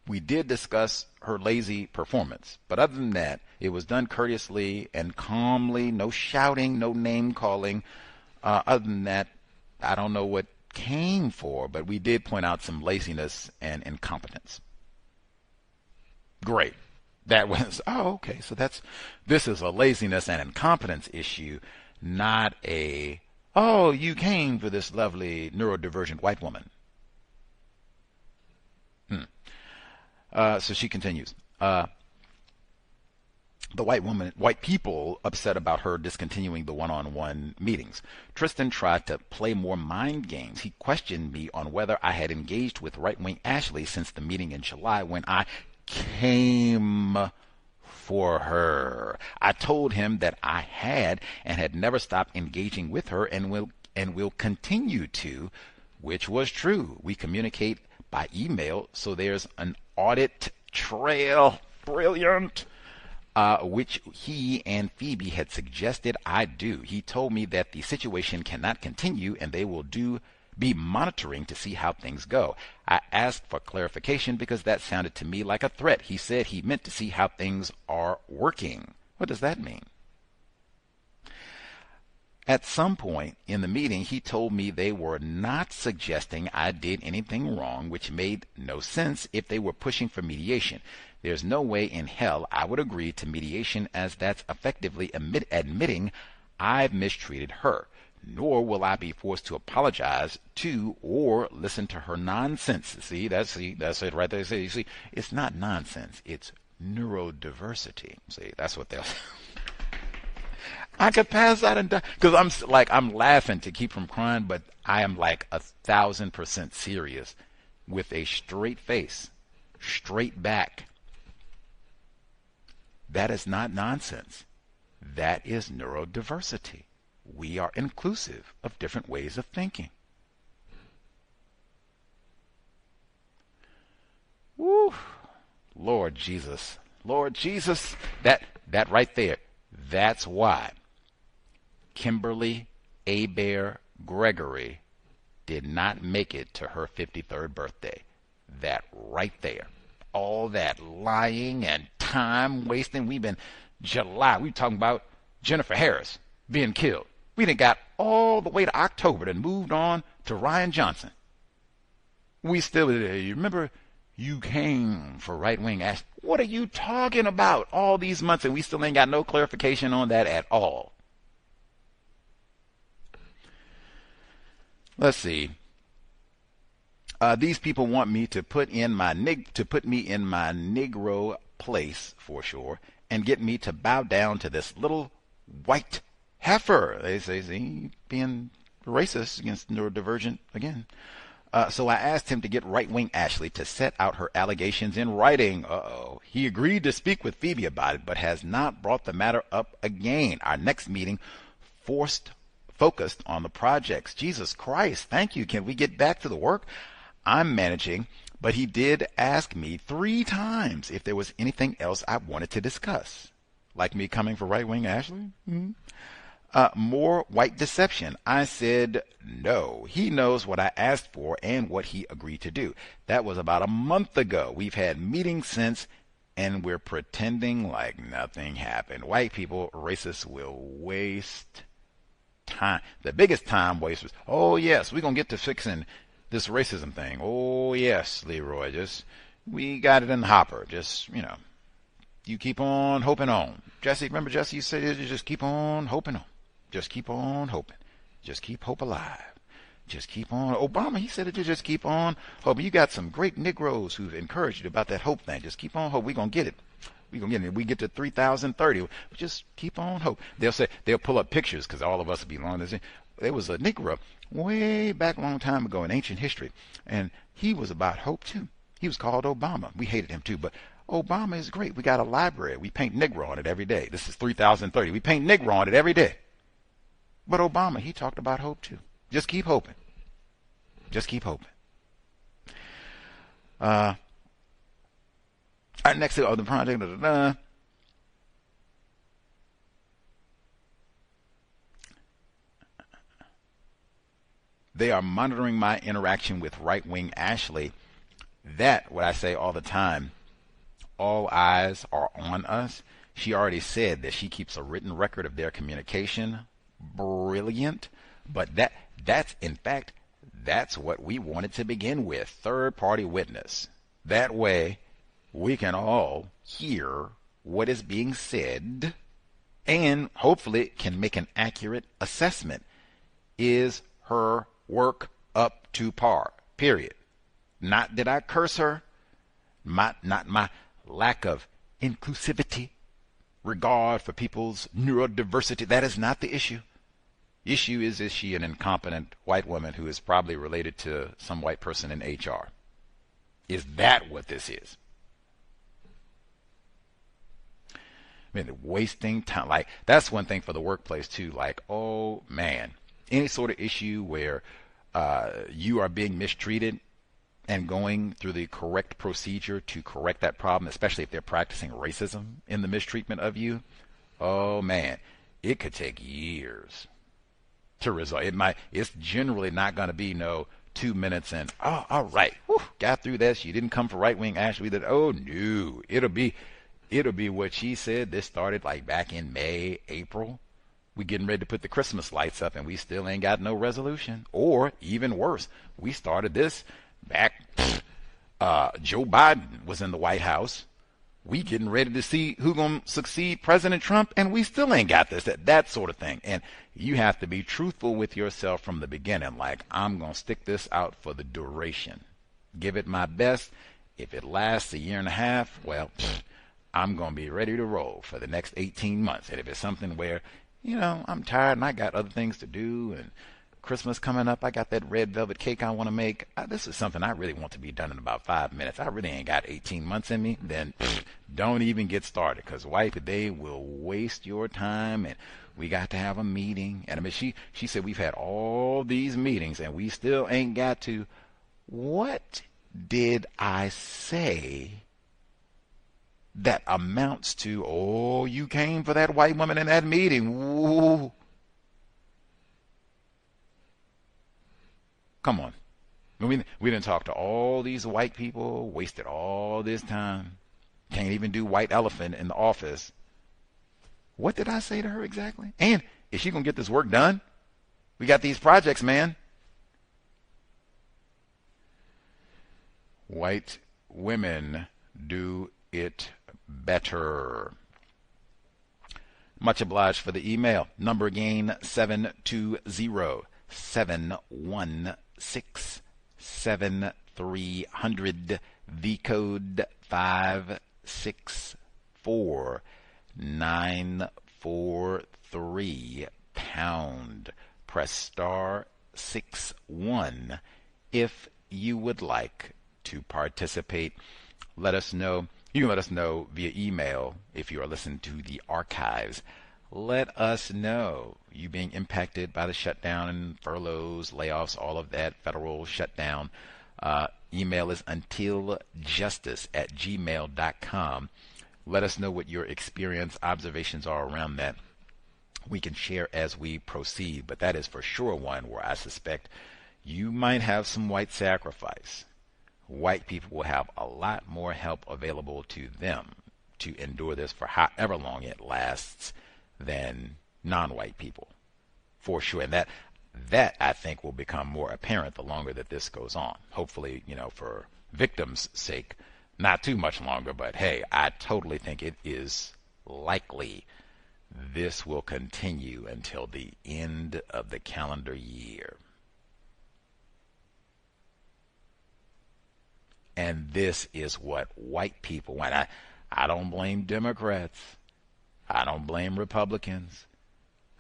We did discuss her lazy performance. But other than that, it was done courteously and calmly. No shouting, no name-calling. Other than that, I don't know what came for, but we did point out some laziness and incompetence. Great. That was, okay, so this is a laziness and incompetence issue, not a, you came for this lovely neurodivergent white woman. So she continues. The white people upset about her discontinuing the one-on-one meetings. Tristan tried to play more mind games. He questioned me on whether I had engaged with right-wing Ashley since the meeting in July when I came for her. I told him that I had and had never stopped engaging with her and will continue to, which was true. We communicate by email, so there's an audit trail. Brilliant. Which he and Phoebe had suggested I do. He told me that the situation cannot continue and they will be monitoring to see how things go. I asked for clarification because that sounded to me like a threat. He said he meant to see how things are working. What does that mean? At some point in the meeting, he told me they were not suggesting I did anything wrong, which made no sense if they were pushing for mediation. There's no way in hell I would agree to mediation, as that's effectively admitting I've mistreated her. Nor will I be forced to apologize to or listen to her nonsense. See, that's it right there. See, it's not nonsense. It's neurodiversity. See, that's what they'll say. I could pass out and die because I'm laughing to keep from crying, but I am like 1,000% serious with a straight face, straight back. That is not nonsense. That is neurodiversity. We are inclusive of different ways of thinking. Woo! Lord Jesus. Lord Jesus. That right there. That's why Kimberly Abear Gregory did not make it to her 53rd birthday. That right there. All that lying and time wasting. We talking about Jennifer Harris being killed. We done got all the way to October and moved on to Ryan Johnson. We still, you remember, you came for right-wing action. What are you talking about all these months and we still ain't got no clarification on that at all? Let's see. These people want me to put me in my Negro place, for sure, and get me to bow down to this little white heifer. They say he's being racist against neurodivergent again. So I asked him to get right-wing Ashley to set out her allegations in writing. He agreed to speak with Phoebe about it, but has not brought the matter up again. Our next meeting focused on the projects. Jesus Christ, thank you. Can we get back to the work? I'm managing, but he did ask me 3 times if there was anything else I wanted to discuss. Like me coming for right-wing Ashley? More white deception. I said no. He knows what I asked for and what he agreed to do. That was about a month ago. We've had meetings since, and we're pretending like nothing happened. White people, racists, will waste time. The biggest time wasters. Oh, yes, we're going to get to fixing this racism thing. Oh, yes, Leroy. We got it in the hopper. You keep on hoping on. Jesse, remember Jesse, you said you just keep on hoping on. Just keep on hoping. Just keep hope alive. Just keep on. Obama, he said it, just keep on hoping. You got some great Negroes who've encouraged you about that hope thing. Just keep on hoping. We're going to get it. We're going to get it. We get to 3030. Just keep on hope. They'll pull up pictures because all of us belong to this. There was a Negro way back a long time ago in ancient history, and he was about hope too. He was called Obama. We hated him too, but Obama is great. We got a library. We paint Negro on it every day. This is 3030. We paint Negro on it every day. But Obama, he talked about hope too. Just keep hoping. Just keep hoping. Next to the project. They are monitoring my interaction with right-wing Ashley. That, what I say all the time, all eyes are on us. She already said that she keeps a written record of their communication. Brilliant. But that's what we wanted to begin with. Third-party witness. That way, we can all hear what is being said and hopefully can make an accurate assessment. Is her work up to par? Period. Not did I curse her. Not my lack of inclusivity, regard for people's neurodiversity. That is not the issue. Issue is she an incompetent white woman who is probably related to some white person in HR? Is that what this is? I mean, wasting time. Like, that's one thing for the workplace too. Like, oh man, any sort of issue where you are being mistreated and going through the correct procedure to correct that problem, especially if they're practicing racism in the mistreatment of you, oh man, it could take years to resolve. It's generally not going to be no 2 minutes and, oh, all right, whew, got through that. She didn't come for right-wing Ashley. Oh no, it'll be what she said. This started like back in May, April. We getting ready to put the Christmas lights up and we still ain't got no resolution. Or even worse, we started this back, Joe Biden was in the White House. We getting ready to see who gonna succeed President Trump, and we still ain't got this, that sort of thing. And you have to be truthful with yourself from the beginning. Like, I'm gonna stick this out for the duration. Give it my best. If it lasts a year and a half, well, I'm gonna be ready to roll for the next 18 months. And if it's something where, I'm tired and I got other things to do, and Christmas coming up, I got that red velvet cake I want to make. This is something I really want to be done in about 5 minutes. I really ain't got 18 months in me. Then don't even get started, because wife, they will waste your time. And we got to have a meeting. And I mean, she said we've had all these meetings and we still ain't got to. What did I say that amounts to, oh, you came for that white woman in that meeting? Ooh. Come on. We didn't talk to all these white people, wasted all this time. Can't even do white elephant in the office. What did I say to her exactly? And is she going to get this work done? We got these projects, man. White women do it better. Much obliged for the email. Number again, 720-716-7300. The code 564943 pound. Press star 61 if you would like to participate. Let us know. You can let us know via email if you are listening to the archives Let us know. You being impacted by the shutdown and furloughs, layoffs, all of that federal shutdown. Email is untiljustice@gmail.com. Let us know what your experience, observations are around that. We can share as we proceed, but that is for sure one where I suspect you might have some white sacrifice. White people will have a lot more help available to them to endure this for however long it lasts than non-white people, for sure. And that I think will become more apparent the longer that this goes on. Hopefully, for victims' sake, not too much longer, but hey, I totally think it is likely this will continue until the end of the calendar year. And this is what white people want. I don't blame Democrats. I don't blame Republicans.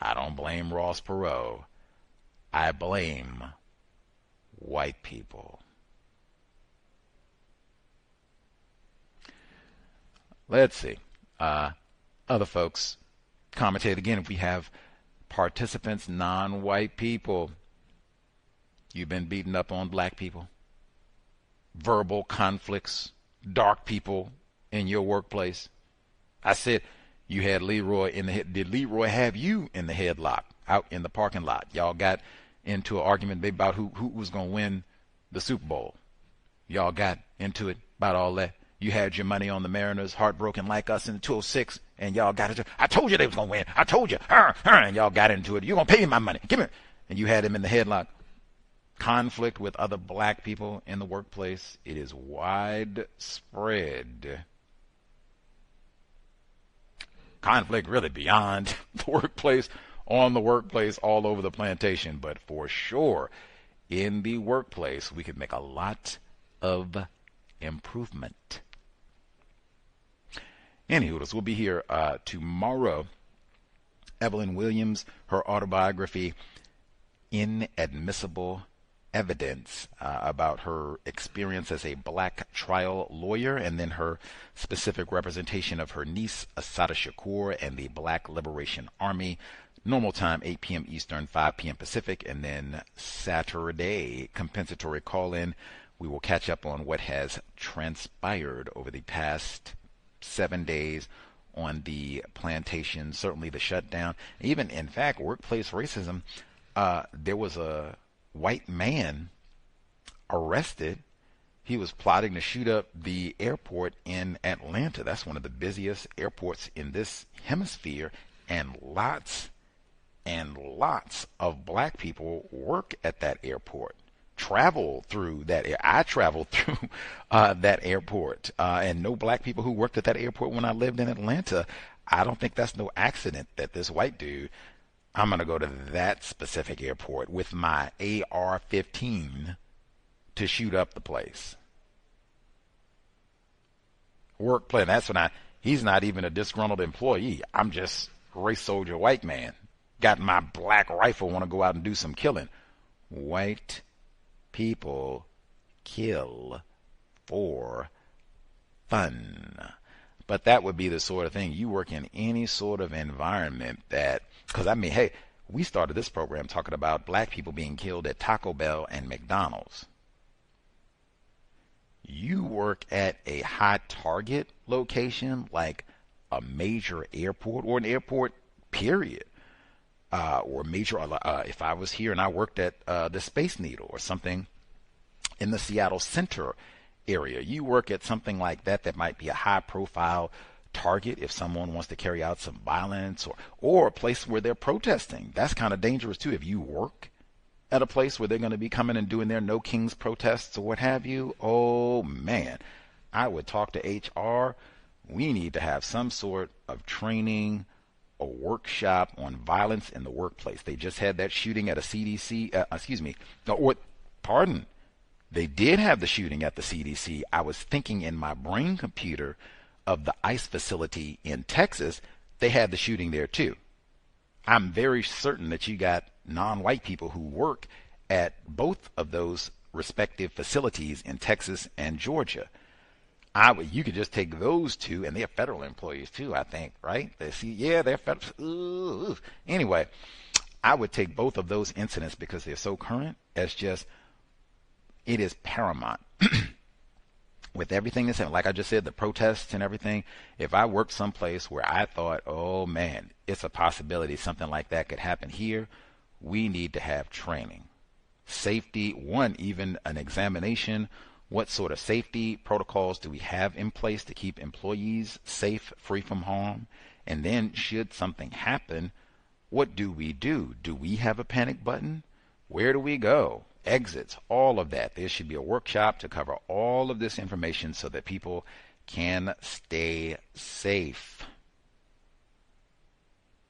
I don't blame Ross Perot. I blame white people. Let's see. Other folks commented again. If we have participants, non-white people, you've been beaten up on black people, verbal conflicts, dark people in your workplace. I said you had Leroy in the head. Did Leroy have you in the headlock out in the parking lot? Y'all got into an argument about who was going to win the Super Bowl. Y'all got into it about all that. You had your money on the Mariners, heartbroken like us in the 206, and y'all got into it. I told you they was going to win. I told you. And y'all got into it. You're going to pay me my money. Give me. And you had him in the headlock. Conflict with other black people in the workplace. It is widespread. Conflict really beyond the workplace, on the workplace, all over the plantation. But for sure, in the workplace, we could make a lot of improvement. Anywho, we'll be here tomorrow. Evelyn Williams, her autobiography, Inadmissible Evidence, about her experience as a black trial lawyer, and then her specific representation of her niece, Assata Shakur, and the Black Liberation Army. Normal time, 8 p.m. Eastern, 5 p.m. Pacific, and then Saturday, compensatory call-in. We will catch up on what has transpired over the past 7 days on the plantation, certainly the shutdown, even, in fact, workplace racism. There was a white man arrested. He was plotting to shoot up the airport in Atlanta. That's one of the busiest airports in this hemisphere, and lots of black people work at that airport, travel through that. I traveled through that airport, and no black people who worked at that airport when I lived in Atlanta. I don't think that's no accident that this white dude, I'm going to go to that specific airport with my AR-15 to shoot up the place. Workplace, that's when he's not even a disgruntled employee. I'm just race soldier white man. Got my black rifle, want to go out and do some killing. White people kill for fun. But that would be the sort of thing. You work in any sort of environment that, because I mean, hey, we started this program talking about black people being killed at Taco Bell and McDonald's. You work at a high target location like a major airport or an airport, period. Or major, if I was here and I worked at the Space Needle or something in the Seattle Center area, you work at something like that might be a high profile target if someone wants to carry out some violence, or a place where they're protesting. That's kind of dangerous too. If you work at a place where they're going to be coming and doing their No Kings protests or what have you, oh man, I would talk to HR. We need to have some sort of training, a workshop on violence in the workplace. They just had that shooting at a CDC, they did have the shooting at the CDC. I was thinking in my brain computer of the ICE facility in Texas. They had the shooting there too. I'm very certain that you got non-white people who work at both of those respective facilities in Texas and Georgia. You could just take those two, and they're federal employees too, I think, right? They're federal. Ooh. Anyway, I would take both of those incidents because they're so current as just, it is paramount. With everything that's happening, like I just said, the protests and everything, if I worked someplace where I thought, oh man, it's a possibility something like that could happen here, we need to have training. Safety, even an examination. What sort of safety protocols do we have in place to keep employees safe, free from harm? And then should something happen, what do we do? Do we have a panic button? Where do we go? Exits, all of that. There should be a workshop to cover all of this information so that people can stay safe.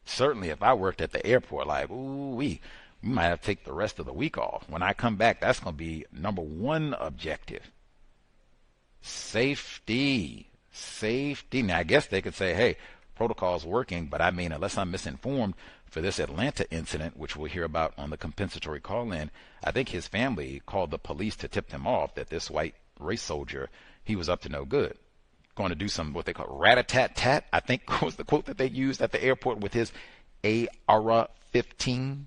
Certainly if I worked at the airport, like, we might have to take the rest of the week off. When I come back, that's going to be number one objective. Safety. Now, I guess they could say, hey, protocol's working, but I mean, unless I'm misinformed, for this Atlanta incident, which we'll hear about on the compensatory call-in, I think his family called the police to tip them off that this white race soldier, he was up to no good. Going to do some, what they call rat-a-tat-tat, I think was the quote that they used at the airport with his AR-15.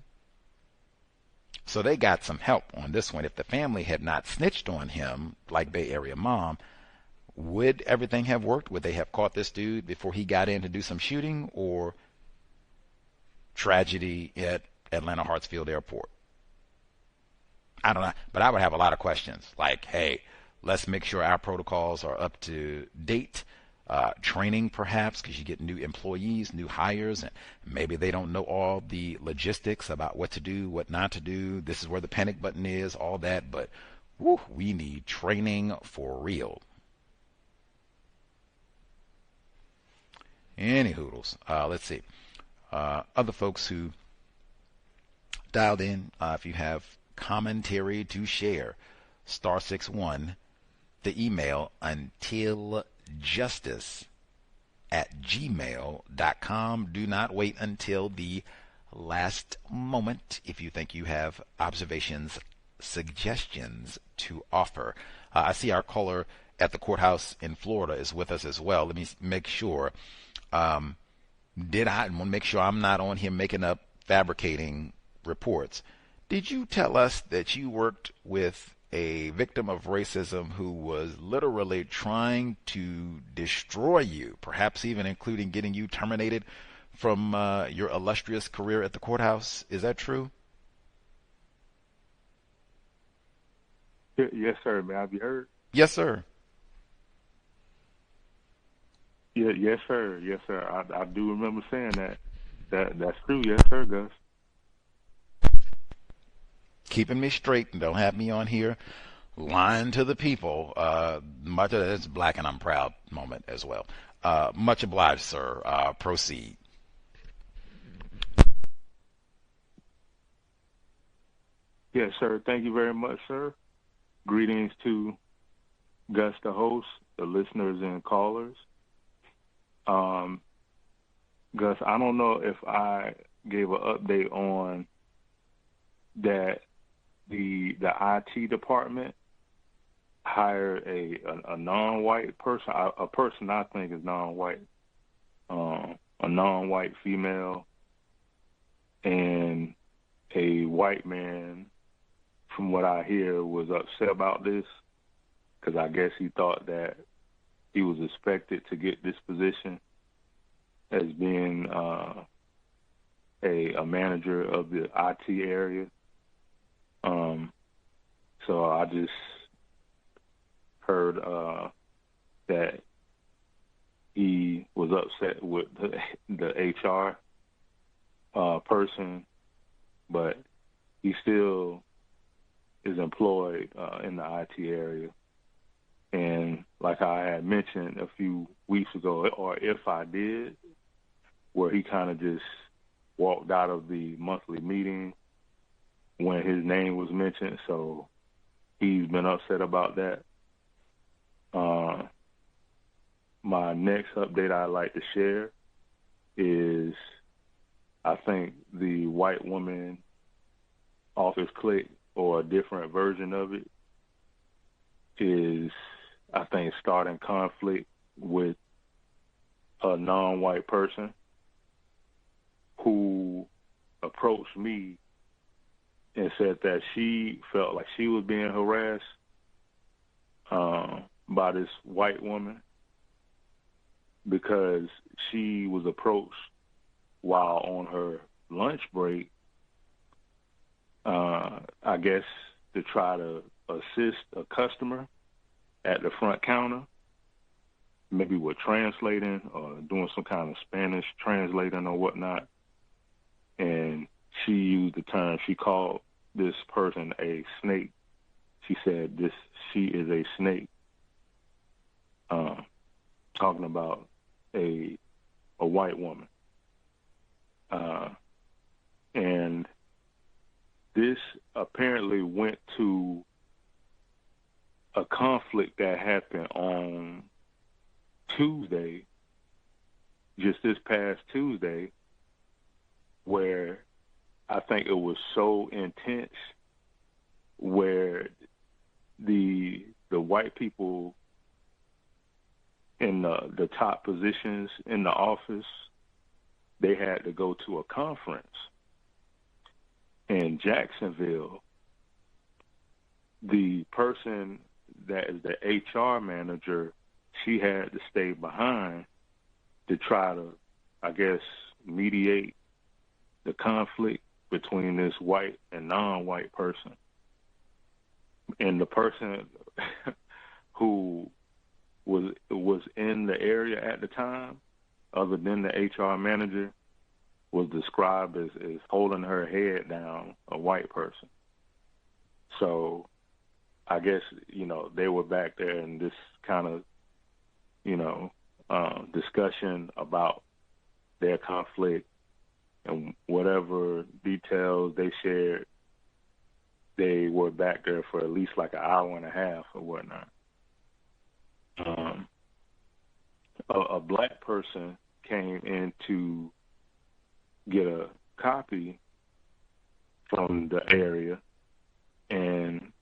So they got some help on this one. If the family had not snitched on him, like Bay Area Mom, would everything have worked? Would they have caught this dude before he got in to do some shooting, or tragedy at Atlanta Hartsfield Airport? I don't know, but I would have a lot of questions. Like, hey, let's make sure our protocols are up to date. Training, perhaps, because you get new employees, new hires, and maybe they don't know all the logistics about what to do, what not to do. This is where the panic button is, all that. But we need training for real. Any hoodles. Let's see. Other folks who dialed in, if you have commentary to share, *61, the email untiljustice@gmail.com. Do not wait until the last moment if you think you have observations, suggestions to offer. I see our caller at the courthouse in Florida is with us as well. Let me make sure. I want to make sure I'm not on here making up, fabricating reports. Did you tell us that you worked with a victim of racism who was literally trying to destroy you, perhaps even including getting you terminated from your illustrious career at the courthouse? Is that true? Yes, sir. May I be heard? Yes, sir. Yeah, yes, sir. Yes, sir. I do remember saying that. That's true. Yes, sir, Gus. Keeping me straight and don't have me on here lying to the people. Much of it's black and I'm proud moment as well. Much obliged, sir. Proceed. Yes, sir. Thank you very much, sir. Greetings to Gus, the host, the listeners and callers. Gus, I don't know if I gave an update on that the IT department hired a non-white person, a person I think is non-white, a non-white female, and a white man, from what I hear, was upset about this because I guess he thought that he was expected to get this position as being a manager of the IT area. So I just heard that he was upset with the HR person, but he still is employed in the IT area. And like I had mentioned a few weeks ago, or if I did, where he kind of just walked out of the monthly meeting when his name was mentioned, so he's been upset about that. My next update I'd like to share is I think the white woman office clique, or a different version of it, is I think, starting conflict with a non-white person who approached me and said that she felt like she was being harassed by this white woman because she was approached while on her lunch break, I guess to try to assist a customer at the front counter, maybe with translating or doing some kind of Spanish translating or whatnot. And she used the term, she called this person a snake. She said she is a snake, talking about a white woman. And this apparently went to a conflict that happened on Tuesday, just this past Tuesday, where I think it was so intense where the white people in the top positions in the office, they had to go to a conference in Jacksonville. The person that is the HR manager, she had to stay behind to try to, I guess, mediate the conflict between this white and non-white person. And the person who was in the area at the time, other than the HR manager, was described as holding her head down, a white person. So I guess, they were back there in this kind of, discussion about their conflict, and whatever details they shared, they were back there for at least like an hour and a half or whatnot. A black person came in to get a copy from the area, and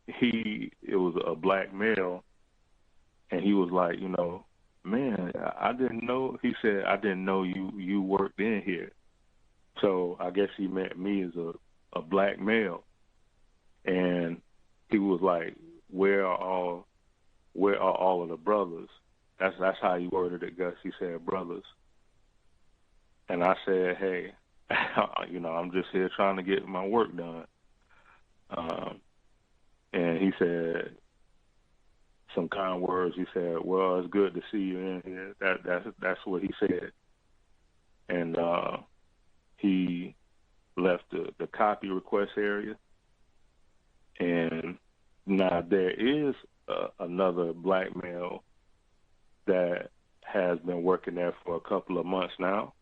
it was a black male, and he was like, man, I didn't know. He said, I didn't know you worked in here. So I guess he met me as a black male, and he was like, where are all of the brothers? That's how he worded it, Gus. He said brothers. And I said, hey, I'm just here trying to get my work done. And he said some kind words. He said, well, it's good to see you in here. That's what he said. And he left the copy request area. And now there is another black male that has been working there for a couple of months now.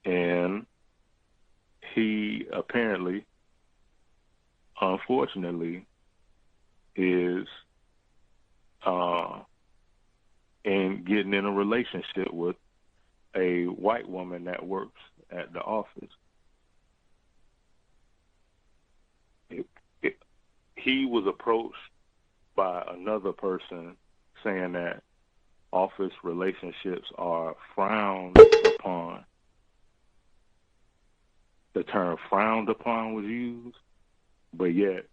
And he apparently, unfortunately, is getting in a relationship with a white woman that works at the office. He was approached by another person saying that office relationships are frowned upon. The term frowned upon was used, but yet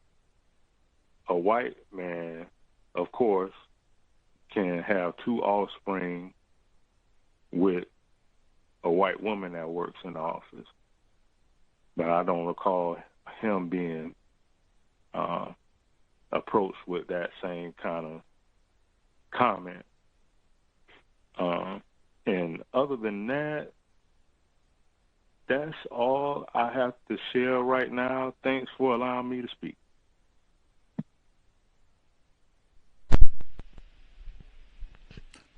a white man, of course, can have two offspring with a white woman that works in the office. But I don't recall him being approached with that same kind of comment. And other than that, that's all I have to share right now. Thanks for allowing me to speak.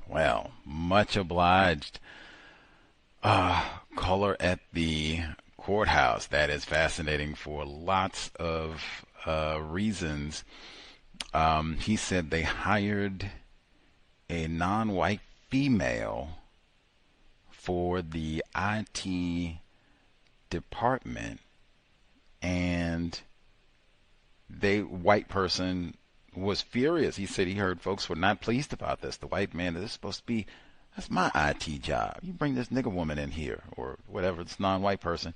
Well, much obliged. Caller at the courthouse. That is fascinating for lots of reasons. He said they hired a non-white female for the IT department, and white person was furious. He said he heard folks were not pleased about this. The white man, this is supposed to be, that's my IT job. You bring this nigger woman in here, or whatever, this non-white person,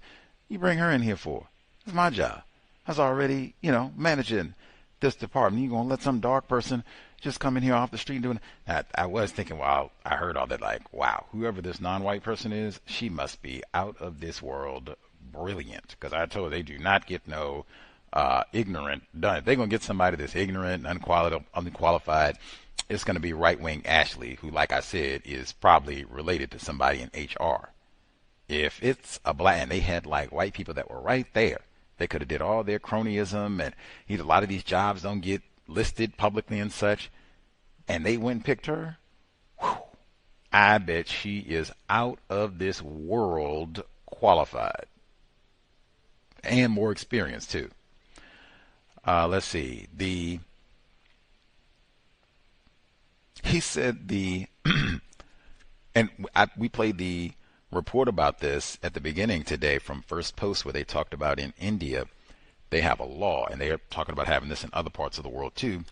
you bring her in here for. It's my job. I was already, managing this department. You gonna let some dark person just come in here off the street and doing that? I was thinking, well, I heard all that, like, wow, whoever this non-white person is, she must be out of this world brilliant. Because I told her they do not get no ignorant done. If they're going to get somebody that's ignorant and unqualified, it's going to be right-wing Ashley, who, like I said, is probably related to somebody in HR. If it's a black, and they had like white people that were right there, they could have did all their cronyism, and a lot of these jobs don't get listed publicly and such, and they went and picked her. Whew, I bet she is out of this world qualified and more experienced too. Let's see. He said and we played the report about this at the beginning today from First Post, where they talked about in India, they have a law, and they're talking about having this in other parts of the world too,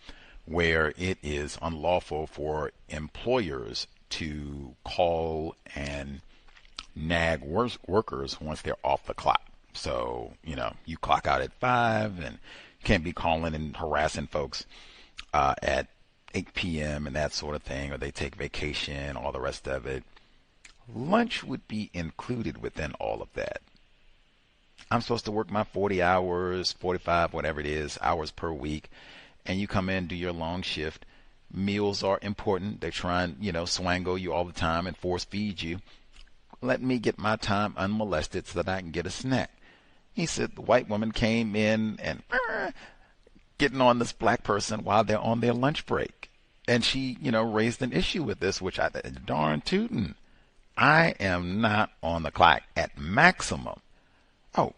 where it is unlawful for employers to call and nag workers once they're off the clock. So, you clock out at 5 and can't be calling and harassing folks at 8 p.m. and that sort of thing, or they take vacation, all the rest of it. Lunch would be included within all of that. I'm supposed to work my 40 hours, 45, whatever it is, hours per week, and you come in, do your long shift. Meals are important. They try and, swangle you all the time and force feed you. Let me get my time unmolested so that I can get a snack. He said the white woman came in and getting on this black person while they're on their lunch break. And she, raised an issue with this, which I darn tootin'. I am not on the clock at maximum. Oh,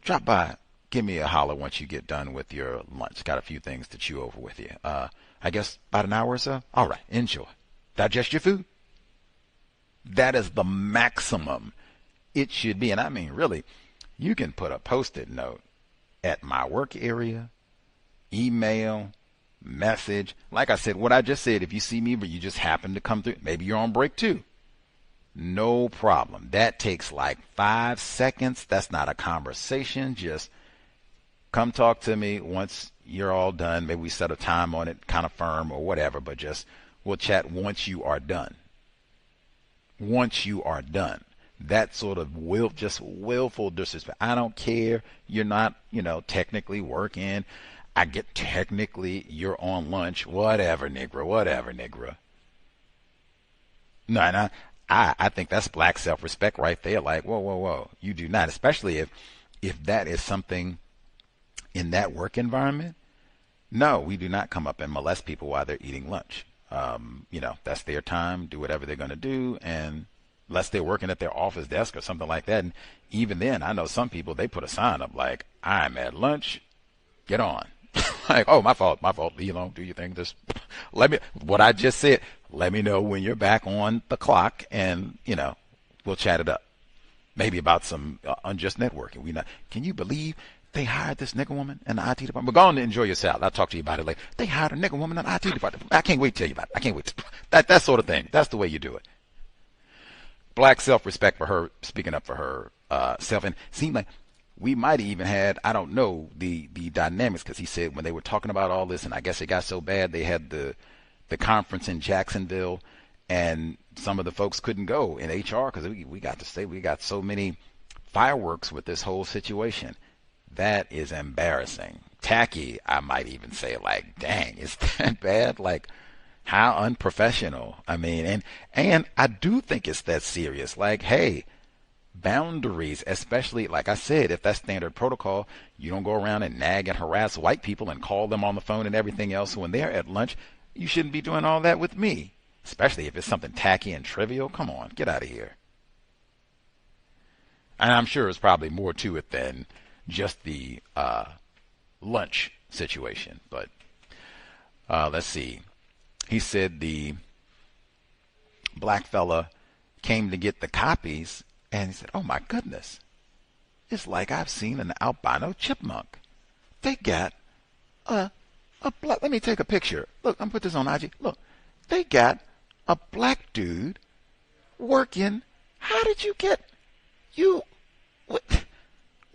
drop by. Give me a holler once you get done with your lunch. Got a few things to chew over with you. I guess about an hour or so. All right, enjoy. Digest your food. That is the maximum it should be. And I mean, really, you can put a Post-it note at my work area, email, message. Like I said, what I just said, if you see me, but you just happen to come through, maybe you're on break too. No problem. That takes like 5 seconds. That's not a conversation. Just come talk to me once you're all done. Maybe we set a time on it, kind of firm or whatever, but just we'll chat once you are done. Once you are done. That sort of willful disrespect. I don't care. You're not, technically working. I get technically you're on lunch. Whatever, nigga. No, I think that's black self-respect right there. Like, whoa. You do not, especially if that is something in that work environment. No, we do not come up and molest people while they're eating lunch. That's their time. Do whatever they're going to do, and unless they're working at their office desk or something like that. And even then, I know some people, they put a sign up like, I'm at lunch, get on. Like, oh, my fault. Leave alone, do your thing. Just what I just said, let me know when you're back on the clock, and, we'll chat it up. Maybe about some unjust networking. Can you believe they hired this nigger woman in the IT department? But go on and enjoy yourself. I'll talk to you about it later. They hired a nigger woman in the IT department. I can't wait to tell you about it. I can't wait. That sort of thing. That's the way you do it. Black self-respect for her, speaking up for her self. And it seemed like we might have even had, I don't know, the dynamics, because he said when they were talking about all this, and I guess it got so bad, they had the conference in Jacksonville, and some of the folks couldn't go in HR because we got to say we got so many fireworks with this whole situation. That is embarrassing. Tacky, I might even say, like, dang, is that bad? Like, how unprofessional. I mean, and I do think it's that serious. Like, hey, boundaries, especially, like I said, if that's standard protocol, you don't go around and nag and harass white people and call them on the phone and everything else when they're at lunch. You shouldn't be doing all that with me, especially if it's something tacky and trivial. Come on, get out of here. And I'm sure it's probably more to it than just the lunch situation. But let's see. He said the black fella came to get the copies, and he said, oh my goodness, it's like I've seen an albino chipmunk. They got a let me take a picture. Look, I'm put this on IG. Look, they got a black dude working. How did you get you?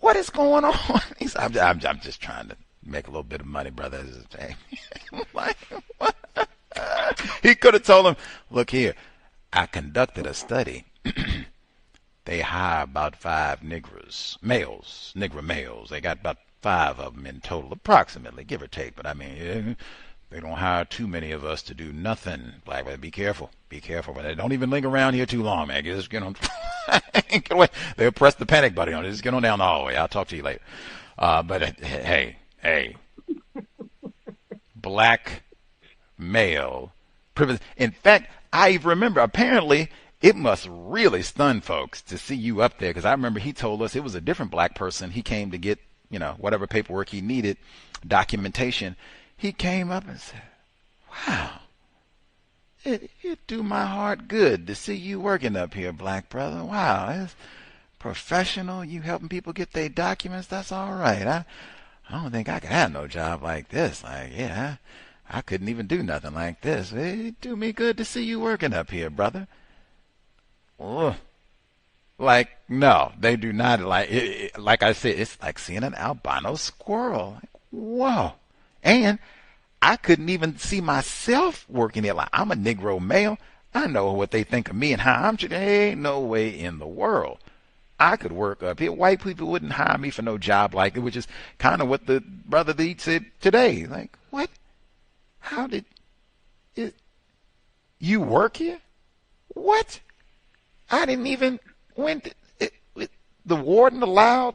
What is going on? I'm just trying to make a little bit of money, brother. Like, he could have told him, look here, I conducted a study. They hire about 5 Negro males. They got about 5 of them in total, approximately, give or take. But I mean, they don't hire too many of us to do nothing. Black man, be careful. Be careful. But they don't even linger around here too long, man. Just get on. Get away. They'll press the panic button on it. Just get on down the hallway. I'll talk to you later. But hey, black male privilege. In fact, I remember apparently it must really stun folks to see you up there, because I remember he told us it was a different black person. He came to get, whatever paperwork he needed, documentation. He came up and said, wow, it do my heart good to see you working up here, black brother. Wow, it's professional. You helping people get their documents. That's all right. I don't think I could have no job like this. Like, yeah, I couldn't even do nothing like this. It do me good to see you working up here, brother. Ugh. Like, no, they do not. Like I said, it's like seeing an albino squirrel. Like, whoa. And I couldn't even see myself working there. Like, I'm a Negro male. I know what they think of me and how I'm treated. Ain't no way in the world I could work up here. White people wouldn't hire me for no job like it, which is kind of what the brother Lee said today. Like, what? How did you work here? What? I didn't even, the warden allowed,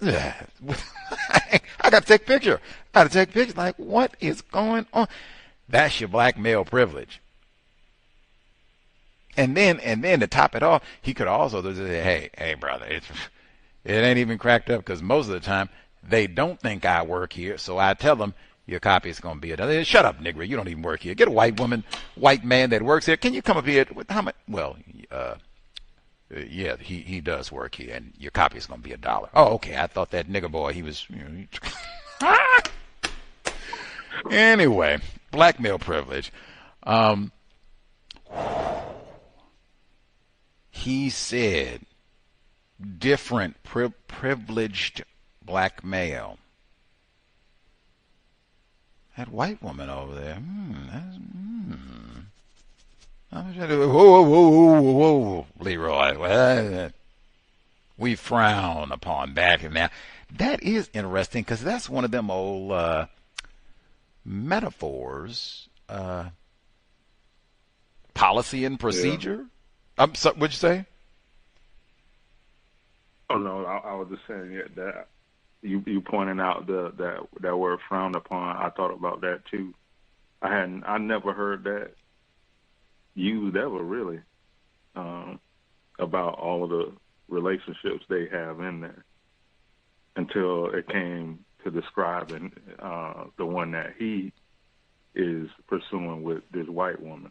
I got to take a picture. Like, what is going on? That's your black male privilege. And then to top it off, he could also just say, hey, brother, it ain't even cracked up, because most of the time they don't think I work here. So I tell them, your copy is going to be another. Shut up, nigger. You don't even work here. Get a white man that works here. Can you come up here? How much? Well, yeah, he does work here, and your copy is going to be $1. Oh, okay. I thought that nigger boy, he was. Anyway, black male privilege. He said, different privileged black male. That white woman over there. Whoa, Leroy. We frown upon that. And now, that is interesting, because that's one of them old metaphors. Policy and procedure. Yeah. I'm sorry, what'd you say? Oh no, I was just saying that. You pointing out that word frowned upon. I thought about that too. I never heard that used ever really about all of the relationships they have in there, until it came to describing the one that he is pursuing with this white woman.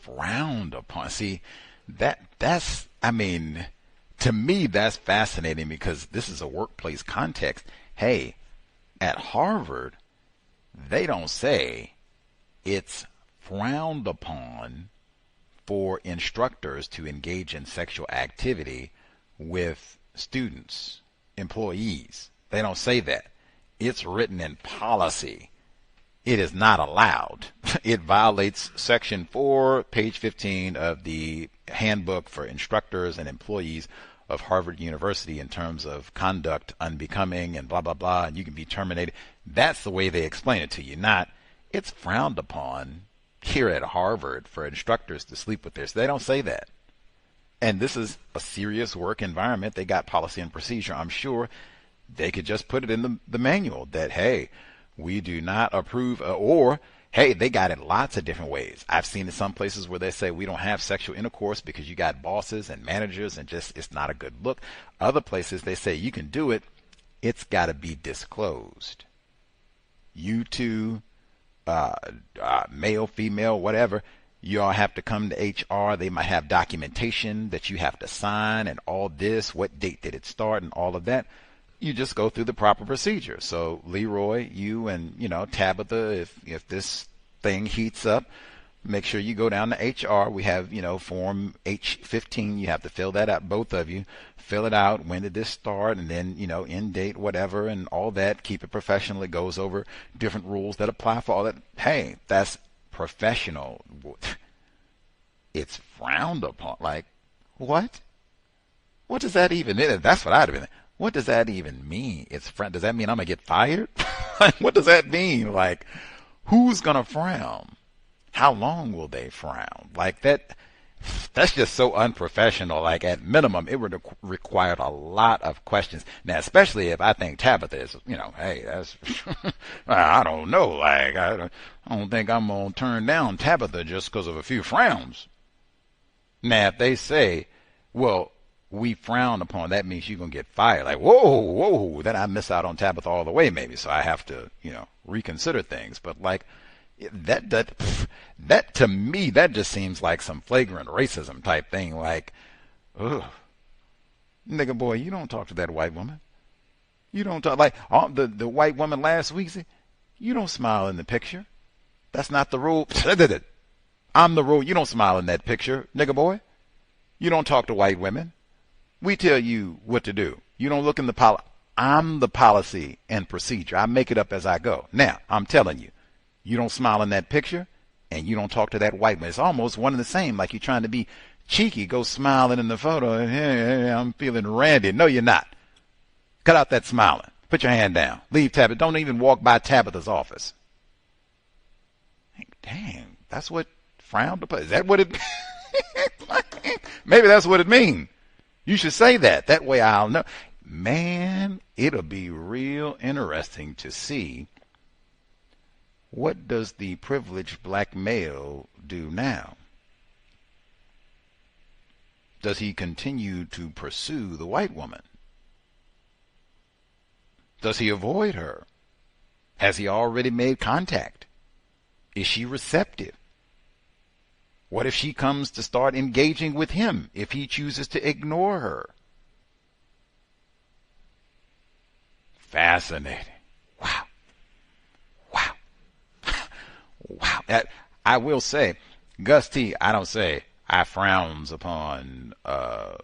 Frowned upon. See, that's, I mean, to me, that's fascinating, because this is a workplace context. Hey, at Harvard, they don't say it's frowned upon for instructors to engage in sexual activity with students, employees. They don't say that. It's written in policy. It is not allowed. It violates Section 4, page 15 of the Handbook for Instructors and Employees of Harvard University in terms of conduct unbecoming and blah, blah, blah, and you can be terminated. That's the way they explain it to you, not it's frowned upon here at Harvard for instructors to sleep with theirs. They don't say that. And this is a serious work environment. They got policy and procedure. I'm sure they could just put it in the manual that, hey, we do not approve, or, hey, they got it lots of different ways. I've seen in some places where they say we don't have sexual intercourse because you got bosses and managers and just it's not a good look. Other places they say you can do it. It's got to be disclosed. You two, male, female, whatever, you all have to come to HR. They might have documentation that you have to sign and all this. What date did it start and all of that. you just go through the proper procedure. So Leroy, you and, Tabitha, if this thing heats up, make sure you go down to HR. We have, form H15. You have to fill that out, both of you. Fill it out. When did this start? And then, end date, whatever, and all that. Keep it professional. It goes over different rules that apply for all that. Hey, that's professional. It's frowned upon. Like, what? What does that even mean? That's what I'd have been. What does that even mean? Does that mean I'm going to get fired? What does that mean? Like, who's going to frown? How long will they frown? Like that's just so unprofessional. Like, at minimum, it would have required a lot of questions. Now, especially if I think Tabitha is, hey, that's, I don't know. Like, I don't think I'm going to turn down Tabitha just because of a few frowns. Now, if they say, well, we frown upon, that means you're going to get fired. Like, whoa, then I miss out on Tabitha all the way, maybe. So I have to, reconsider things. But like, that to me, that just seems like some flagrant racism type thing. Like, ugh, nigga boy, you don't talk to that white woman. You don't talk like the white woman last week. You don't smile in the picture. That's not the rule. I'm the rule. You don't smile in that picture, nigga boy. You don't talk to white women. We tell you what to do. You don't look in the policy. I'm the policy and procedure. I make it up as I go. Now, I'm telling you, you don't smile in that picture, and you don't talk to that white man. It's almost one and the same. Like you're trying to be cheeky, go smiling in the photo, and hey, I'm feeling randy. No, you're not. Cut out that smiling. Put your hand down. Leave Tabitha. Don't even walk by Tabitha's office. Dang, that's what frowned upon. Is that what it? Maybe that's what it means. You should say that. That way I'll know. Man, it'll be real interesting to see what does the privileged black male do now. Does he continue to pursue the white woman? Does he avoid her? Has he already made contact? Is she receptive? What if she comes to start engaging with him if he chooses to ignore her? Fascinating. Wow. I will say, Gus T, I don't say I frowns upon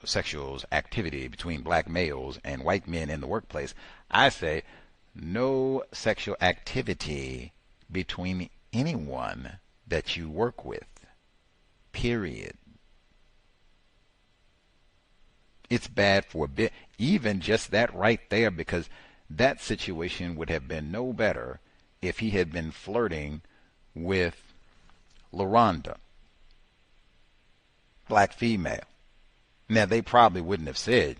sexual activity between black males and white men in the workplace. I say no sexual activity between anyone that you work with. Period. It's bad for a bit, even just that right there, because that situation would have been no better if he had been flirting with LaRonda, black female. Now, they probably wouldn't have said,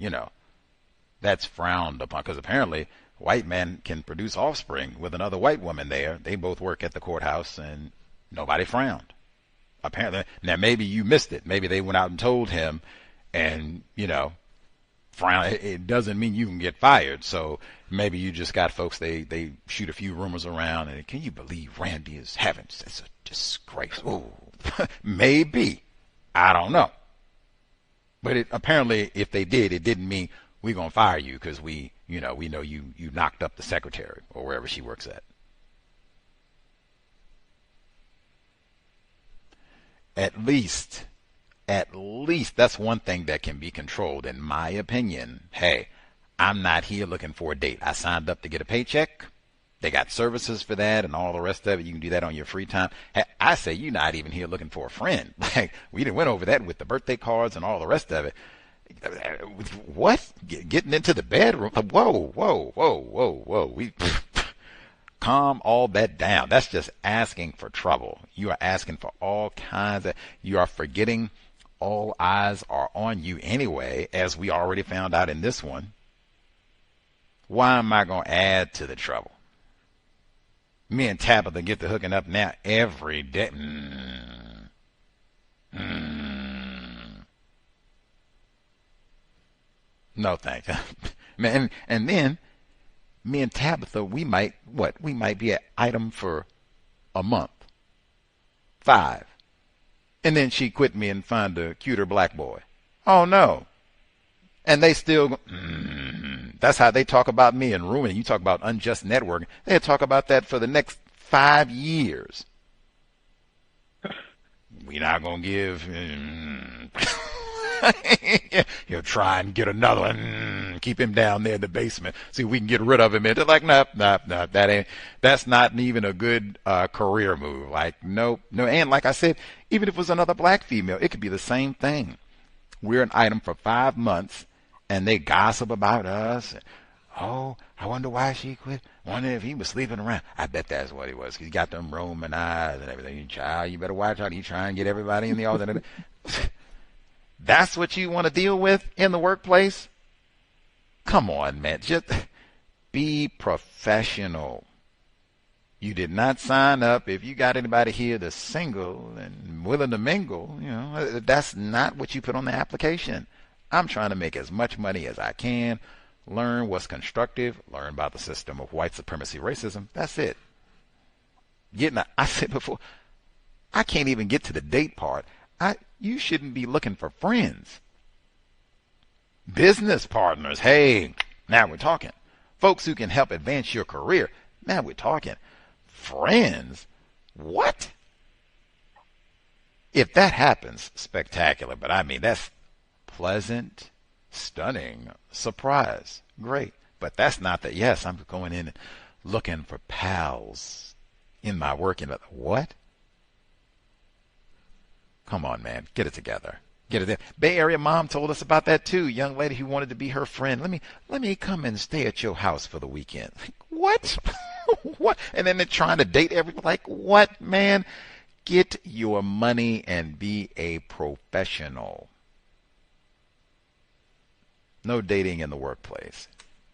that's frowned upon, because apparently white men can produce offspring with another white woman there. They both work at the courthouse, and nobody frowned. Apparently, now maybe you missed it. Maybe they went out and told him, and frown. It doesn't mean you can get fired. So maybe you just got folks. They shoot a few rumors around, and can you believe Randy is having? It's a disgrace. Oh, maybe. I don't know. But apparently, if they did, it didn't mean we're gonna fire you because we know you knocked up the secretary or wherever she works at. At least that's one thing that can be controlled, in my opinion. Hey, I'm not here looking for a date. I signed up to get a paycheck. They got services for that and all the rest of it. You can do that on your free time. Hey, I say you're not even here looking for a friend. Like, we done went over that with the birthday cards and all the rest of it. What? Getting into the bedroom? Whoa. We calm all that down. That's just asking for trouble. You are asking for all kinds of, you are forgetting all eyes are on you anyway, as we already found out in this one. Why am I going to add to the trouble? Me and Tabitha get to hooking up now every day. No thanks. Man, and then me and Tabitha, we might be an item for a month. 5. And then she quit me and find a cuter black boy. Oh no. And they still That's how they talk about me in rooming. You talk about unjust networking. They'll talk about that for the next 5 years. We're not going to give. He'll try and get another one. Keep him down there in the basement. See if we can get rid of him. And they're like, nah. That's not even a good career move. Like, no. And like I said, even if it was another black female, it could be the same thing. We're an item for 5 months, and they gossip about us. Oh, I wonder why she quit. Wonder if he was sleeping around. I bet that's what he was. He got them Roman eyes and everything. Child, you better watch out. He trying to get everybody in the alternate. That's what you want to deal with in the workplace? Come on, man. Just be professional. You did not sign up. If you got anybody here that's single and willing to mingle, that's not what you put on the application. I'm trying to make as much money as I can, learn what's constructive, learn about the system of white supremacy racism. That's it. I said before, I can't even get to the date part. You shouldn't be looking for friends. Business partners. Hey, now we're talking. Folks who can help advance your career. Now we're talking. Friends? What? If that happens, spectacular. But I mean, that's pleasant, stunning, surprise. Great. But that's not the, yes, I'm going in and looking for pals in my work. What? Come on, man. Get it together. Get it there. Bay Area mom told us about that too. Young lady who wanted to be her friend. Let me come and stay at your house for the weekend. What? What? And then they're trying to date everyone. Like, what, man? Get your money and be a professional. No dating in the workplace.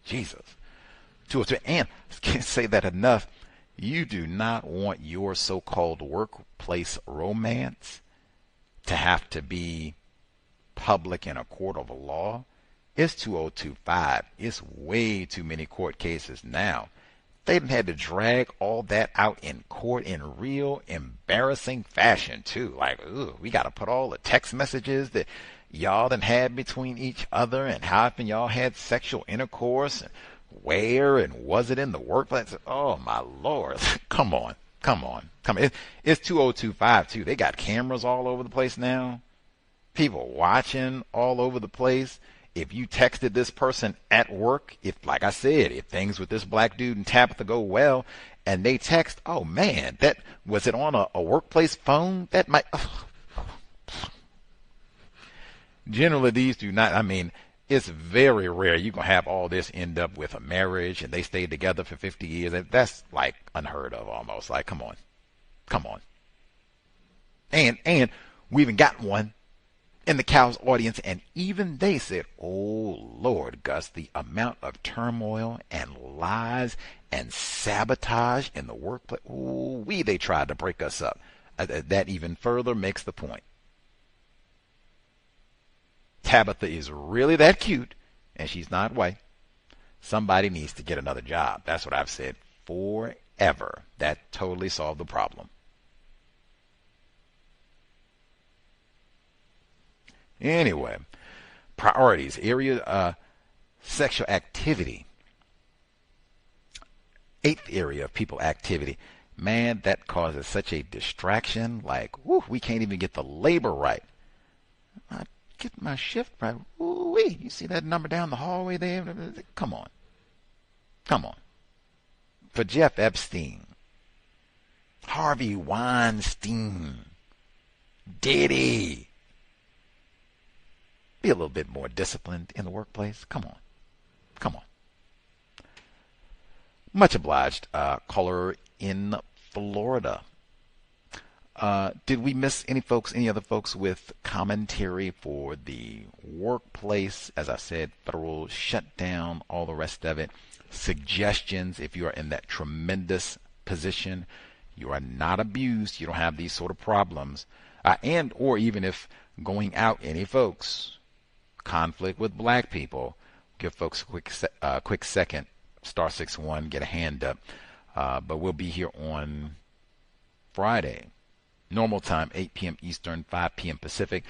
Jesus. And I can't say that enough. You do not want your so-called workplace romance to have to be public in a court of law. It's 2025. It's way too many court cases now. They done had to drag all that out in court in real embarrassing fashion too. Like, ooh, we got to put all the text messages that y'all done had between each other and how often y'all had sexual intercourse and where and was it in the workplace? Oh my Lord. Come on. It's 2025 too. They got cameras all over the place now. People watching all over the place. If you texted this person at work, if, like I said, if things with this black dude and Tabitha go well, and they text, oh man, that was it on a workplace phone? That might. Generally, these do not. I mean, it's very rare you're going to have all this end up with a marriage and they stayed together for 50 years. That's like unheard of almost. Like, come on. And we even got one in the Cow's audience, and even they said, oh, Lord, Gus, the amount of turmoil and lies and sabotage in the workplace. Ooh, they tried to break us up. That even further makes the point. Tabitha is really that cute, and she's not white. Somebody needs to get another job. That's what I've said forever. That totally solved the problem. Anyway, priorities, area, sexual activity. 8th area of people activity. Man, that causes such a distraction. Like, whoo, we can't even get the labor right. Get my shift right. Ooh-wee. You see that number down the hallway there? Come on. For Jeff Epstein, Harvey Weinstein, Diddy. Be a little bit more disciplined in the workplace. Come on. Much obliged. Caller in Florida. Did we miss any other folks with commentary for the workplace? As I said, federal shutdown, all the rest of it. Suggestions if you are in that tremendous position. You are not abused. You don't have these sort of problems. Or even if going out, any folks, conflict with black people, give folks a quick second. Star 61, get a hand up. But we'll be here on Friday. Normal time, 8 p.m. Eastern, 5 p.m. Pacific.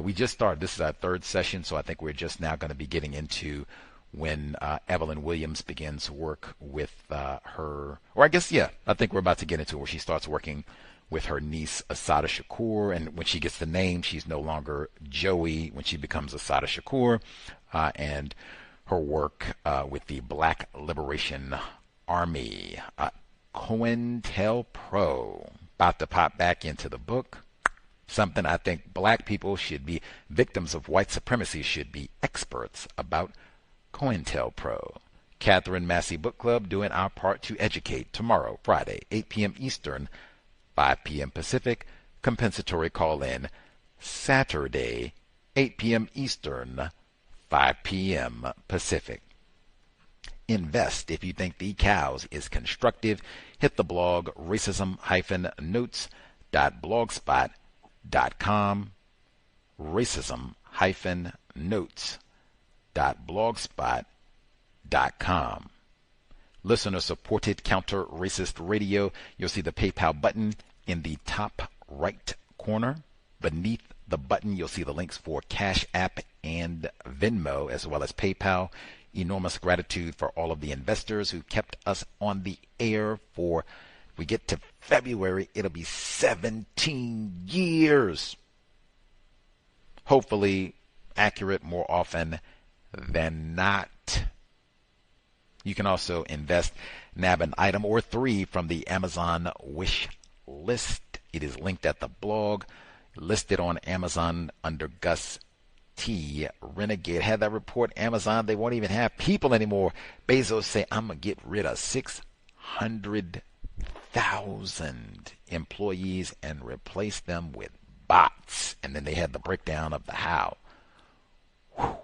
We just started. This is our 3rd session, so I think we're just now going to be getting into when Evelyn Williams begins work with her, or I guess, yeah, I think we're about to get into where she starts working with her niece, Assata Shakur. And when she gets the name, she's no longer Joey when she becomes Assata Shakur. And her work with the Black Liberation Army. COINTELPRO, about to pop back into the book. Something I think black people should be, victims of white supremacy should be experts about. COINTELPRO. Catherine Massey Book Club, doing our part to educate. Tomorrow, Friday, 8 p.m. Eastern, 5 p.m. Pacific. Compensatory call-in. Saturday, 8 p.m. Eastern, 5 p.m. Pacific. Invest. If you think the cows is constructive, hit the blog racism-notes.blogspot.com. racism-notes.blogspot.com. Listener-supported counter-racist radio. You'll see the PayPal button in the top right corner. Beneath the button, you'll see the links for Cash App and Venmo, as well as PayPal. Enormous gratitude for all of the investors who kept us on the air for, we get to February, it'll be 17 years. Hopefully accurate more often than not. You can also invest, nab an item or three from the Amazon wish list. It is linked at the blog, listed on Amazon under Gus T. Renegade had that report. Amazon, they won't even have people anymore. Bezos say, I'm going to get rid of 600,000 employees and replace them with bots. And then they had the breakdown of the how. Whew.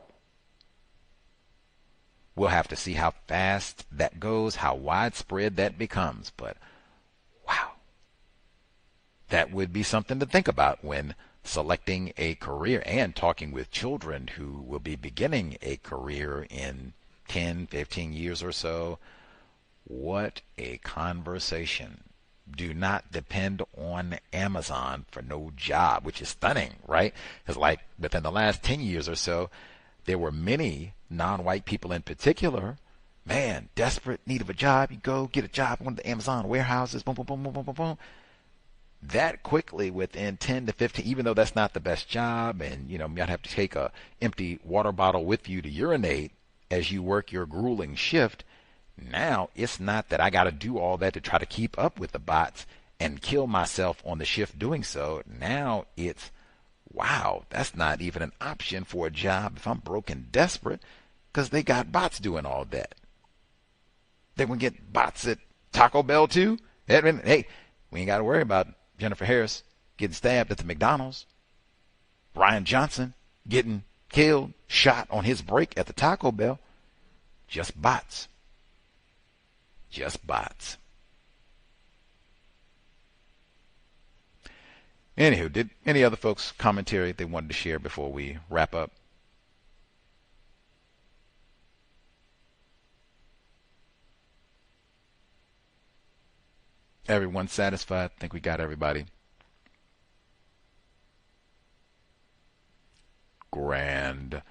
We'll have to see how fast that goes, how widespread that becomes. But wow, that would be something to think about when selecting a career and talking with children who will be beginning a career in 10, 15 years or so. What a conversation. Do not depend on Amazon for no job, which is stunning, right? Because like within the last 10 years or so, there were many non-white people in particular, man, desperate, need of a job. You go get a job in one of the Amazon warehouses, boom, boom, boom, boom, boom, boom, boom. That quickly, within 10 to 15, even though that's not the best job, and you might have to take a empty water bottle with you to urinate as you work your grueling shift. Now it's not that I got to do all that to try to keep up with the bots and kill myself on the shift doing so. Now it's, wow, that's not even an option for a job if I'm broke and desperate, because they got bots doing all that. They will get bots at Taco Bell too. Edwin, hey, we ain't got to worry about Jennifer Harris getting stabbed at the McDonald's. Ryan Johnson getting killed, shot on his break at the Taco Bell. Just bots. Just bots. Anywho, did any other folks commentary they wanted to share before we wrap up? Everyone satisfied? I think we got everybody. Grand.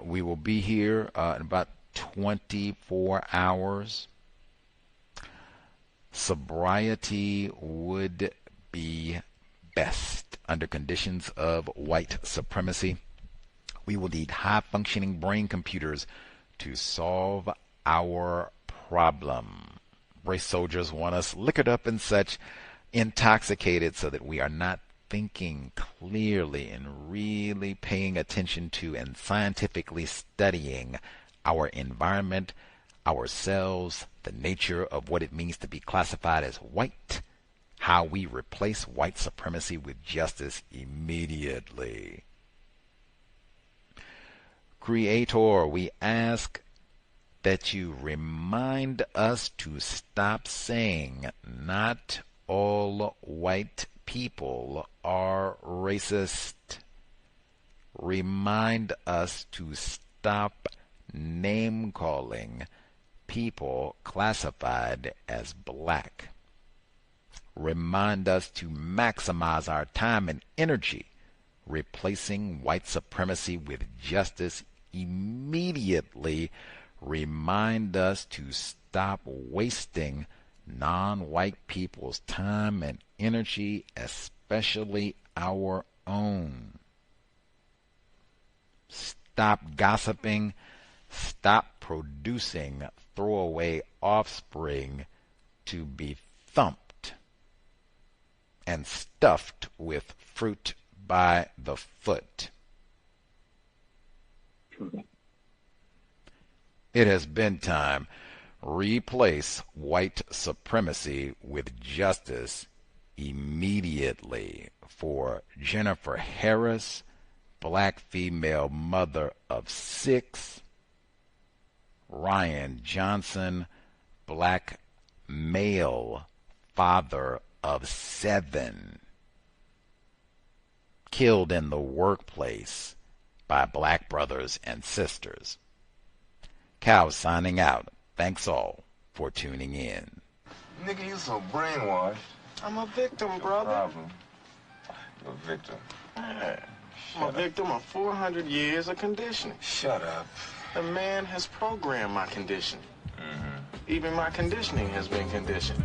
We will be here in about 24 hours. Sobriety would be best under conditions of white supremacy. We will need high-functioning brain computers to solve our problem. Race soldiers want us liquored up and such, intoxicated, so that we are not thinking clearly and really paying attention to and scientifically studying our environment, ourselves, the nature of what it means to be classified as white, how we replace white supremacy with justice immediately. Creator, we ask that you remind us to stop saying not all white people are racist. Remind us to stop name-calling people classified as black. Remind us to maximize our time and energy replacing white supremacy with justice immediately remind us to stop wasting non-white people's time and energy, especially our own. Stop gossiping. Stop producing throwaway offspring to be thumped and stuffed with fruit by the foot. It has been time. Replace white supremacy with justice immediately for Jennifer Harris, black female mother of 6, Ryan Johnson, black male father of 7, killed in the workplace by black brothers and sisters. Cow signing out. Thanks all for tuning in. Nigga, you so brainwashed. I'm a victim, brother. Problem. You're a victim. I'm a victim of 400 years of conditioning. Shut up. The man has programmed my conditioning. Even my conditioning has been conditioned.